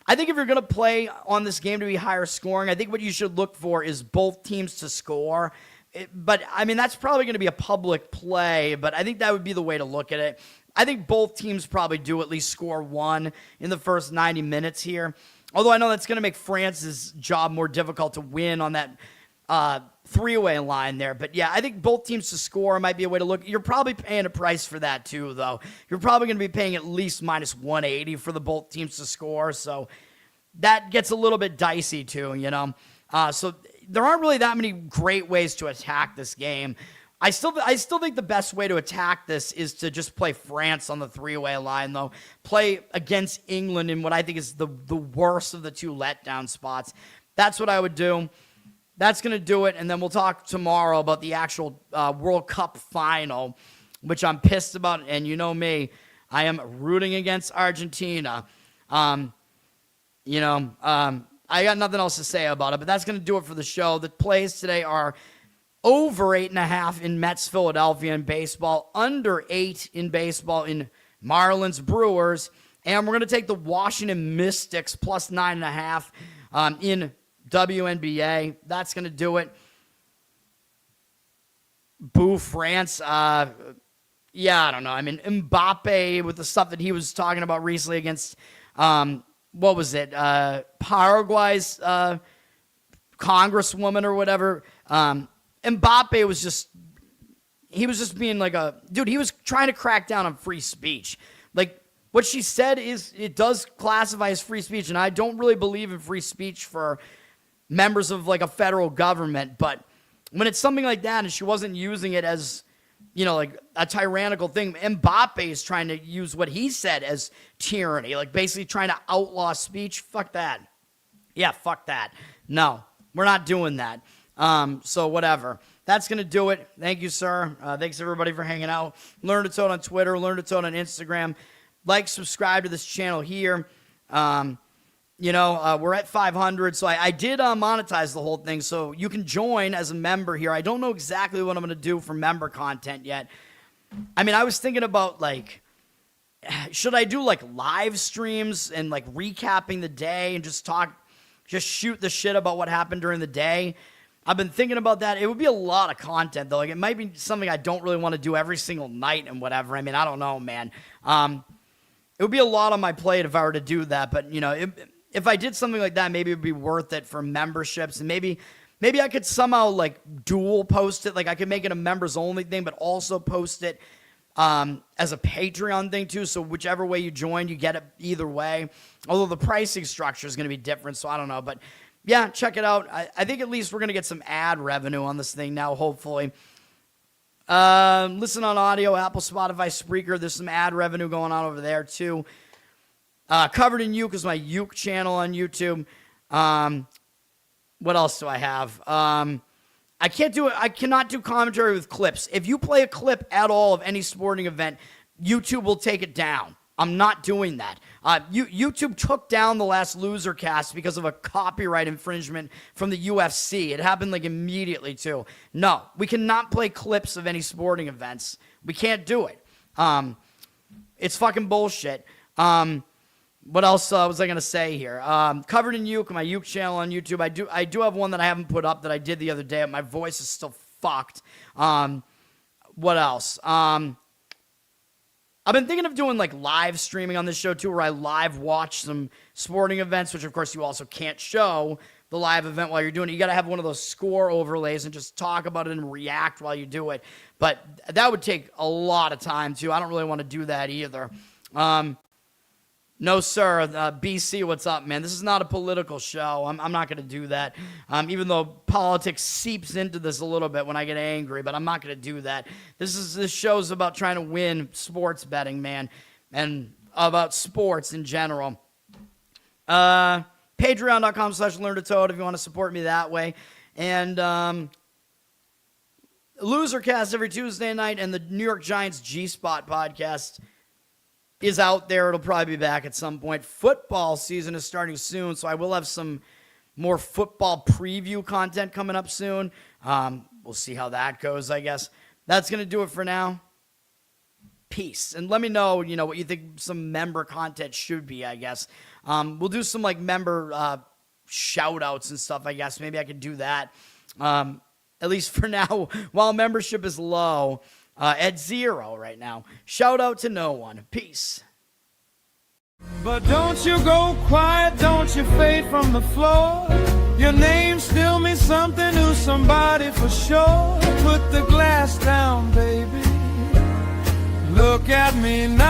I think if you're going to play on this game to be higher scoring, I think what you should look for is both teams to score. But, I mean, that's probably going to be a public play, but I think that would be the way to look at it. I think both teams probably do at least score 1 in the first 90 minutes here. Although I know that's going to make France's job more difficult to win on that three-way line there. But, yeah, I think both teams to score might be a way to look. You're probably paying a price for that, too, though. You're probably going to be paying at least minus 180 for the both teams to score. So that gets a little bit dicey, too, So there aren't really that many great ways to attack this game. I still think the best way to attack this is to just play France on the three-way line, though. Play against England in what I think is the worst of the 2 letdown spots. That's what I would do. That's going to do it, and then we'll talk tomorrow about the actual World Cup final, which I'm pissed about, and you know me. I am rooting against Argentina. I got nothing else to say about it, but that's going to do it for the show. The plays today are over 8.5 in Mets Philadelphia in baseball, under 8 in baseball in Marlins-Brewers, and we're going to take the Washington Mystics plus 9.5 in WNBA. That's going to do it. Boo France. I don't know. I mean, Mbappe with the stuff that he was talking about recently against, what was it? Paraguay's congresswoman or whatever. Mbappe was just being like he was trying to crack down on free speech. Like, what she said it does classify as free speech, and I don't really believe in free speech for members of like a federal government, but when it's something like that and she wasn't using it as, like a tyrannical thing, Mbappe is trying to use what he said as tyranny, like basically trying to outlaw speech. Fuck that. Yeah, fuck that. No, we're not doing that. So whatever. That's going to do it. Thank you, sir. Thanks, everybody, for hanging out. Learn to Toad on Twitter. Learn to Toad on Instagram. Like, subscribe to this channel here. We're at 500, so I did monetize the whole thing, so you can join as a member here. I don't know exactly what I'm going to do for member content yet. I mean, I was thinking about, like, should I do, like, live streams and, like, recapping the day and just shoot the shit about what happened during the day? I've been thinking about that. It would be a lot of content, though. Like, it might be something I don't really want to do every single night and whatever. I mean, I don't know, man. It would be a lot on my plate if I were to do that. But, if I did something like that, maybe it would be worth it for memberships. And maybe Maybe I could somehow like dual post it. Like I could make it a members only thing, but also post it as a Patreon thing too. So whichever way you join, you get it either way. Although the pricing structure is going to be different. So I don't know, but yeah, check it out. I think at least we're going to get some ad revenue on this thing now, hopefully. Listen on audio, Apple, Spotify, Spreaker. There's some ad revenue going on over there too. Covered in Uke is my Uke channel on YouTube. What else do I have? I cannot do commentary with clips. If you play a clip at all of any sporting event, YouTube will take it down. I'm not doing that. YouTube took down the last Loser Cast because of a copyright infringement from the UFC. It happened like immediately too. No, we cannot play clips of any sporting events. We can't do it. It's fucking bullshit. What else was I going to say here? Covered in Uke, my Uke channel on YouTube. I do have one that I haven't put up that I did the other day. My voice is still fucked. What else? I've been thinking of doing like live streaming on this show too, where I live watch some sporting events, which of course you also can't show the live event while you're doing it. You got to have one of those score overlays and just talk about it and react while you do it. But that would take a lot of time too. I don't really want to do that either. No, sir. BC, what's up, man? This is not a political show. I'm not going to do that, even though politics seeps into this a little bit when I get angry, but I'm not going to do that. This show's about trying to win sports betting, man, and about sports in general. Patreon.com/LearnToToad if you want to support me that way. And Losercast every Tuesday night, and the New York Giants G-Spot podcast is out there. It'll probably be back at some point. Football season is starting soon, so I will have some more football preview content coming up soon. We'll see how that goes, I guess. That's going to do it for now. Peace. And let me know, what you think some member content should be, I guess. We'll do some, like, member shout-outs and stuff, I guess. Maybe I could do that. At least for now, while membership is low. At 0 right now. Shout out to no one. Peace. But don't you go quiet, don't you fade from the floor. Your name still means something to somebody for sure. Put the glass down, baby. Look at me now.